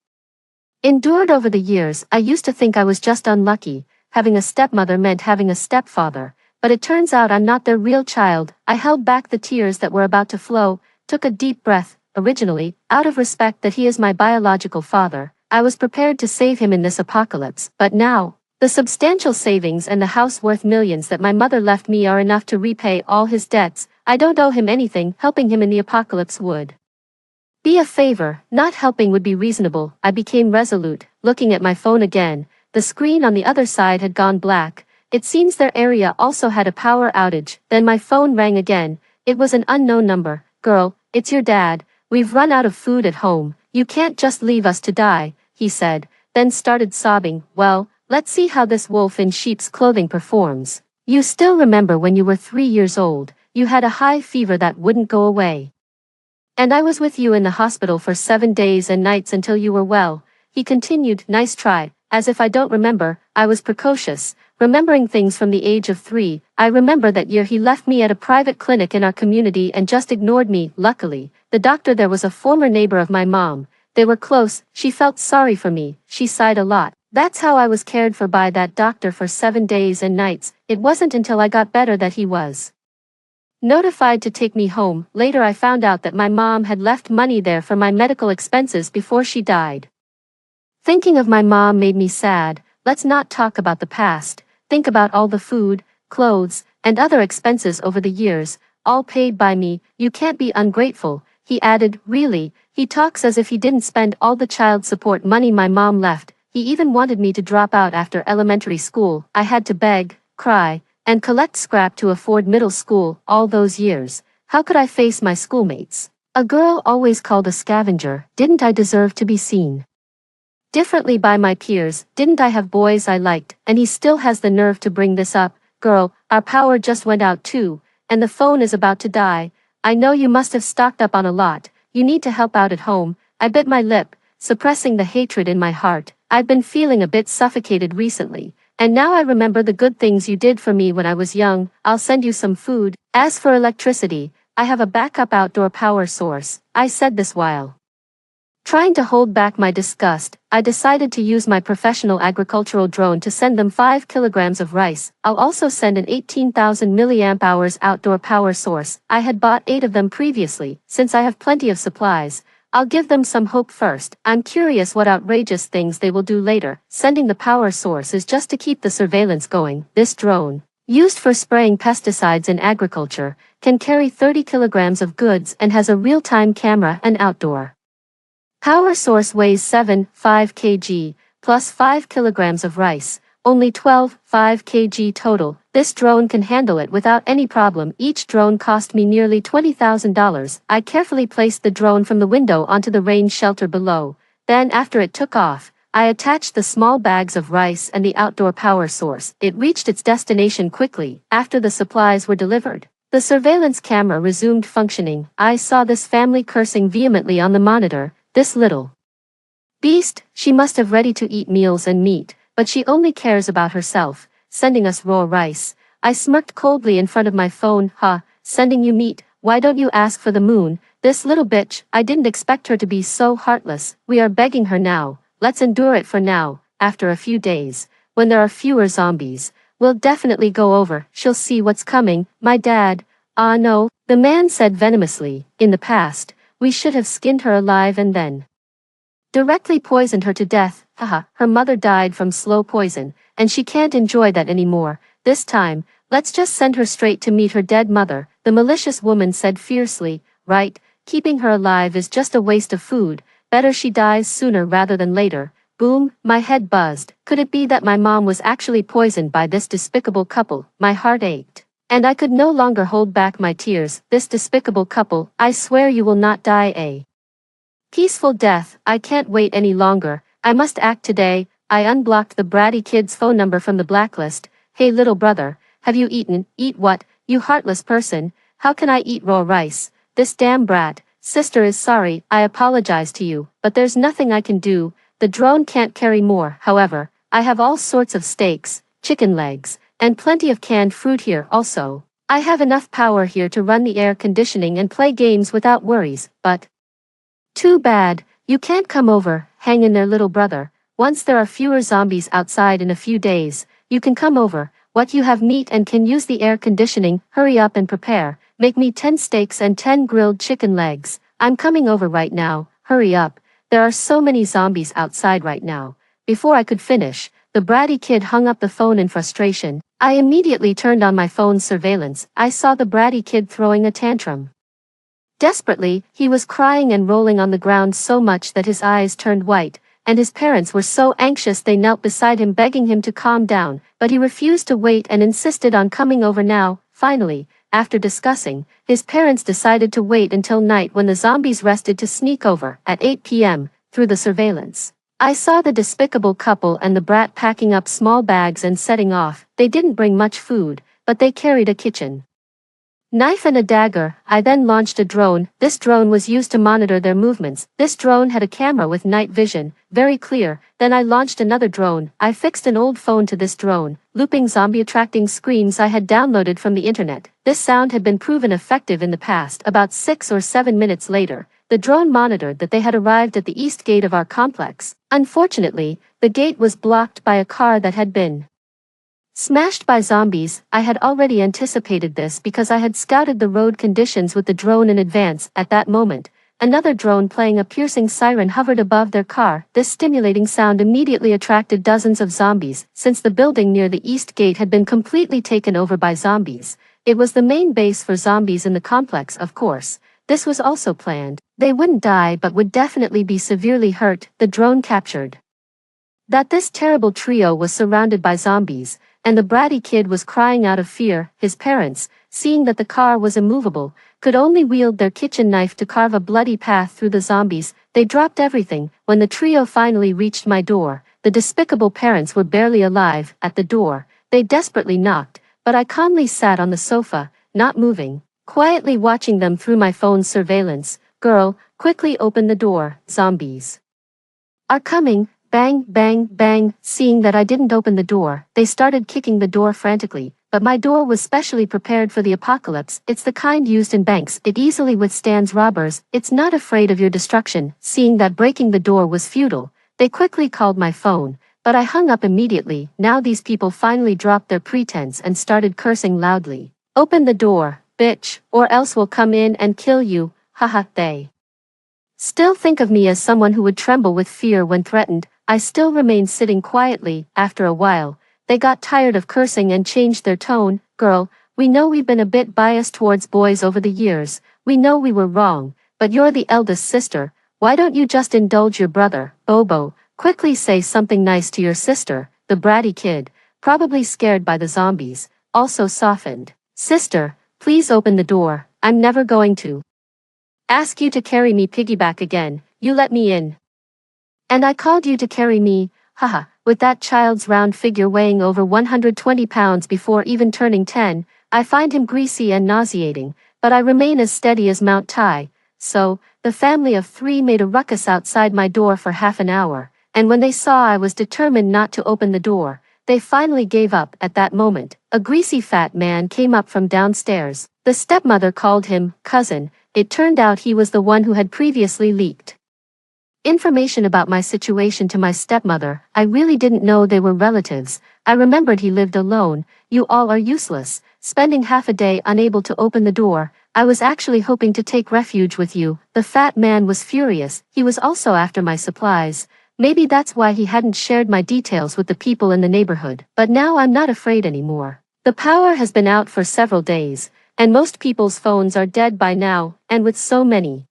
endured over the years. I used to think I was just unlucky. Having a stepmother meant having a stepfather. But it turns out I'm not their real child." I held back the tears that were about to flow, took a deep breath. Originally, out of respect that he is my biological father, I was prepared to save him in this apocalypse. But now, the substantial savings and the house worth millions that my mother left me are enough to repay all his debts. I don't owe him anything. Helping him in the apocalypse would be a favor. Not helping would be reasonable. I became resolute, looking at my phone again. The screen on the other side had gone black. It seems their area also had a power outage. Then my phone rang again. It was an unknown number. "Girl, it's your dad. We've run out of food at home. You can't just leave us to die," he said, then started sobbing. "Well, let's see how this wolf in sheep's clothing performs. You still remember when you were 3 years old, you had a high fever that wouldn't go away. And I was with you in the hospital for 7 days and nights until you were well." He continued. "Nice try. As if I don't remember. I was precocious, remembering things from the age of 3. I remember that year he left me at a private clinic in our community and just ignored me. Luckily, the doctor there was a former neighbor of my mom. They were close. She felt sorry for me." She sighed a lot. "That's how I was cared for by that doctor for 7 days and nights. It wasn't until I got better that he was notified to take me home. Later I found out that my mom had left money there for my medical expenses before she died. Thinking of my mom made me sad. Let's not talk about the past. Think about all the food, clothes, and other expenses over the years, all paid by me. You can't be ungrateful," he added. "Really, he talks as if he didn't spend all the child support money my mom left. He even wanted me to drop out after elementary school. I had to beg, cry, and collect scrap to afford middle school all those years. How could I face my schoolmates?" A girl always called a scavenger, didn't I deserve to be seen differently by my peers? Didn't I have boys I liked? And he still has the nerve to bring this up. Girl, our power just went out too, and the phone is about to die. I know you must have stocked up on a lot. You need to help out at home. I bit my lip, suppressing the hatred in my heart. I've been feeling a bit suffocated recently, and now I remember the good things you did for me when I was young. I'll send you some food. As for electricity, I have a backup outdoor power source. I said this while trying to hold back my disgust. I decided to use my professional agricultural drone to send them 5 kilograms of rice. I'll also send an 18,000 milliamp hours outdoor power source. I had bought 8 of them previously. Since I have plenty of supplies, I'll give them some hope first. I'm curious what outrageous things they will do later. Sending the power source is just to keep the surveillance going. This drone, used for spraying pesticides in agriculture, can carry 30 kilograms of goods and has a real-time camera and outdoor power source weighs 7.5 kg, plus 5 kilograms of rice, only 12.5 kg total. This drone can handle it without any problem. Each drone cost me nearly $20,000. I carefully placed the drone from the window onto the rain shelter below. Then after it took off, I attached the small bags of rice and the outdoor power source. It reached its destination quickly. After the supplies were delivered, the surveillance camera resumed functioning. I saw this family cursing vehemently on the monitor. This little beast, she must have ready-to-eat meals and meat, but she only cares about herself, sending us raw rice. I smirked coldly in front of my phone. Sending you meat, why don't you ask for the moon? This little bitch, I didn't expect her to be so heartless. We are begging her now, let's endure it for now. After a few days, when there are fewer zombies, we'll definitely go over. She'll see what's coming. My dad, no, the man said venomously. In the past, we should have skinned her alive and then directly poisoned her to death. Her mother died from slow poison, and she can't enjoy that anymore. This time, let's just send her straight to meet her dead mother, the malicious woman said fiercely. Right, keeping her alive is just a waste of food. Better she dies sooner rather than later. Boom, my head buzzed. Could it be that my mom was actually poisoned by this despicable couple? My heart ached, and I could no longer hold back my tears. This despicable couple, I swear you will not die a peaceful death. I can't wait any longer. I must act today. I unblocked the bratty kid's phone number from the blacklist. Hey little brother, have you eaten? Eat what, you heartless person? How can I eat raw rice? This damn brat. Sister is sorry, I apologize to you, but there's nothing I can do. The drone can't carry more. However, I have all sorts of steaks, chicken legs, and plenty of canned fruit here also. I have enough power here to run the air conditioning and play games without worries, but too bad, you can't come over. Hang in there little brother. Once there are fewer zombies outside in a few days, you can come over. What, you have meat and can use the air conditioning? Hurry up and prepare. Make me 10 steaks and 10 grilled chicken legs. I'm coming over right now. Hurry up. There are so many zombies outside right now. Before I could finish, the bratty kid hung up the phone in frustration. I immediately turned on my phone's surveillance. I saw the bratty kid throwing a tantrum. Desperately, he was crying and rolling on the ground so much that his eyes turned white, and his parents were so anxious they knelt beside him begging him to calm down, but he refused to wait and insisted on coming over now. Finally, after discussing, his parents decided to wait until night when the zombies rested to sneak over. At 8 p.m., through the surveillance, I saw the despicable couple and the brat packing up small bags and setting off. They didn't bring much food, but they carried a kitchen knife and a dagger. I then launched a drone. This drone was used to monitor their movements. This drone had a camera with night vision, very clear. Then I launched another drone. I fixed an old phone to this drone, looping zombie attracting screams I had downloaded from the internet. This sound had been proven effective in the past. About 6 or 7 minutes later, the drone monitored that they had arrived at the east gate of our complex. Unfortunately, the gate was blocked by a car that had been smashed by zombies. I had already anticipated this because I had scouted the road conditions with the drone in advance. At that moment, another drone playing a piercing siren hovered above their car. This stimulating sound immediately attracted dozens of zombies. Since the building near the east gate had been completely taken over by zombies, it was the main base for zombies in the complex. Of course, this was also planned. They wouldn't die but would definitely be severely hurt. The drone captured that this terrible trio was surrounded by zombies, and the bratty kid was crying out of fear. His parents, seeing that the car was immovable, could only wield their kitchen knife to carve a bloody path through the zombies. They dropped everything. When the trio finally reached my door, the despicable parents were barely alive. At the door, they desperately knocked, but I calmly sat on the sofa, not moving, quietly watching them through my phone's surveillance. Girl, quickly open the door, zombies are coming. Bang, bang, bang. Seeing that I didn't open the door, they started kicking the door frantically, but my door was specially prepared for the apocalypse. It's the kind used in banks. It easily withstands robbers. It's not afraid of your destruction. Seeing that breaking the door was futile, they quickly called my phone, but I hung up immediately. Now these people finally dropped their pretense and started cursing loudly. Open the door, bitch, or else we'll come in and kill you. Haha. They still think of me as someone who would tremble with fear when threatened. I still remained sitting quietly. After a while, they got tired of cursing and changed their tone. Girl, we know we've been a bit biased towards boys over the years. We know we were wrong, but you're the eldest sister. Why don't you just indulge your brother? Bobo, quickly say something nice to your sister. The bratty kid, probably scared by the zombies, also softened. Sister, please open the door. I'm never going to ask you to carry me piggyback again. You let me in. And I called you to carry me, haha, with that child's round figure weighing over 120 pounds before even turning 10, I find him greasy and nauseating, but I remain as steady as Mount Tai. So, the family of 3 made a ruckus outside my door for half an hour, and when they saw I was determined not to open the door, they finally gave up. At that moment, a greasy fat man came up from downstairs. The stepmother called him cousin. It turned out he was the one who had previously leaked information about my situation to my stepmother. I really didn't know they were relatives. I remembered he lived alone. You all are useless, spending half a day unable to open the door. I was actually hoping to take refuge with you. The fat man was furious. He was also after my supplies. Maybe that's why he hadn't shared my details with the people in the neighborhood. But now I'm not afraid anymore. The power has been out for several days, and most people's phones are dead by now, and with so many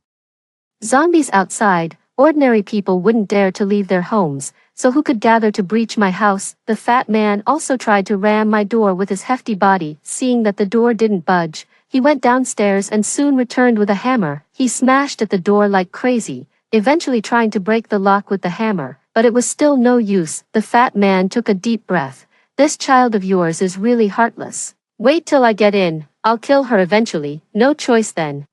zombies outside, ordinary people wouldn't dare to leave their homes, so who could gather to breach my house? The fat man also tried to ram my door with his hefty body. Seeing that the door didn't budge, he went downstairs and soon returned with a hammer. He smashed at the door like crazy, eventually trying to break the lock with the hammer, but it was still no use. The fat man took a deep breath. This child of yours is really heartless. Wait till I get in, I'll kill her eventually. No choice then.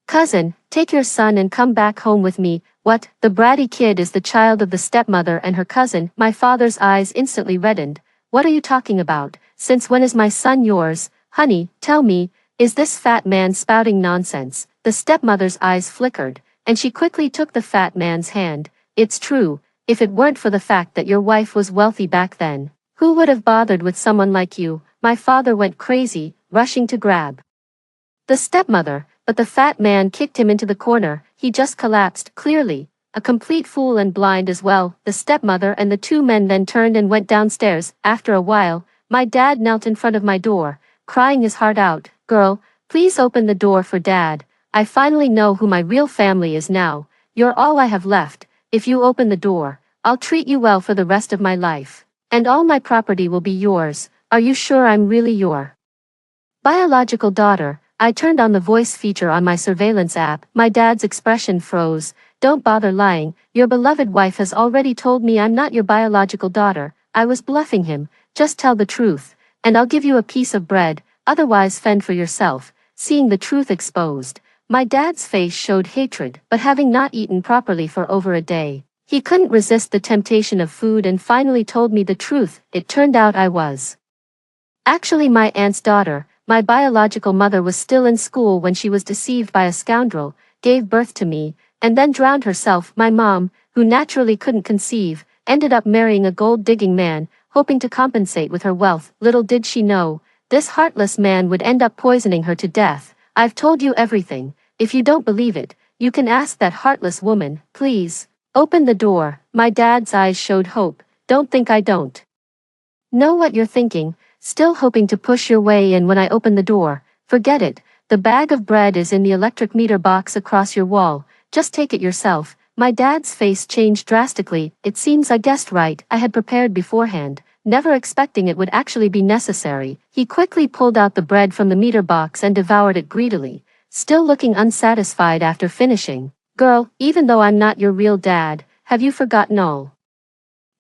Cousin, take your son and come back home with me. What? The bratty kid is the child of the stepmother and her cousin. My father's eyes instantly reddened. What are you talking about? Since when is my son yours? Honey, tell me, is this fat man spouting nonsense? The stepmother's eyes flickered, and she quickly took the fat man's hand. It's true, if it weren't for the fact that your wife was wealthy back then, who would have bothered with someone like you? My father went crazy, rushing to grab the stepmother, but the fat man kicked him into the corner. He just collapsed. Clearly, a complete fool and blind as well. The stepmother and the 2 men then turned and went downstairs. After a while, my dad knelt in front of my door, crying his heart out. Girl, please open the door for Dad. I finally know who my real family is now. You're all I have left. If you open the door, I'll treat you well for the rest of my life. And all my property will be yours. Are you sure I'm really your biological daughter? I turned on the voice feature on my surveillance app. My dad's expression froze. Don't bother lying. Your beloved wife has already told me I'm not your biological daughter. I was bluffing him. Just tell the truth, and I'll give you a piece of bread. Otherwise fend for yourself. Seeing the truth exposed, my dad's face showed hatred, but having not eaten properly for over a day, he couldn't resist the temptation of food and finally told me the truth. It turned out I was actually my aunt's daughter. My biological mother was still in school when she was deceived by a scoundrel, gave birth to me, and then drowned herself. My mom, who naturally couldn't conceive, ended up marrying a gold-digging man, hoping to compensate with her wealth. Little did she know, this heartless man would end up poisoning her to death. I've told you everything. If you don't believe it, you can ask that heartless woman. Please, open the door. My dad's eyes showed hope. Don't think I don't know what you're thinking. Still hoping to push your way in when I open the door. Forget it. The bag of bread is in the electric meter box across your wall. Just take it yourself. My dad's face changed drastically. It seems I guessed right. I had prepared beforehand. never expecting it would actually be necessary. He quickly pulled out the bread from the meter box and devoured it greedily, still looking unsatisfied after finishing. Girl, even though I'm not your real dad, have you forgotten all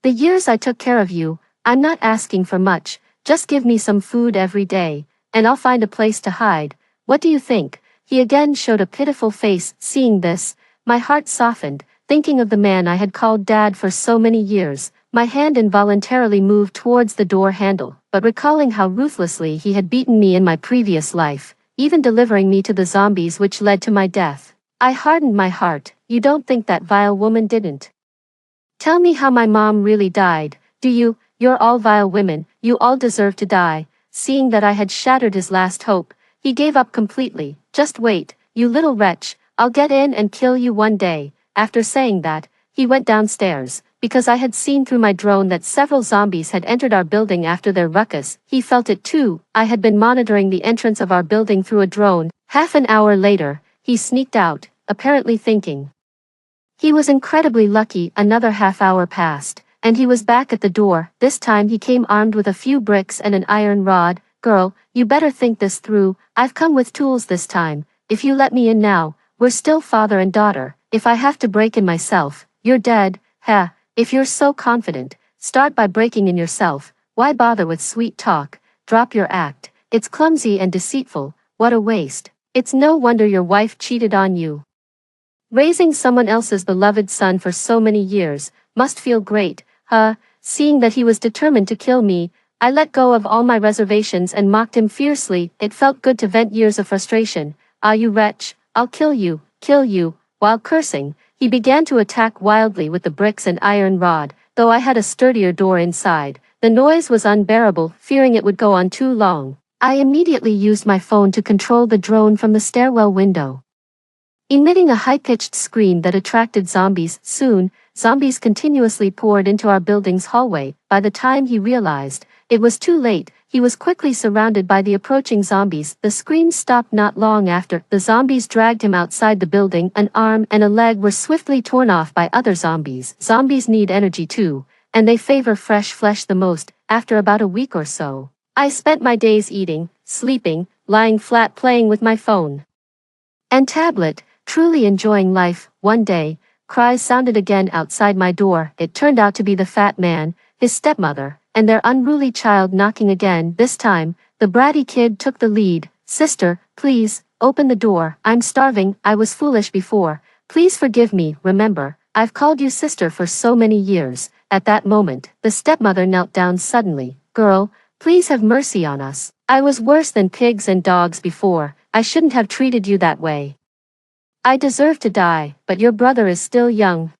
the years I took care of you? I'm not asking for much, just give me some food every day, and I'll find a place to hide. What do you think? He again showed a pitiful face. Seeing this, my heart softened, thinking of the man I had called dad for so many years. My hand involuntarily moved towards the door handle, but recalling how ruthlessly he had beaten me in my previous life, even delivering me to the zombies which led to my death, I hardened my heart. You don't think that vile woman didn't tell me how my mom really died, do you? You're all vile women, you all deserve to die. Seeing that I had shattered his last hope, he gave up completely. Just wait, you little wretch, I'll get in and kill you one day. After saying that, he went downstairs. Because I had seen through my drone that several zombies had entered our building after their ruckus, he felt it too. I had been monitoring the entrance of our building through a drone. Half an hour later, he sneaked out, apparently thinking he was incredibly lucky. Another half hour passed, and he was back at the door. This time he came armed with a few bricks and an iron rod. Girl, you better think this through. I've come with tools this time. If you let me in now, we're still father and daughter. If I have to break in myself, you're dead. Ha, if you're so confident, start by breaking in yourself. Why bother with sweet talk? Drop your act. It's clumsy and deceitful. What a waste. It's no wonder your wife cheated on you. Raising someone else's beloved son for so many years must feel great, huh? Seeing that he was determined to kill me, I let go of all my reservations and mocked him fiercely. It felt good to vent years of frustration. Ah, you wretch, I'll kill you, kill you. While cursing, he began to attack wildly with the bricks and iron rod, though I had a sturdier door inside. The noise was unbearable. Fearing it would go on too long, I immediately used my phone to control the drone from the stairwell window, emitting a high-pitched scream that attracted zombies. Soon, zombies continuously poured into our building's hallway. By the time he realized it was too late, he was quickly surrounded by the approaching zombies. The screams stopped not long after. The zombies dragged him outside the building. An arm and a leg were swiftly torn off by other zombies. Zombies need energy too, and they favor fresh flesh the most. After about a week or so, I spent my days eating, sleeping, lying flat playing with my phone and tablet, truly enjoying life. One day, cries sounded again outside my door. It turned out to be the fat man, his stepmother, and their unruly child knocking again. This time, the bratty kid took the lead. Sister, please, open the door. I'm starving. I was foolish before. Please forgive me. Remember, I've called you sister for so many years. At that moment, the stepmother knelt down suddenly. Girl, please have mercy on us. I was worse than pigs and dogs before. I shouldn't have treated you that way. I deserve to die, but your brother is still young.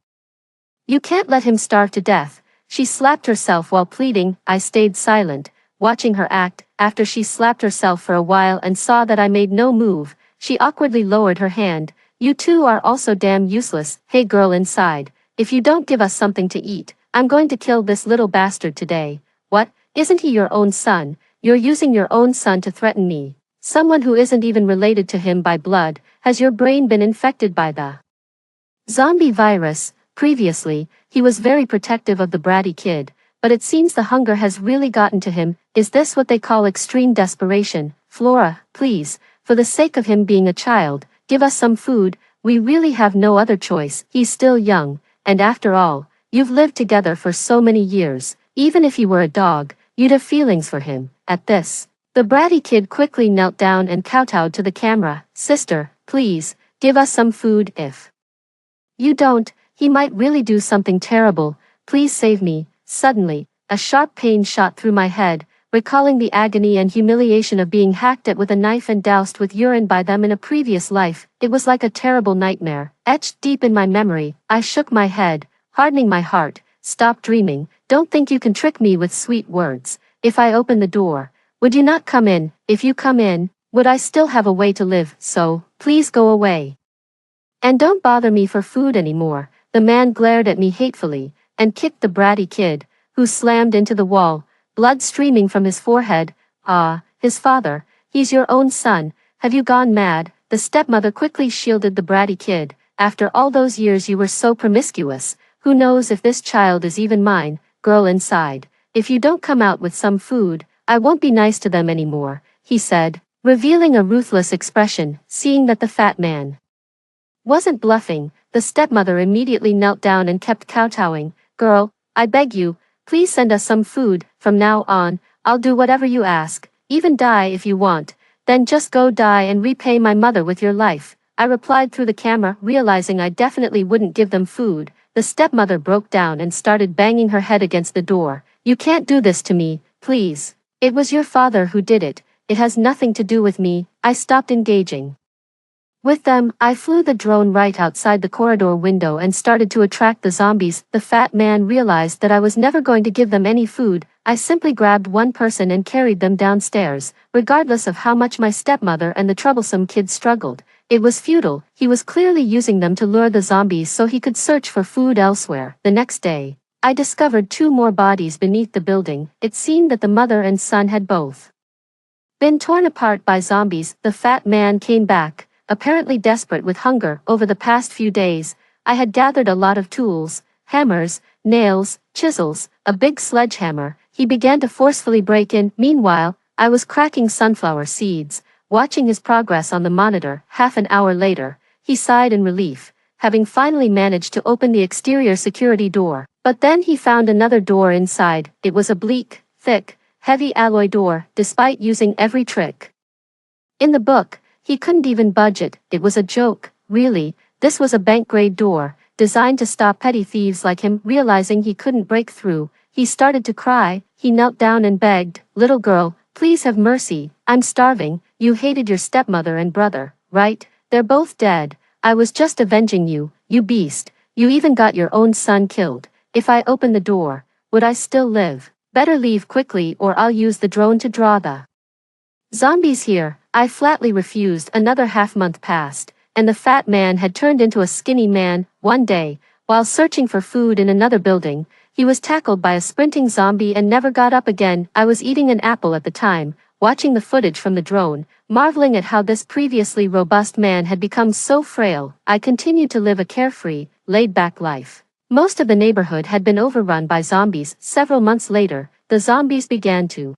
You can't let him starve to death. She slapped herself while pleading. I stayed silent, watching her act. After she slapped herself for a while and saw that I made no move, she awkwardly lowered her hand. You two are also damn useless. Hey girl inside, if you don't give us something to eat, I'm going to kill this little bastard today. What? Isn't he your own son? You're using your own son to threaten me. Someone who isn't even related to him by blood. Has your brain been infected by the zombie virus? Previously, he was very protective of the bratty kid, but it seems the hunger has really gotten to him. Is this what they call extreme desperation? Flora, please, for the sake of him being a child, give us some food. We really have no other choice. He's still young, and after all, you've lived together for so many years. Even if he were a dog, you'd have feelings for him. At this, the bratty kid quickly knelt down and kowtowed to the camera. Sister, please, give us some food. If you don't, he might really do something terrible. Please save me. Suddenly, a sharp pain shot through my head, recalling the agony and humiliation of being hacked at with a knife and doused with urine by them in a previous life. It was like a terrible nightmare, etched deep in my memory. I shook my head, hardening my heart. Stop dreaming. Don't think you can trick me with sweet words. If I open the door, would you not come in? If you come in, would I still have a way to live? So, please go away. And don't bother me for food anymore. The man glared at me hatefully, and kicked the bratty kid, who slammed into the wall, blood streaming from his forehead. Ah, his father, he's your own son. Have you gone mad? The stepmother quickly shielded the bratty kid. After all those years you were so promiscuous. Who knows if this child is even mine? Girl inside, if you don't come out with some food, I won't be nice to them anymore, he said, revealing a ruthless expression. Seeing that the fat man wasn't bluffing, the stepmother immediately knelt down and kept kowtowing. Girl, I beg you, please send us some food. From now on, I'll do whatever you ask, even die if you want. Then just go die and repay my mother with your life, I replied through the camera, realizing I definitely wouldn't give them food. The stepmother broke down and started banging her head against the door. You can't do this to me, please. It was your father who did it. It has nothing to do with me. I stopped engaging with them. I flew the drone right outside the corridor window and started to attract the zombies. The fat man realized that I was never going to give them any food. I simply grabbed one person and carried them downstairs, regardless of how much my stepmother and the troublesome kid struggled. It was futile. He was clearly using them to lure the zombies so he could search for food elsewhere. The next day, I discovered 2 more bodies beneath the building. It seemed that the mother and son had both been torn apart by zombies. The fat man came back, apparently desperate with hunger. Over the past few days, I had gathered a lot of tools, hammers, nails, chisels, a big sledgehammer. He began to forcefully break in. Meanwhile, I was cracking sunflower seeds, watching his progress on the monitor. Half an hour later, he sighed in relief, having finally managed to open the exterior security door. But then he found another door inside. It was a bleak, thick, heavy alloy door. Despite using every trick in the book, he couldn't even budge it. It was a joke, really. This was a bank-grade door, designed to stop petty thieves like him. Realizing he couldn't break through, he started to cry. He knelt down and begged, "Little girl, please have mercy. I'm starving. You hated your stepmother and brother, right? They're both dead. I was just avenging you, you beast. You even got your own son killed. If I open the door, would I still live? Better leave quickly or I'll use the drone to draw the zombies here." I flatly refused. Another half-month passed, and the fat man had turned into a skinny man. One day, while searching for food in another building, he was tackled by a sprinting zombie and never got up again. I was eating an apple at the time, watching the footage from the drone, marveling at how this previously robust man had become so frail. I continued to live a carefree, laid-back life. Most of the neighborhood had been overrun by zombies. Several months later, the zombies began to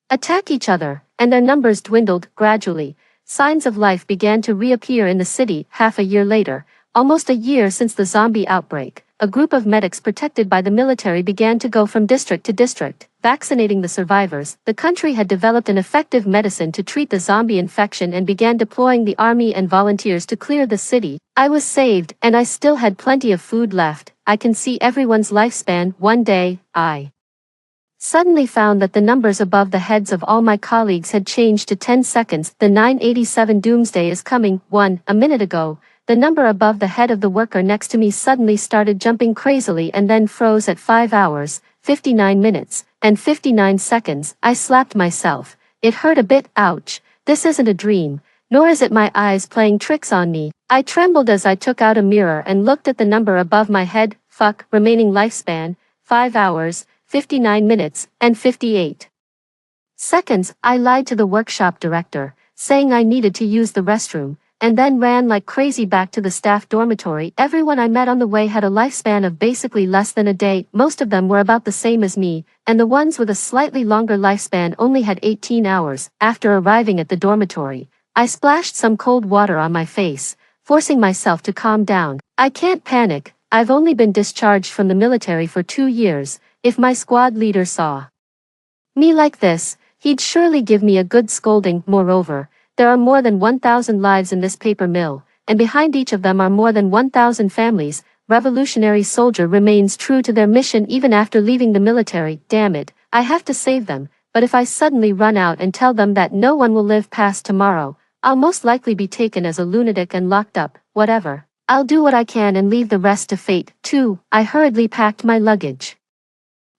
attack each other, and their numbers dwindled. Gradually, signs of life began to reappear in the city. Half a year later, almost a year since the zombie outbreak, a group of medics protected by the military began to go from district to district, vaccinating the survivors. The country had developed an effective medicine to treat the zombie infection and began deploying the army and volunteers to clear the city. I was saved, and I still had plenty of food left. I can see everyone's lifespan. One day, I suddenly found that the numbers above the heads of all my colleagues had changed to 10 seconds. The 987 doomsday is coming. A minute ago, the number above the head of the worker next to me suddenly started jumping crazily and then froze at 5 hours, 59 minutes, and 59 seconds. I slapped myself. It hurt a bit. Ouch. This isn't a dream, nor is it my eyes playing tricks on me. I trembled as I took out a mirror and looked at the number above my head. Fuck. Remaining lifespan, 5 hours, 59 minutes, and 58 seconds. I lied to the workshop director, saying I needed to use the restroom, and then ran like crazy back to the staff dormitory. Everyone I met on the way had a lifespan of basically less than a day. Most of them were about the same as me, and the ones with a slightly longer lifespan only had 18 hours. After arriving at the dormitory, I splashed some cold water on my face, forcing myself to calm down. I can't panic. I've only been discharged from the military for 2 years. If my squad leader saw me like this, he'd surely give me a good scolding. Moreover, there are more than 1,000 lives in this paper mill, and behind each of them are more than 1,000 families. Revolutionary soldier remains true to their mission even after leaving the military. Damn it, I have to save them, but if I suddenly run out and tell them that no one will live past tomorrow, I'll most likely be taken as a lunatic and locked up. Whatever. I'll do what I can and leave the rest to fate. 2. I hurriedly packed my luggage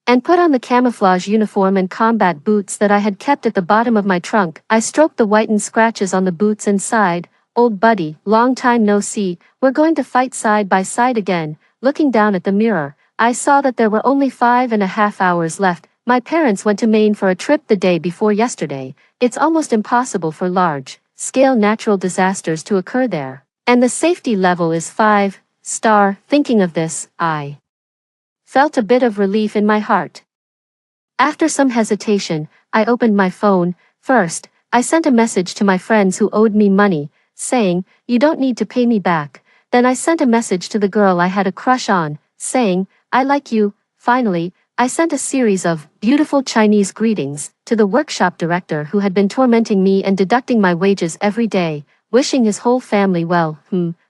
and put on the camouflage uniform and combat boots that I had kept at the bottom of my trunk. I stroked the whitened scratches on the boots and sighed. Old buddy, long time no see, we're going to fight side by side again. Looking down at the mirror, I saw that there were only 5.5 hours left. My parents went to Maine for a trip the day before yesterday. It's almost impossible for large-scale natural disasters to occur there, and the safety level is 5-star. Thinking of this, I felt a bit of relief in my heart. After some hesitation, I opened my phone. First, I sent a message to my friends who owed me money, saying, "You don't need to pay me back." Then I sent a message to the girl I had a crush on, saying, "I like you." Finally, I sent a series of beautiful Chinese greetings to the workshop director who had been tormenting me and deducting my wages every day, wishing his whole family well.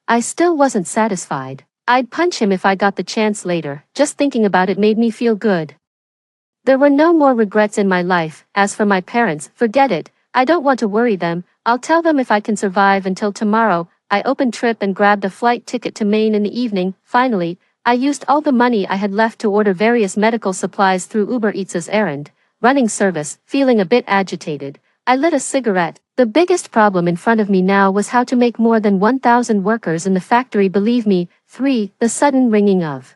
I still wasn't satisfied. I'd punch him if I got the chance later. Just thinking about it made me feel good. There were no more regrets in my life. As for my parents, forget it. I don't want to worry them. I'll tell them if I can survive until tomorrow. I opened Trip and grabbed a flight ticket to Maine in the evening. Finally, I used all the money I had left to order various medical supplies through Uber Eats' errand running service. Feeling a bit agitated, I lit a cigarette. The biggest problem in front of me now was how to make more than 1,000 workers in the factory believe me. 3. The sudden ringing of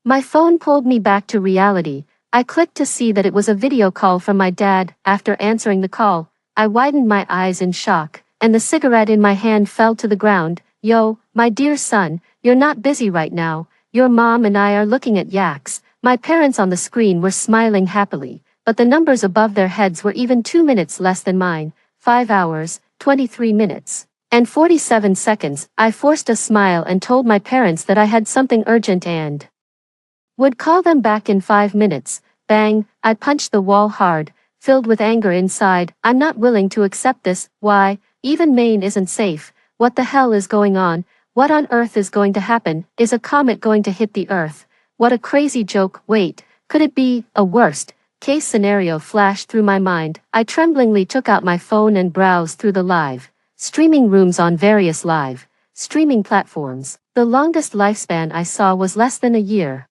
my phone pulled me back to reality. I clicked to see that it was a video call from my dad. After answering the call, I widened my eyes in shock, and the cigarette in my hand fell to the ground. "Yo, my dear son, you're not busy right now. Your mom and I are looking at yaks." My parents on the screen were smiling happily, but the numbers above their heads were even 2 minutes less than mine. 5 hours, 23 minutes, and 47 seconds. I forced a smile and told my parents that I had something urgent and would call them back in 5 minutes. Bang, I punched the wall hard, filled with anger inside. I'm not willing to accept this. Why? Even Maine isn't safe. What the hell is going on? What on earth is going to happen? Is a comet going to hit the Earth? What a crazy joke. Wait, could it be a worst case scenario flashed through my mind? I tremblingly took out my phone and browsed through the live streaming rooms on various live streaming platforms. The longest lifespan I saw was less than a year.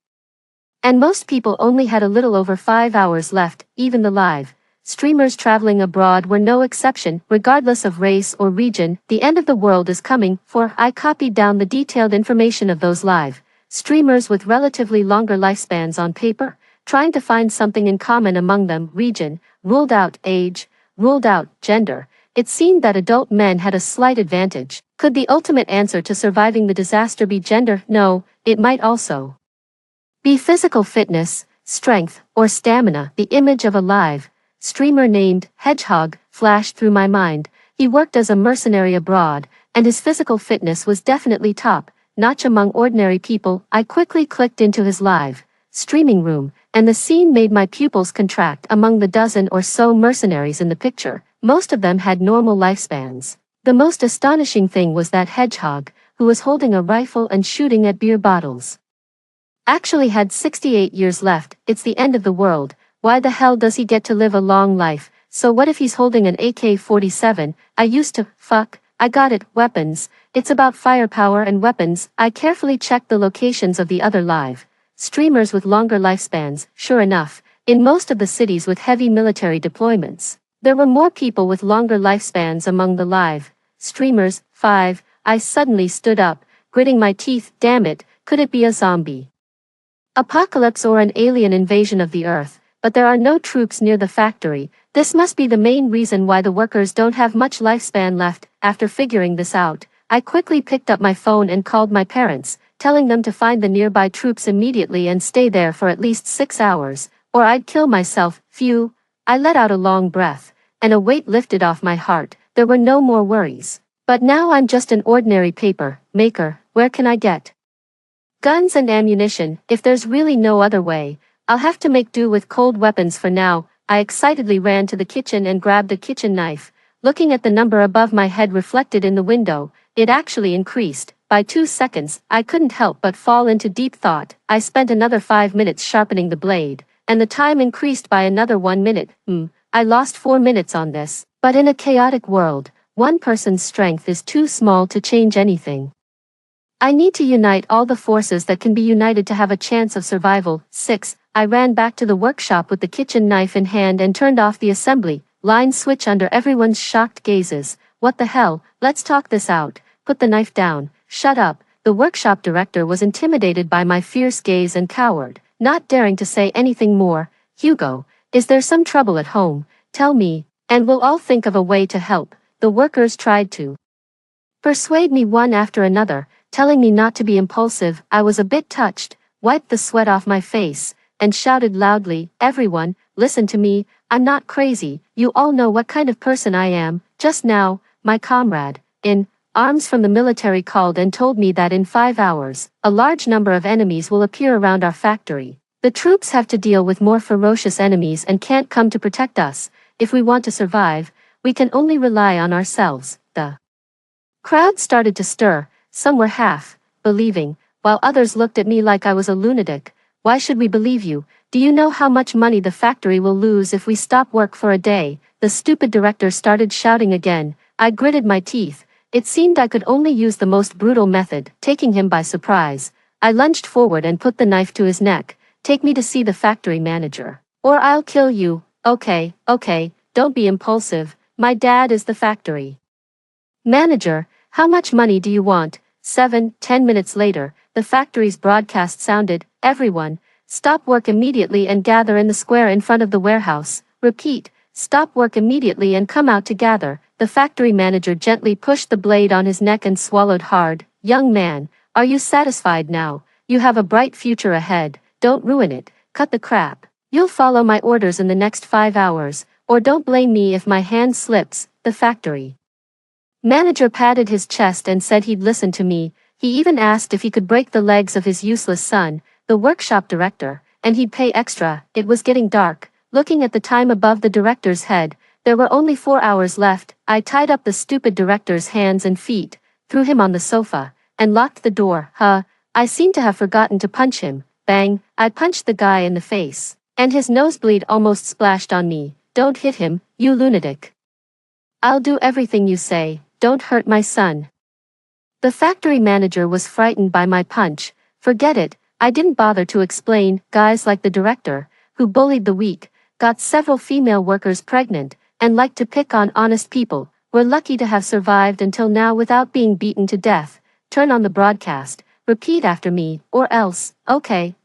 And most people only had a little over 5 hours left. Even the live streamers traveling abroad were no exception. Regardless of race or region, the end of the world is coming. For I copied down the detailed information of those live streamers with relatively longer lifespans on paper, trying to find something in common among them. Region ruled out, age ruled out, gender. It seemed that adult men had a slight advantage. Could the ultimate answer to surviving the disaster be gender? No, it might also be physical fitness, strength, or stamina. The image of a live streamer named Hedgehog flashed through my mind. He worked as a mercenary abroad, and his physical fitness was definitely top notch among ordinary people. I quickly clicked into his live streaming room, and the scene made my pupils contract. Among the dozen or so mercenaries in the picture, most of them had normal lifespans. The most astonishing thing was that Hedgehog, who was holding a rifle and shooting at beer bottles, actually had 68 years left. It's the end of the world. Why the hell does he get to live a long life? So what if he's holding an AK-47? I used to, I got it, weapons. It's about firepower and weapons. I carefully checked the locations of the other live streamers with longer lifespans. Sure enough, in most of the cities with heavy military deployments, there were more people with longer lifespans among the live streamers. 5. I suddenly stood up, gritting my teeth. Damn it, could it be a zombie apocalypse or an alien invasion of the Earth? But there are no troops near the factory. This must be the main reason why the workers don't have much lifespan left. After figuring this out, I quickly picked up my phone and called my parents, telling them to find the nearby troops immediately and stay there for at least 6 hours, or I'd kill myself. Phew, I let out a long breath, and a weight lifted off my heart. There were no more worries. But now I'm just an ordinary paper maker. Where can I get guns and ammunition? If there's really no other way, I'll have to make do with cold weapons for now. I excitedly ran to the kitchen and grabbed a kitchen knife. Looking at the number above my head reflected in the window, it actually increased by 2 seconds. I couldn't help but fall into deep thought. I spent another 5 minutes sharpening the blade, and the time increased by another 1 minute. I lost 4 minutes on this. But in a chaotic world, one person's strength is too small to change anything. I need to unite all the forces that can be united to have a chance of survival. 6. I ran back to the workshop with the kitchen knife in hand and turned off the assembly line switch under everyone's shocked gazes. What the hell? Let's talk this out. Put the knife down. Shut up. The workshop director was intimidated by my fierce gaze and cowered, not daring to say anything more. Hugo, is there some trouble at home? Tell me, and we'll all think of a way to help. The workers tried to persuade me one after another, telling me not to be impulsive. I was a bit touched, wiped the sweat off my face, and shouted loudly, "Everyone, listen to me, I'm not crazy, you all know what kind of person I am." Just now, my comrade, in arms from the military called and told me that in 5 hours, a large number of enemies will appear around our factory. The troops have to deal with more ferocious enemies and can't come to protect us. If we want to survive, we can only rely on ourselves. The crowd started to stir, some were half believing, while others looked at me like I was a lunatic. "Why should we believe you? Do you know how much money the factory will lose if we stop work for a day?" The stupid director started shouting again. I gritted my teeth. It seemed I could only use the most brutal method, taking him by surprise. I lunged forward and put the knife to his neck. "Take me to see the factory manager. Or I'll kill you." Okay, don't be impulsive. My dad is the factory manager. "How much money do you want?" 10 minutes later, the factory's broadcast sounded, "Everyone, stop work immediately and gather in the square in front of the warehouse. Repeat, stop work immediately and come out to gather." The factory manager gently pushed the blade on his neck and swallowed hard. "Young man, are you satisfied now? You have a bright future ahead. Don't ruin it. Cut the crap. You'll follow my orders in the next 5 hours, or don't blame me if my hand slips." The factory manager patted his chest and said he'd listen to me. He even asked if he could break the legs of his useless son, the workshop director, and he'd pay extra. It was getting dark. Looking at the time above the director's head, there were only 4 hours left. I tied up the stupid director's hands and feet, threw him on the sofa, and locked the door. I seem to have forgotten to punch him. Bang, I punched the guy in the face, and his nosebleed almost splashed on me. "Don't hit him, you lunatic. I'll do everything you say. Don't hurt my son." The factory manager was frightened by my punch. Forget it, I didn't bother to explain. Guys like the director, who bullied the weak, got several female workers pregnant, and liked to pick on honest people, were lucky to have survived until now without being beaten to death. Turn on the broadcast. Repeat after me, or else. Okay,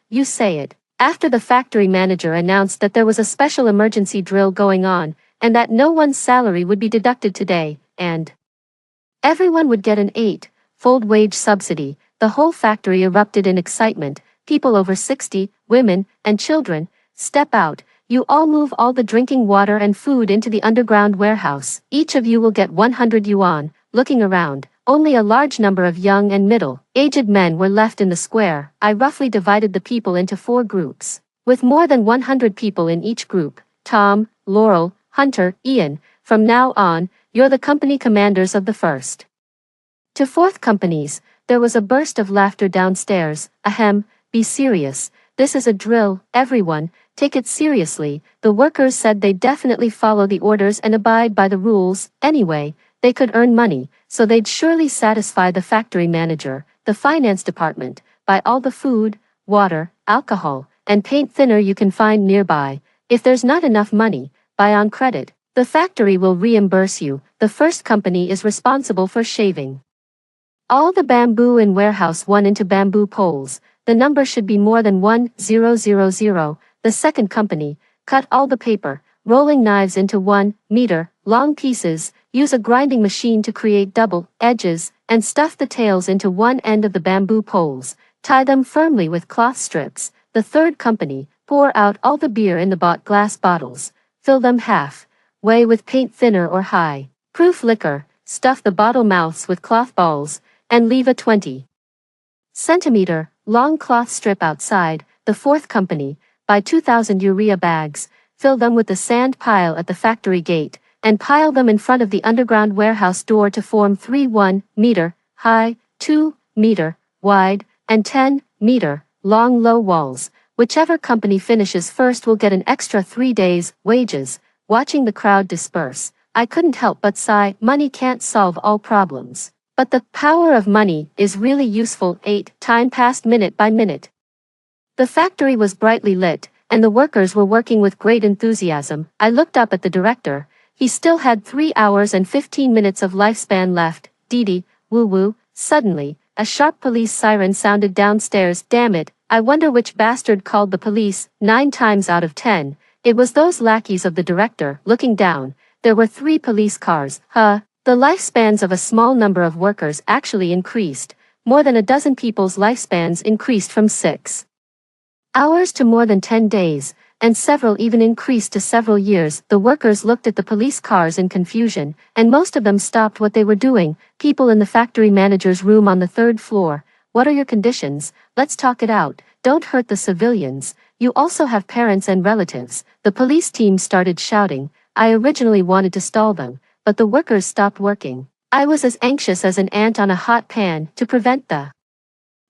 you say it. After the factory manager announced that there was a special emergency drill going on, and that no one's salary would be deducted today, and everyone would get an 8-fold wage subsidy, the whole factory erupted in excitement. People over 60, women, and children, "Step out. You all move all the drinking water and food into the underground warehouse. Each of you will get 100 yuan." Looking around, only a large number of young and middle-aged men were left in the square. I roughly divided the people into 4 groups, with more than 100 people in each group. "Tom, Laurel, Hunter, Ian, from now on, you're the company commanders of the 1st to 4th companies." There was a burst of laughter downstairs. "Ahem, be serious. This is a drill, everyone, take it seriously." The workers said they'd definitely follow the orders and abide by the rules. Anyway, they could earn money, so they'd surely satisfy the factory manager, the finance department, buy all the food, water, alcohol, and paint thinner you can find nearby. If there's not enough money, buy on credit. The factory will reimburse you. The 1st company is responsible for shaving all the bamboo in warehouse 1 into bamboo poles. The number should be more than 1000. The 2nd company, cut all the paper, rolling knives into 1-meter long pieces, use a grinding machine to create double edges, and stuff the tails into one end of the bamboo poles. Tie them firmly with cloth strips. The 3rd company, pour out all the beer in the bought glass bottles, fill them half-way with paint thinner or high-proof liquor, stuff the bottle mouths with cloth balls, and leave a 20-centimeter long cloth strip outside. The 4th company, buy 2,000 urea bags, fill them with the sand pile at the factory gate, and pile them in front of the underground warehouse door to form 3 1-meter high, 2-meter wide, and 10-meter long low walls. Whichever company finishes first will get an extra 3 days' wages. Watching the crowd disperse, I couldn't help but sigh. Money can't solve all problems, but the power of money is really useful. Time passed minute by minute. The factory was brightly lit, and the workers were working with great enthusiasm. I looked up at the director. He still had 3 hours and 15 minutes of lifespan left. Dee woo. Suddenly, a sharp police siren sounded downstairs. Damn it, I wonder which bastard called the police. 9 times out of 10, it was those lackeys of the director. Looking down, there were 3 police cars. The lifespans of a small number of workers actually increased. More than a dozen people's lifespans increased from 6 Hours to more than 10 days, and several even increased to several years. The workers looked at the police cars in confusion, and most of them stopped what they were doing. People in the factory manager's room on the third floor. What are your conditions? Let's talk it out. Don't hurt the civilians. You also have parents and relatives. The police team started shouting. I originally wanted to stall them, but the workers stopped working. I was as anxious as an ant on a hot pan to prevent the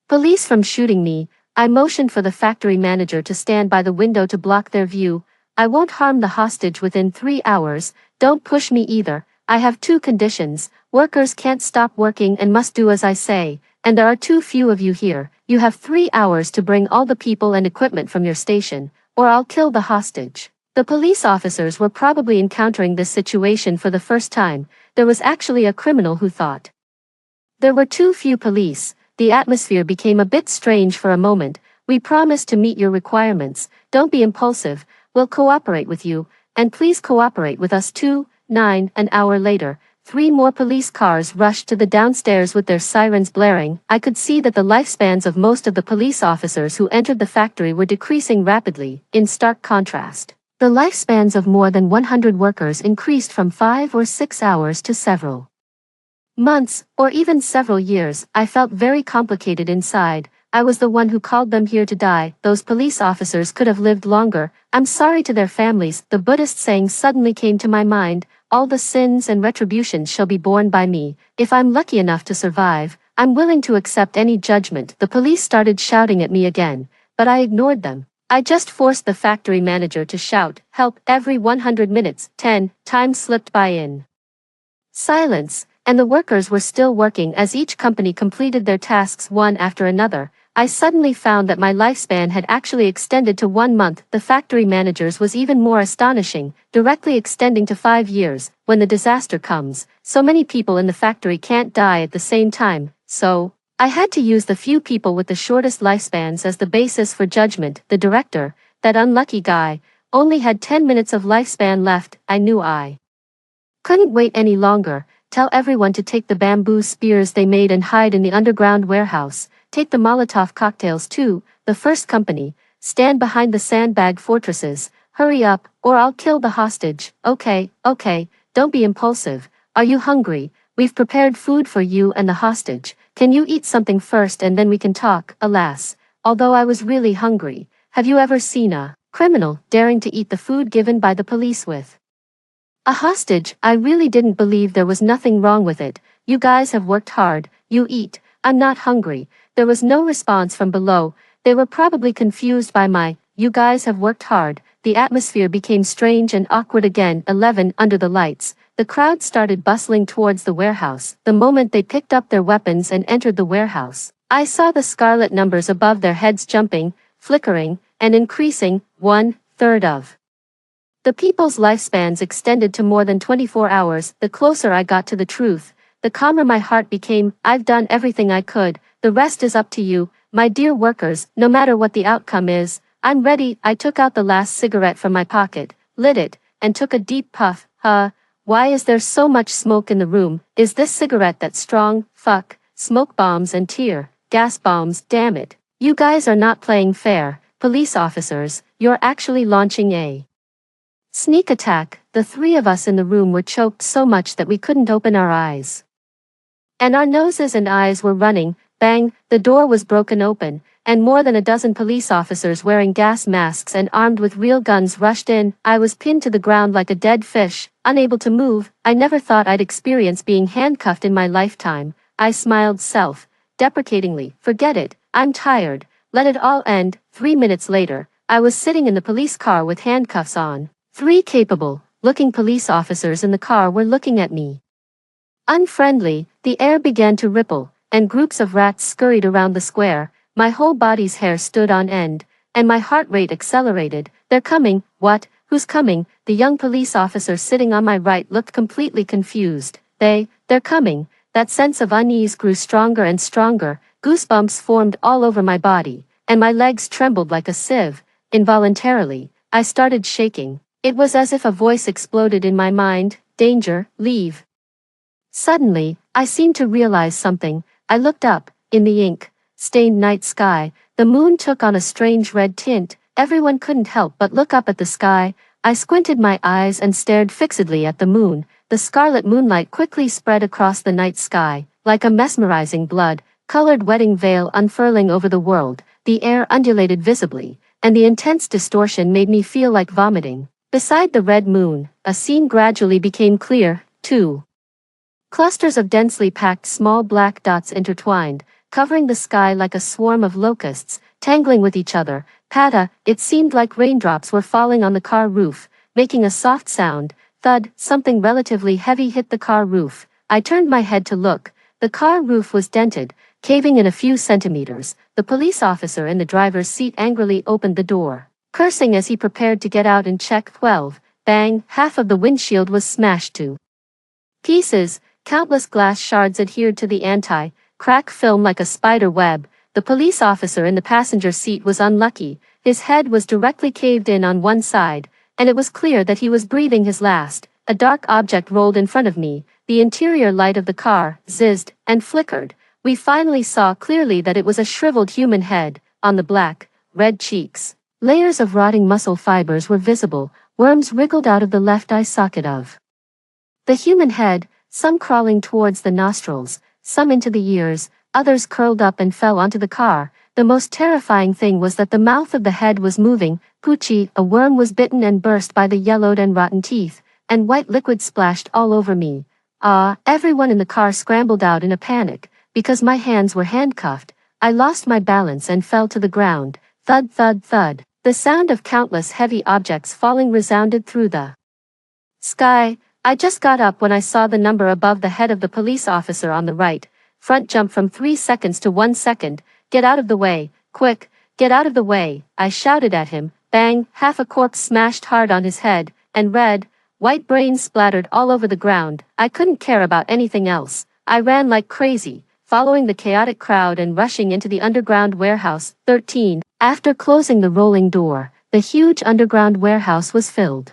police from shooting me. I motioned for the factory manager to stand by the window to block their view. I won't harm the hostage within 3 hours. Don't push me either. I have 2 conditions. Workers can't stop working and must do as I say, and there are too few of you here. You have 3 hours to bring all the people and equipment from your station, or I'll kill the hostage. The police officers were probably encountering this situation for the first time. There was actually a criminal who thought there were too few police. The atmosphere became a bit strange for a moment. We promise to meet your requirements. Don't be impulsive. We'll cooperate with you, and please cooperate with us too. 9 An hour later, 3 more police cars rushed to the downstairs with their sirens blaring. I could see that the lifespans of most of the police officers who entered the factory were decreasing rapidly. In stark contrast, the lifespans of more than 100 workers increased from 5 or 6 hours to several months, or even several years. I felt very complicated inside. I was the one who called them here to die. Those police officers could have lived longer. I'm sorry to their families. The Buddhist saying suddenly came to my mind. All the sins and retributions shall be borne by me. If I'm lucky enough to survive, I'm willing to accept any judgment. The police started shouting at me again, but I ignored them. I just forced the factory manager to shout, help, every 100 minutes. 10 Time slipped by in silence, and the workers were still working as each company completed their tasks one after another. I suddenly found that my lifespan had actually extended to 1 month. The factory manager's was even more astonishing, directly extending to 5 years. When the disaster comes, so many people in the factory can't die at the same time, so I had to use the few people with the shortest lifespans as the basis for judgment. The director, that unlucky guy, only had 10 minutes of lifespan left. I knew I couldn't wait any longer. Tell everyone to take the bamboo spears they made and hide in the underground warehouse. Take the Molotov cocktails too. The first company, stand behind the sandbag fortresses. Hurry up, or I'll kill the hostage. Okay, don't be impulsive. Are you hungry? We've prepared food for you and the hostage. Can you eat something first and then we can talk? Alas, although I was really hungry. Have you ever seen a criminal daring to eat the food given by the police with a hostage? I really didn't believe there was nothing wrong with it. You guys have worked hard. You eat. I'm not hungry. There was no response from below. They were probably confused by my, you guys have worked hard. The atmosphere became strange and awkward again. 11 Under the lights, the crowd started bustling towards the warehouse. The moment they picked up their weapons and entered the warehouse, I saw the scarlet numbers above their heads jumping, flickering, and increasing. 1/3 of the people's lifespans extended to more than 24 hours. The closer I got to the truth, the calmer my heart became. I've done everything I could. The rest is up to you, my dear workers. No matter what the outcome is, I'm ready. I took out the last cigarette from my pocket, lit it, and took a deep puff. Why is there so much smoke in the room? Is this cigarette that strong? Fuck, smoke bombs and tear gas bombs. Damn it. You guys are not playing fair. Police officers, you're actually launching a sneak attack. The 3 of us in the room were choked so much that we couldn't open our eyes, and our noses and eyes were running. Bang, the door was broken open, and more than a dozen police officers wearing gas masks and armed with real guns rushed in. I was pinned to the ground like a dead fish, unable to move. I never thought I'd experience being handcuffed in my lifetime. I smiled self-deprecatingly. Forget it, I'm tired. Let it all end. 3 minutes later, I was sitting in the police car with handcuffs on. 3 capable-looking police officers in the car were looking at me unfriendly. The air began to ripple, and groups of rats scurried around the square. My whole body's hair stood on end, and my heart rate accelerated. They're coming. What? Who's coming? The young police officer sitting on my right looked completely confused. They're coming. That sense of unease grew stronger and stronger. Goosebumps formed all over my body, and my legs trembled like a sieve. Involuntarily, I started shaking. It was as if a voice exploded in my mind. Danger, leave. Suddenly, I seemed to realize something. I looked up. In the ink-stained night sky, The moon took on a strange red tint. Everyone couldn't help but look up at the sky. I squinted my eyes and stared fixedly at the moon. The scarlet moonlight quickly spread across the night sky, like a mesmerizing blood-colored wedding veil unfurling over the world. The air undulated visibly, and the intense distortion made me feel like vomiting. Beside the red moon, a scene gradually became clear, too. Clusters of densely packed small black dots intertwined, covering the sky like a swarm of locusts, tangling with each other. It seemed like raindrops were falling on the car roof, making a soft sound. Thud, something relatively heavy hit the car roof. I turned my head to look. The car roof was dented, caving in a few centimeters. The police officer in the driver's seat angrily opened the door, cursing as he prepared to get out and check. 12. Bang, half of the windshield was smashed to pieces. Countless glass shards adhered to the anti-crack film like a spider web. The police officer in the passenger seat was unlucky. His head was directly caved in on one side, and it was clear that he was breathing his last. A dark object rolled in front of me. The interior light of the car zizzed and flickered. We finally saw clearly that it was a shriveled human head. On the black, red cheeks, layers of rotting muscle fibers were visible. Worms wriggled out of the left eye socket of the human head, some crawling towards the nostrils, some into the ears, others curled up and fell onto the car. The most terrifying thing was that the mouth of the head was moving. Poochie, a worm was bitten and burst by the yellowed and rotten teeth, and white liquid splashed all over me. Everyone in the car scrambled out in a panic. Because my hands were handcuffed, I lost my balance and fell to the ground. Thud, thud, thud. The sound of countless heavy objects falling resounded through the sky. I just got up when I saw the number above the head of the police officer on the right. Front jump from 3 seconds to 1 second. Get out of the way, quick, get out of the way, I shouted at him. Bang, half a corpse smashed hard on his head, and red, white brains splattered all over the ground. I couldn't care about anything else. I ran like crazy, following the chaotic crowd and rushing into the underground warehouse. 13. After closing the rolling door, the huge underground warehouse was filled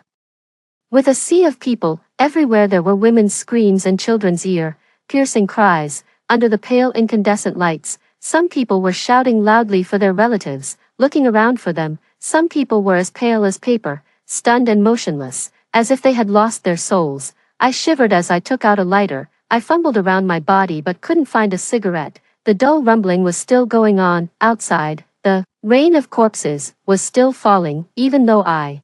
with a sea of people. Everywhere there were women's screams and children's ear-piercing cries. Under the pale incandescent lights, some people were shouting loudly for their relatives, looking around for them. Some people were as pale as paper, stunned and motionless, as if they had lost their souls. I shivered as I took out a lighter. I fumbled around my body but couldn't find a cigarette. The dull rumbling was still going on. Outside, the rain of corpses was still falling. Even though I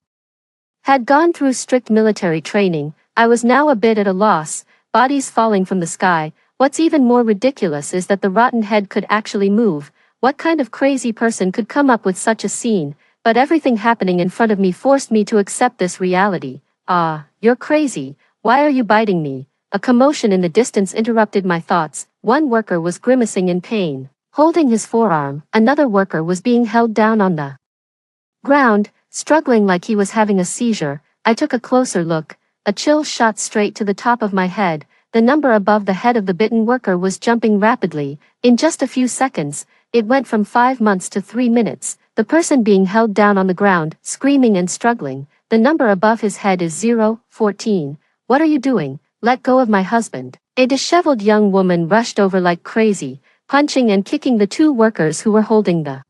had gone through strict military training, I was now a bit at a loss. Bodies falling from the sky. What's even more ridiculous is that the rotten head could actually move. What kind of crazy person could come up with such a scene? But everything happening in front of me forced me to accept this reality. You're crazy. Why are you biting me? A commotion in the distance interrupted my thoughts. One worker was grimacing in pain, holding his forearm. Another worker was being held down on the ground, struggling like he was having a seizure. I took a closer look. A chill shot straight to the top of my head. The number above the head of the bitten worker was jumping rapidly. In just a few seconds, it went from 5 months to 3 minutes. The person being held down on the ground, screaming and struggling. The number above his head is 014. What are you doing? Let go of my husband. A disheveled young woman rushed over like crazy, punching and kicking the 2 workers who were holding the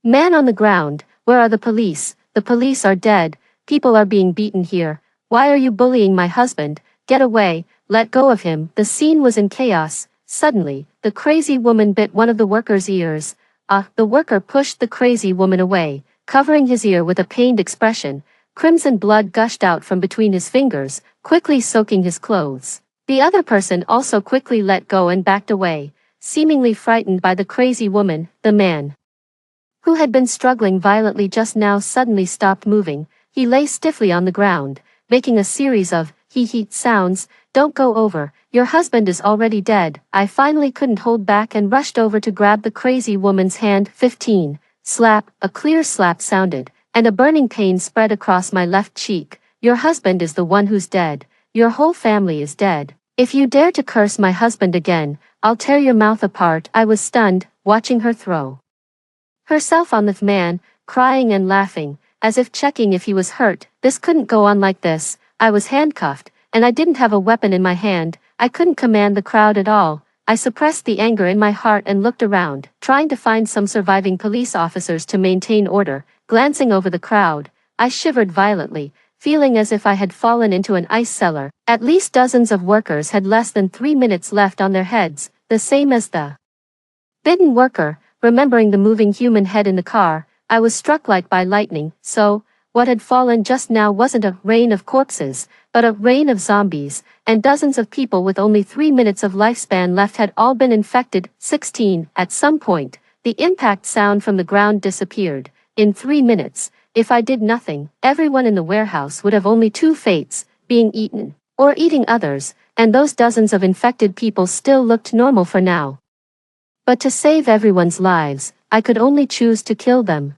man on the ground. Where are the police? The police are dead. People are being beaten here. Why are you bullying my husband? Get away. Let go of him. The scene was in chaos. Suddenly, the crazy woman bit one of the workers' ears. The worker pushed the crazy woman away, covering his ear with a pained expression. Crimson blood gushed out from between his fingers, quickly soaking his clothes. The other person also quickly let go and backed away, seemingly frightened by the crazy woman. The man who had been struggling violently just now suddenly stopped moving. He lay stiffly on the ground, making a series of hee-hee sounds. Don't go over, your husband is already dead. I finally couldn't hold back and rushed over to grab the crazy woman's hand. 15. Slap, a clear slap sounded, and a burning pain spread across my left cheek. Your husband is the one who's dead. Your whole family is dead. If you dare to curse my husband again, I'll tear your mouth apart. I was stunned, watching her throw herself on the man, crying and laughing, as if checking if he was hurt. This couldn't go on like this. I was handcuffed, and I didn't have a weapon in my hand. I couldn't command the crowd at all. I suppressed the anger in my heart and looked around, trying to find some surviving police officers to maintain order. Glancing over the crowd, I shivered violently, feeling as if I had fallen into an ice cellar. At least dozens of workers had less than 3 minutes left on their heads, the same as the bidden worker. Remembering the moving human head in the car, I was struck like by lightning. So, what had fallen just now wasn't a rain of corpses, but a rain of zombies, and dozens of people with only 3 minutes of lifespan left had all been infected. 16. At some point, the impact sound from the ground disappeared. In 3 minutes, if I did nothing, everyone in the warehouse would have only two fates: being eaten, or eating others, and those dozens of infected people still looked normal for now. But to save everyone's lives, I could only choose to kill them.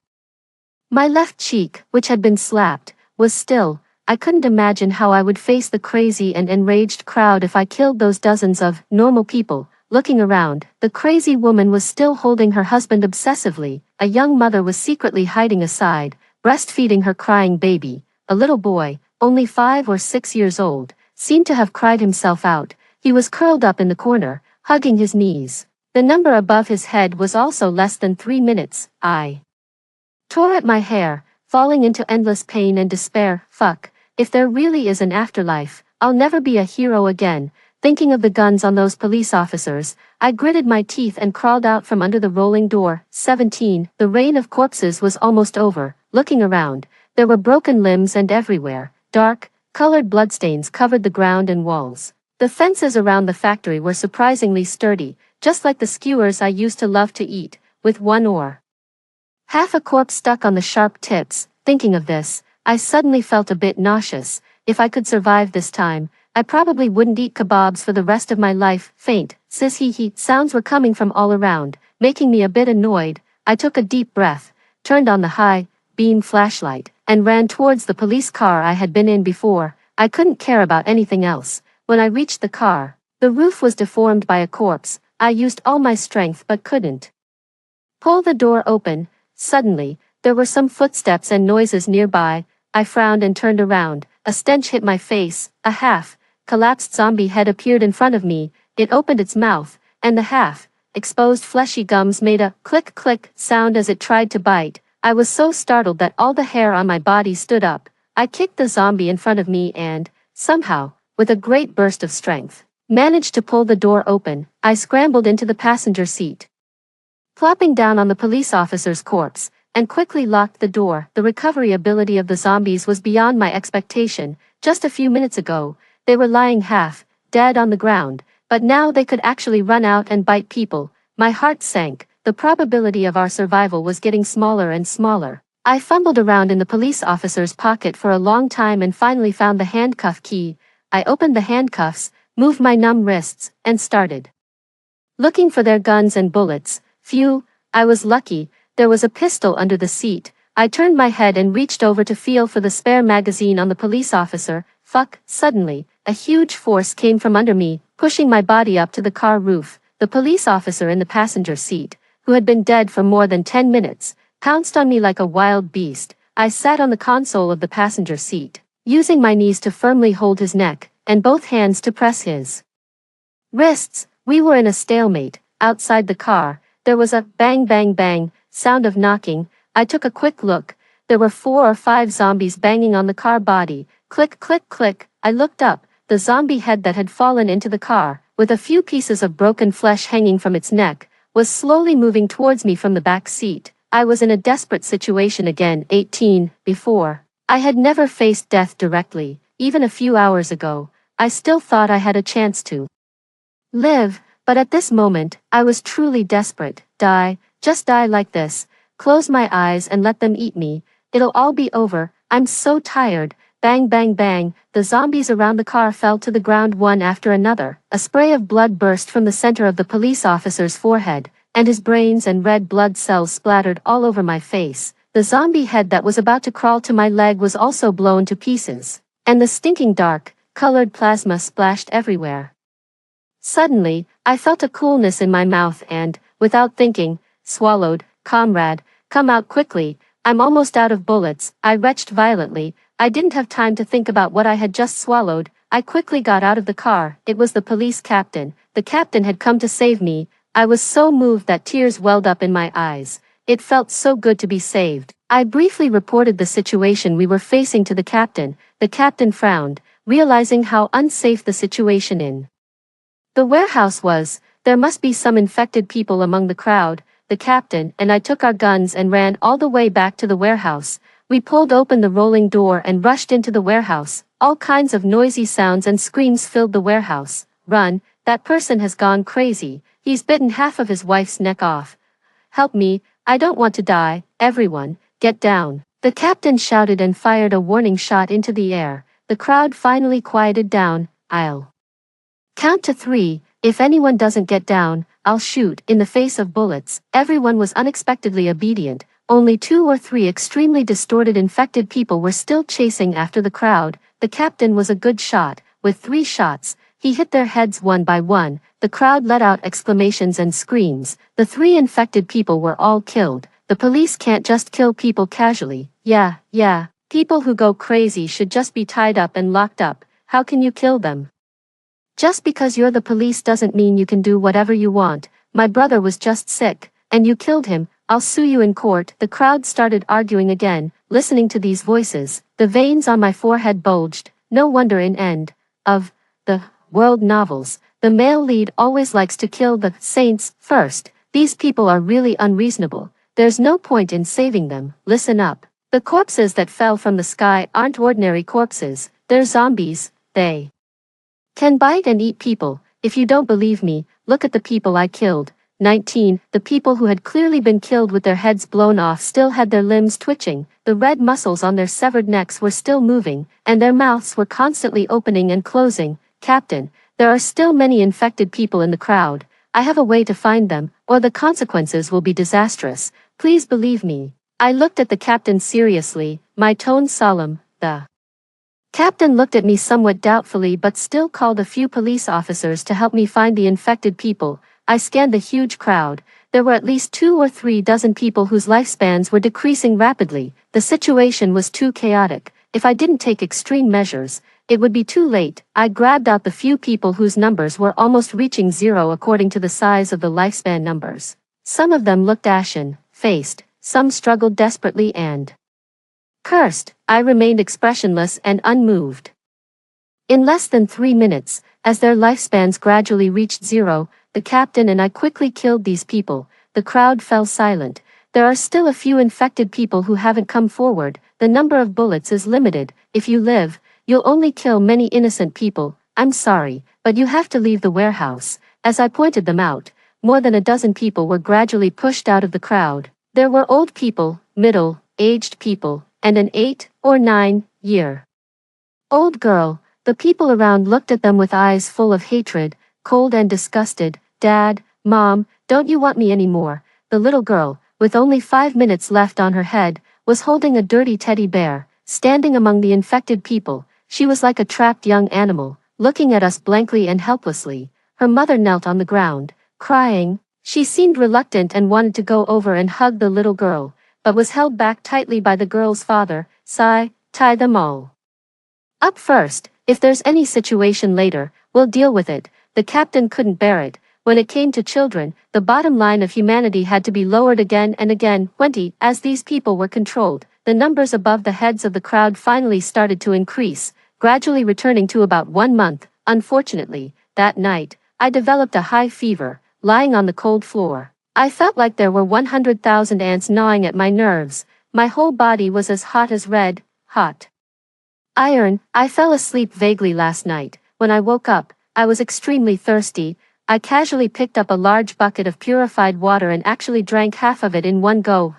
My left cheek, which had been slapped, was still. I couldn't imagine how I would face the crazy and enraged crowd if I killed those dozens of normal people. Looking around, the crazy woman was still holding her husband obsessively. A young mother was secretly hiding aside, breastfeeding her crying baby. A little boy, only 5 or 6 years old, seemed to have cried himself out. He was curled up in the corner, hugging his knees. The number above his head was also less than 3 minutes. I tore at my hair, falling into endless pain and despair. Fuck, if there really is an afterlife, I'll never be a hero again. Thinking of the guns on those police officers, I gritted my teeth and crawled out from under the rolling door. 17. The rain of corpses was almost over. Looking around, there were broken limbs and everywhere. Dark, colored bloodstains covered the ground and walls. The fences around the factory were surprisingly sturdy, just like the skewers I used to love to eat, with one or half a corpse stuck on the sharp tips. Thinking of this, I suddenly felt a bit nauseous. If I could survive this time, I probably wouldn't eat kebabs for the rest of my life. Faint, sounds were coming from all around, making me a bit annoyed. I took a deep breath, turned on the high beam flashlight, and ran towards the police car I had been in before. I couldn't care about anything else. When I reached the car, the roof was deformed by a corpse. I used all my strength but couldn't pull the door open. Suddenly, there were some footsteps and noises nearby. I frowned and turned around. A stench hit my face. A half-collapsed zombie head appeared in front of me. It opened its mouth, and the half-exposed fleshy gums made a click-click sound as it tried to bite. I was so startled that all the hair on my body stood up. I kicked the zombie in front of me and, somehow, with a great burst of strength, managed to pull the door open. I scrambled into the passenger seat, plopping down on the police officer's corpse, and quickly locked the door. The recovery ability of the zombies was beyond my expectation. Just a few minutes ago, they were lying half dead on the ground, but now they could actually run out and bite people. My heart sank. The probability of our survival was getting smaller and smaller. I fumbled around in the police officer's pocket for a long time and finally found the handcuff key. I opened the handcuffs, moved my numb wrists, and started looking for their guns and bullets. Phew, I was lucky. There was a pistol under the seat. I turned my head and reached over to feel for the spare magazine on the police officer. Fuck, suddenly, a huge force came from under me, pushing my body up to the car roof. The police officer in the passenger seat, who had been dead for more than 10 minutes, pounced on me like a wild beast. I sat on the console of the passenger seat, using my knees to firmly hold his neck, and both hands to press his wrists. We were in a stalemate. Outside the car, there was a bang bang bang sound of knocking. I took a quick look. There were 4 or 5 zombies banging on the car body. Click click click. I looked up. The zombie head that had fallen into the car, with a few pieces of broken flesh hanging from its neck, was slowly moving towards me from the back seat. I was in a desperate situation again. 18. Before, I had never faced death directly. Even a few hours ago, I still thought I had a chance to live, but at this moment, I was truly desperate. Die, just die like this. Close my eyes and let them eat me. It'll all be over. I'm so tired. Bang bang bang. The zombies around the car fell to the ground one after another. A spray of blood burst from the center of the police officer's forehead, and his brains and red blood cells splattered all over my face. The zombie head that was about to crawl to my leg was also blown to pieces, and the stinking dark, colored plasma splashed everywhere. Suddenly, I felt a coolness in my mouth and, without thinking, swallowed. Comrade, come out quickly. I'm almost out of bullets. I retched violently. I didn't have time to think about what I had just swallowed. I quickly got out of the car. It was the police captain. The captain had come to save me. I was so moved that tears welled up in my eyes. It felt so good to be saved. I briefly reported the situation we were facing to the captain. The captain frowned, realizing how unsafe the situation in the warehouse was. There must be some infected people among the crowd. The captain and I took our guns and ran all the way back to the warehouse. We pulled open the rolling door and rushed into the warehouse. All kinds of noisy sounds and screams filled the warehouse. Run, that person has gone crazy. He's bitten half of his wife's neck off. Help me, I don't want to die. Everyone, get down. The captain shouted and fired a warning shot into the air. The crowd finally quieted down. I'll count to 3. If anyone doesn't get down, I'll shoot. In the face of bullets, everyone was unexpectedly obedient. Only 2 or 3 extremely distorted infected people were still chasing after the crowd. The captain was a good shot. With 3 shots, he hit their heads one by one. The crowd let out exclamations and screams. The 3 infected people were all killed. The police can't just kill people casually. Yeah. People who go crazy should just be tied up and locked up. How can you kill them? Just because you're the police doesn't mean you can do whatever you want. My brother was just sick, and you killed him. I'll sue you in court. The crowd started arguing again. Listening to these voices, the veins on my forehead bulged. No wonder in end of the world novels, the male lead always likes to kill the saints first. These people are really unreasonable. There's no point in saving them. Listen up. The corpses that fell from the sky aren't ordinary corpses. They're zombies. They can bite and eat people. If you don't believe me, look at the people I killed. 19. The people who had clearly been killed with their heads blown off still had their limbs twitching. The red muscles on their severed necks were still moving, and their mouths were constantly opening and closing. Captain, there are still many infected people in the crowd. I have a way to find them, or the consequences will be disastrous. Please believe me. I looked at the captain seriously, my tone solemn. The captain looked at me somewhat doubtfully but still called a few police officers to help me find the infected people. I scanned the huge crowd. There were at least 2 or 3 dozen people whose lifespans were decreasing rapidly. The situation was too chaotic. If I didn't take extreme measures, it would be too late. I grabbed out the few people whose numbers were almost reaching 0 according to the size of the lifespan numbers. Some of them looked ashen-faced, some struggled desperately and cursed. I remained expressionless and unmoved. In less than 3 minutes, as their lifespans gradually reached 0, the captain and I quickly killed these people. The crowd fell silent. There are still a few infected people who haven't come forward. The number of bullets is limited. If you live, you'll only kill many innocent people. I'm sorry, but you have to leave the warehouse. As I pointed them out, more than a dozen people were gradually pushed out of the crowd. There were old people, middle-aged people, and an 8 or 9-year-old girl. The people around looked at them with eyes full of hatred, cold and disgusted. Dad, Mom, don't you want me anymore? The little girl, with only 5 minutes left on her head, was holding a dirty teddy bear. Standing among the infected people, she was like a trapped young animal, looking at us blankly and helplessly. Her mother knelt on the ground, crying. She seemed reluctant and wanted to go over and hug the little girl, but was held back tightly by the girl's father. Sigh, tie them all up first. If there's any situation later, we'll deal with it. The captain couldn't bear it. When it came to children, the bottom line of humanity had to be lowered again and again. 20. As these people were controlled, the numbers above the heads of the crowd finally started to increase, gradually returning to about 1 month. Unfortunately, that night, I developed a high fever, lying on the cold floor. I felt like there were 100,000 ants gnawing at my nerves. My whole body was as hot as red-hot iron. I fell asleep vaguely last night. When I woke up, I was extremely thirsty. I casually picked up a large bucket of purified water and actually drank half of it in one go.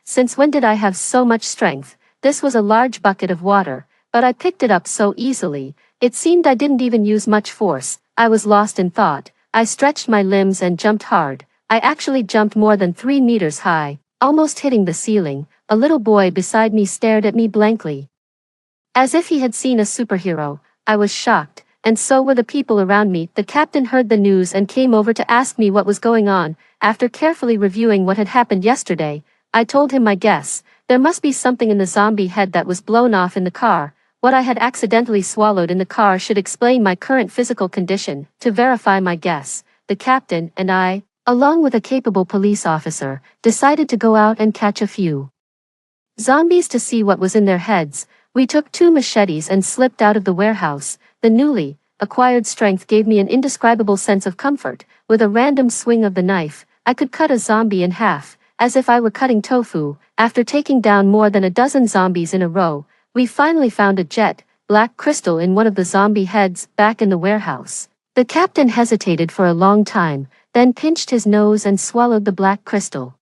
Since when did I have so much strength? This was a large bucket of water, but I picked it up so easily. It seemed I didn't even use much force. I was lost in thought. I stretched my limbs and jumped hard. I actually jumped more than 3 meters high, almost hitting the ceiling. A little boy beside me stared at me blankly, as if he had seen a superhero. I was shocked, and so were the people around me. The captain heard the news and came over to ask me what was going on. After carefully reviewing what had happened yesterday, I told him my guess. There must be something in the zombie head that was blown off in the car. what I had accidentally swallowed in the car should explain my current physical condition. To verify my guess, the captain and I, along with a capable police officer, decided to go out and catch a few zombies to see what was in their heads. We took 2 machetes and slipped out of the warehouse. The newly acquired strength gave me an indescribable sense of comfort. With a random swing of the knife, I could cut a zombie in half, as if I were cutting tofu. After taking down more than a dozen zombies in a row, we finally found a jet black crystal in one of the zombie heads back in the warehouse. The captain hesitated for a long time, then pinched his nose and swallowed the black crystal.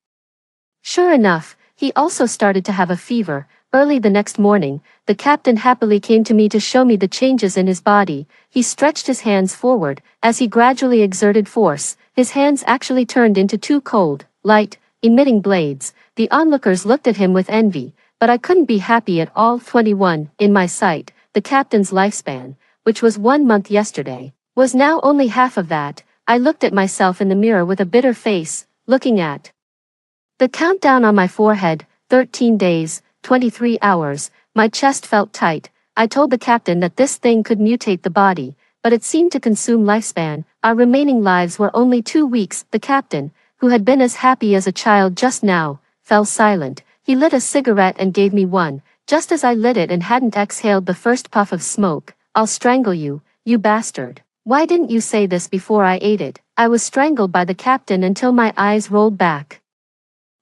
Sure enough, he also started to have a fever. Early the next morning, the captain happily came to me to show me the changes in his body. He stretched his hands forward. As he gradually exerted force, his hands actually turned into 2 cold, light, emitting blades. The onlookers looked at him with envy, but I couldn't be happy at all. 21, in my sight, the captain's lifespan, which was 1 month yesterday, was now only half of that. I looked at myself in the mirror with a bitter face, looking at the countdown on my forehead, 13 days, 23 hours. My chest felt tight. I told the captain that this thing could mutate the body, but it seemed to consume lifespan. Our remaining lives were only 2 weeks. The captain, who had been as happy as a child just now, fell silent. He lit a cigarette and gave me one. Just as I lit it and hadn't exhaled the first puff of smoke, "I'll strangle you, you bastard. Why didn't you say this before I ate it?" I was strangled by the captain until my eyes rolled back.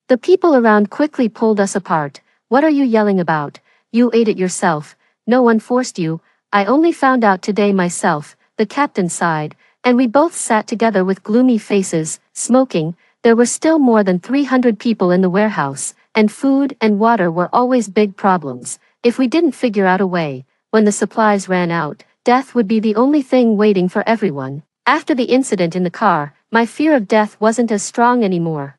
The people around quickly pulled us apart. "What are you yelling about? You ate it yourself. No one forced you. I only found out today myself," the captain sighed, and we both sat together with gloomy faces, smoking. There were still more than 300 people in the warehouse, and food and water were always big problems. If we didn't figure out a way, when the supplies ran out, death would be the only thing waiting for everyone. After the incident in the car, my fear of death wasn't as strong anymore.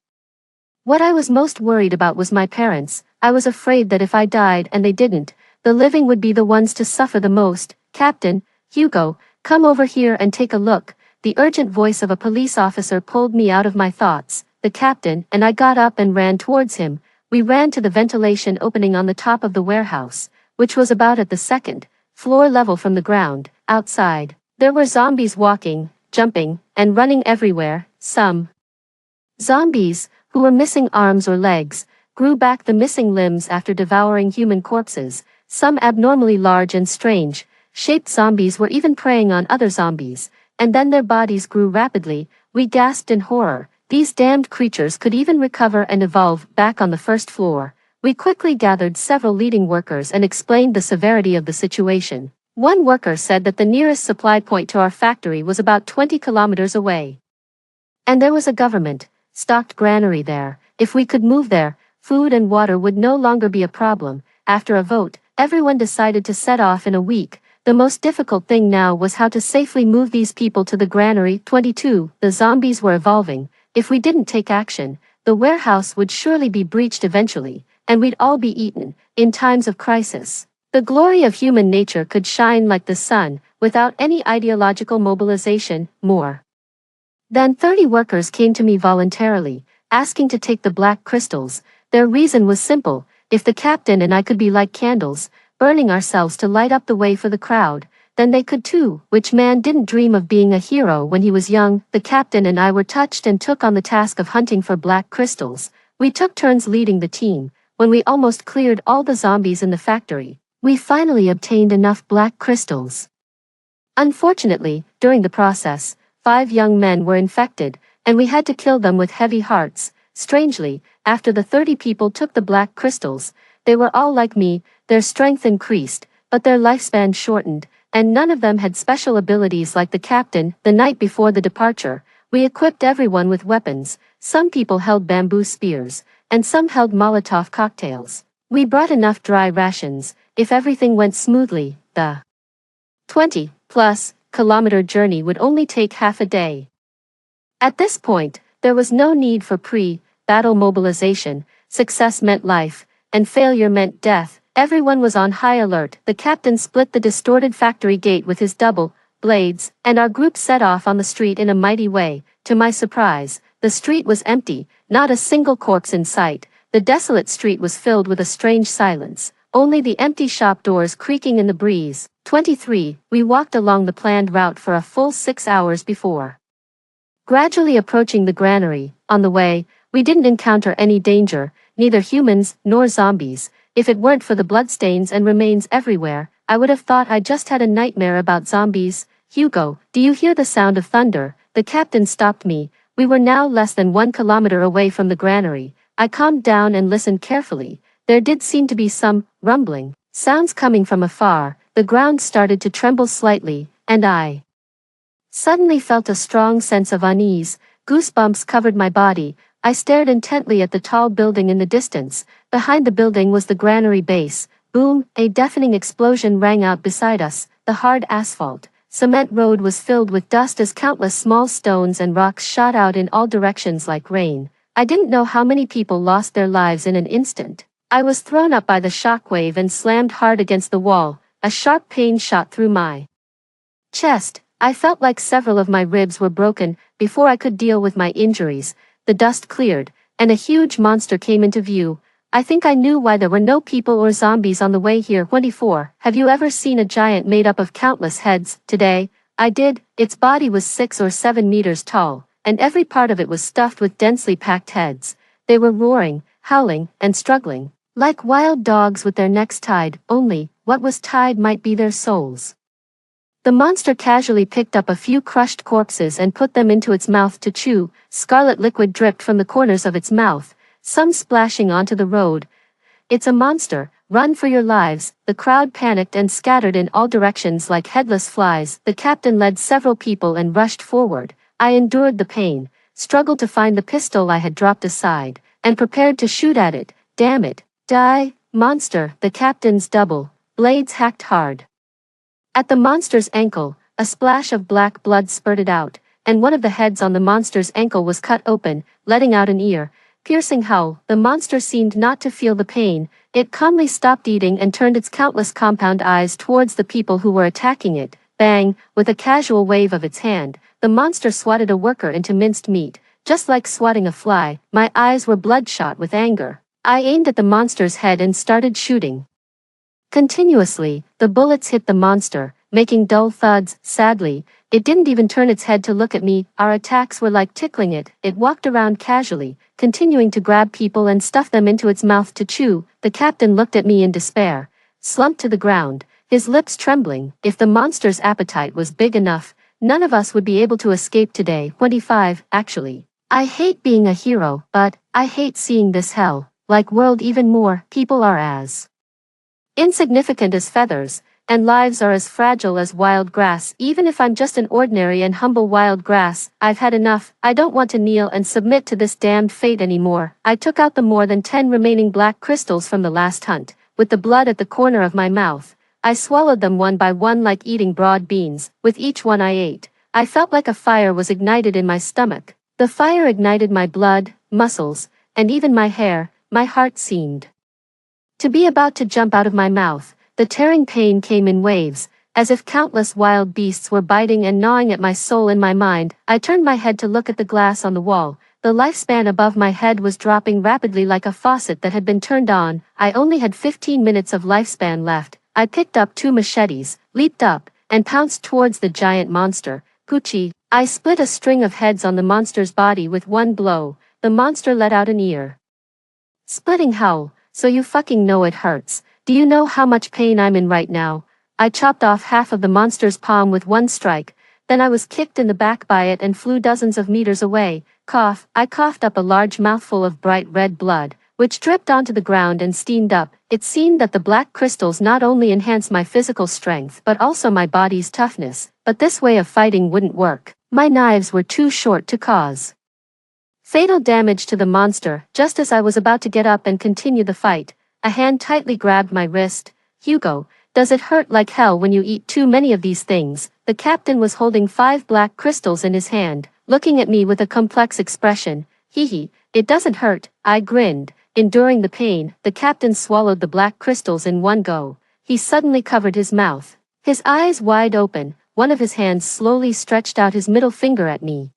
What I was most worried about was my parents. I was afraid that if I died and they didn't, the living would be the ones to suffer the most. "Captain, Hugo, come over here and take a look." The urgent voice of a police officer pulled me out of my thoughts. The captain and I got up and ran towards him. We ran to the ventilation opening on the top of the warehouse, which was about at the 2nd floor level from the ground. Outside, there were zombies walking, jumping, and running everywhere. Some zombies, who were missing arms or legs, grew back the missing limbs after devouring human corpses. Some abnormally large and strange shaped zombies were even preying on other zombies, and then their bodies grew rapidly. We gasped in horror. These damned creatures could even recover and evolve. Back on the 1st floor, we quickly gathered several leading workers and explained the severity of the situation. One worker said that the nearest supply point to our factory was about 20 kilometers away, and there was a government stocked granary there. If we could move there, food and water would no longer be a problem. After a vote, everyone decided to set off in a week. The most difficult thing now was how to safely move these people to the granary. 22. The zombies were evolving. If we didn't take action, the warehouse would surely be breached eventually, and we'd all be eaten. In times of crisis, the glory of human nature could shine like the sun, without any ideological mobilization. More than 30 workers came to me voluntarily, asking to take the black crystals. Their reason was simple: if the captain and I could be like candles, burning ourselves to light up the way for the crowd, then they could too. Which man didn't dream of being a hero when he was young? The captain and I were touched and took on the task of hunting for black crystals. We took turns leading the team. When we almost cleared all the zombies in the factory, we finally obtained enough black crystals. Unfortunately, during the process, 5 young men were infected, and we had to kill them with heavy hearts. Strangely, after the 30 people took the black crystals, they were all like me. Their strength increased, but their lifespan shortened, and none of them had special abilities like the captain. The night before the departure, we equipped everyone with weapons. Some people held bamboo spears, and some held Molotov cocktails. We brought enough dry rations. If everything went smoothly, the 20-plus kilometer journey would only take half a day. At this point, there was no need for pre-battle mobilization. Success meant life, and failure meant death. Everyone was on high alert. The captain split the distorted factory gate with his double blades, and our group set off on the street in a mighty way. To my surprise, the street was empty, not a single corpse in sight. The desolate street was filled with a strange silence. only the empty shop doors creaking in the breeze. 23. We walked along the planned route for a full 6 hours before gradually approaching the granary. On the way, we didn't encounter any danger, neither humans nor zombies. If it weren't for the bloodstains and remains everywhere, I would have thought I just had a nightmare about zombies. Hugo, do you hear the sound of thunder? The captain stopped me. We were now less than 1 kilometer away from the granary. I calmed down and listened carefully. There did seem to be some rumbling sounds coming from afar. The ground started to tremble slightly, and I suddenly felt a strong sense of unease. Goosebumps covered my body. I stared intently at the tall building in the distance. Behind the building was the granary base. Boom, a deafening explosion rang out beside us. The hard asphalt cement road was filled with dust as countless small stones and rocks shot out in all directions like rain. I didn't know how many people lost their lives in an instant. I was thrown up by the shockwave and slammed hard against the wall. A sharp pain shot through my chest. I felt like several of my ribs were broken. Before I could deal with my injuries, the dust cleared, and a huge monster came into view. I think I knew why there were no people or zombies on the way here. 24. Have you ever seen a giant made up of countless heads? Today, I did. Its body was 6 or 7 meters tall, and every part of it was stuffed with densely packed heads. They were roaring, howling, and struggling, like wild dogs with their necks tied, only, what was tied might be their souls. The monster casually picked up a few crushed corpses and put them into its mouth to chew. Scarlet liquid dripped from the corners of its mouth, some splashing onto the road. It's a monster, run for your lives. The crowd panicked and scattered in all directions like headless flies. The captain led several people and rushed forward. I endured the pain, struggled to find the pistol I had dropped aside, and prepared to shoot at it. Damn it. Die, monster. The captain's double blades hacked hard at the monster's ankle. A splash of black blood spurted out, and one of the heads on the monster's ankle was cut open, letting out an ear-piercing howl. The monster seemed not to feel the pain. It calmly stopped eating and turned its countless compound eyes towards the people who were attacking it. Bang! With a casual wave of its hand, the monster swatted a worker into minced meat, just like swatting a fly. My eyes were bloodshot with anger. I aimed at the monster's head and started shooting. Continuously, the bullets hit the monster, making dull thuds. Sadly, it didn't even turn its head to look at me. Our attacks were like tickling it. It walked around casually, continuing to grab people and stuff them into its mouth to chew. The captain looked at me in despair, slumped to the ground, his lips trembling. If the monster's appetite was big enough, none of us would be able to escape today. 25. Actually, I hate being a hero, but I hate seeing this hell-like world even more. People are as insignificant as feathers, and lives are as fragile as wild grass. Even if I'm just an ordinary and humble wild grass, I've had enough. I don't want to kneel and submit to this damned fate anymore. I took out the more than 10 remaining black crystals from the last hunt. With the blood at the corner of my mouth, I swallowed them one by one like eating broad beans. With each one I ate, I felt like a fire was ignited in my stomach. The fire ignited my blood, muscles, and even my hair. My heart seemed to be about to jump out of my mouth. The tearing pain came in waves, as if countless wild beasts were biting and gnawing at my soul and my mind. I turned my head to look at the glass on the wall. The lifespan above my head was dropping rapidly like a faucet that had been turned on. I only had 15 minutes of lifespan left. I picked up 2 machetes, leaped up, and pounced towards the giant monster. Gucci. I split a string of heads on the monster's body with one blow. The monster let out an ear-splitting howl. So you fucking know it hurts. Do you know how much pain I'm in right now? I chopped off half of the monster's palm with one strike, then I was kicked in the back by it and flew dozens of meters away. Cough. I coughed up a large mouthful of bright red blood, which dripped onto the ground and steamed up. It seemed that the black crystals not only enhanced my physical strength but also my body's toughness. But this way of fighting wouldn't work. My knives were too short to cause fatal damage to the monster. Just as I was about to get up and continue the fight, a hand tightly grabbed my wrist. Hugo, does it hurt like hell when you eat too many of these things? The captain was holding 5 black crystals in his hand, looking at me with a complex expression. Hee, it doesn't hurt. I grinned, enduring the pain. The captain swallowed the black crystals in one go. He suddenly covered his mouth, his eyes wide open. One of his hands slowly stretched out his middle finger at me.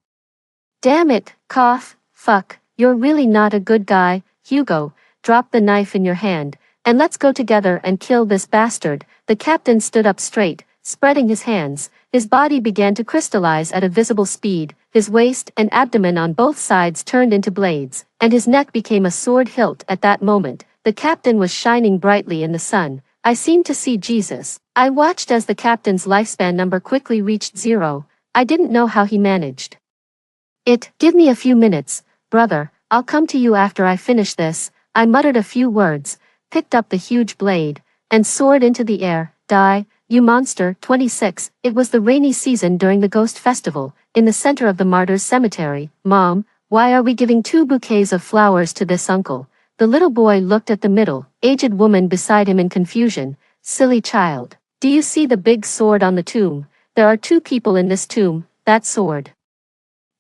Damn it, cough. Fuck, you're really not a good guy. Hugo, drop the knife in your hand. And let's go together and kill this bastard." The captain stood up straight, spreading his hands. His body began to crystallize at a visible speed, his waist and abdomen on both sides turned into blades, and his neck became a sword hilt at that moment. The captain was shining brightly in the sun. I seemed to see Jesus. I watched as the captain's lifespan number quickly reached 0. I didn't know how he managed it. "Give me a few minutes, brother, I'll come to you after I finish this." I muttered a few words, picked up the huge blade, and soared into the air. "Die, you monster." 26. It was the rainy season during the Ghost Festival, in the center of the Martyrs' Cemetery. "Mom, why are we giving 2 bouquets of flowers to this uncle?" The little boy looked at the middle-aged woman beside him in confusion. "Silly child. Do you see the big sword on the tomb? There are 2 people in this tomb. That sword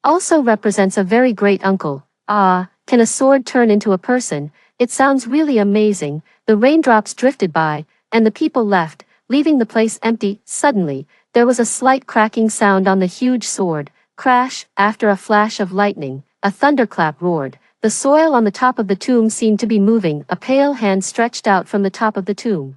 also represents a very great uncle." "Ah, can a sword turn into a person? It sounds really amazing." The raindrops drifted by, and the people left, leaving the place empty. Suddenly, there was a slight cracking sound on the huge sword. Crash! After a flash of lightning, a thunderclap roared. The soil on the top of the tomb seemed to be moving. A pale hand stretched out from the top of the tomb.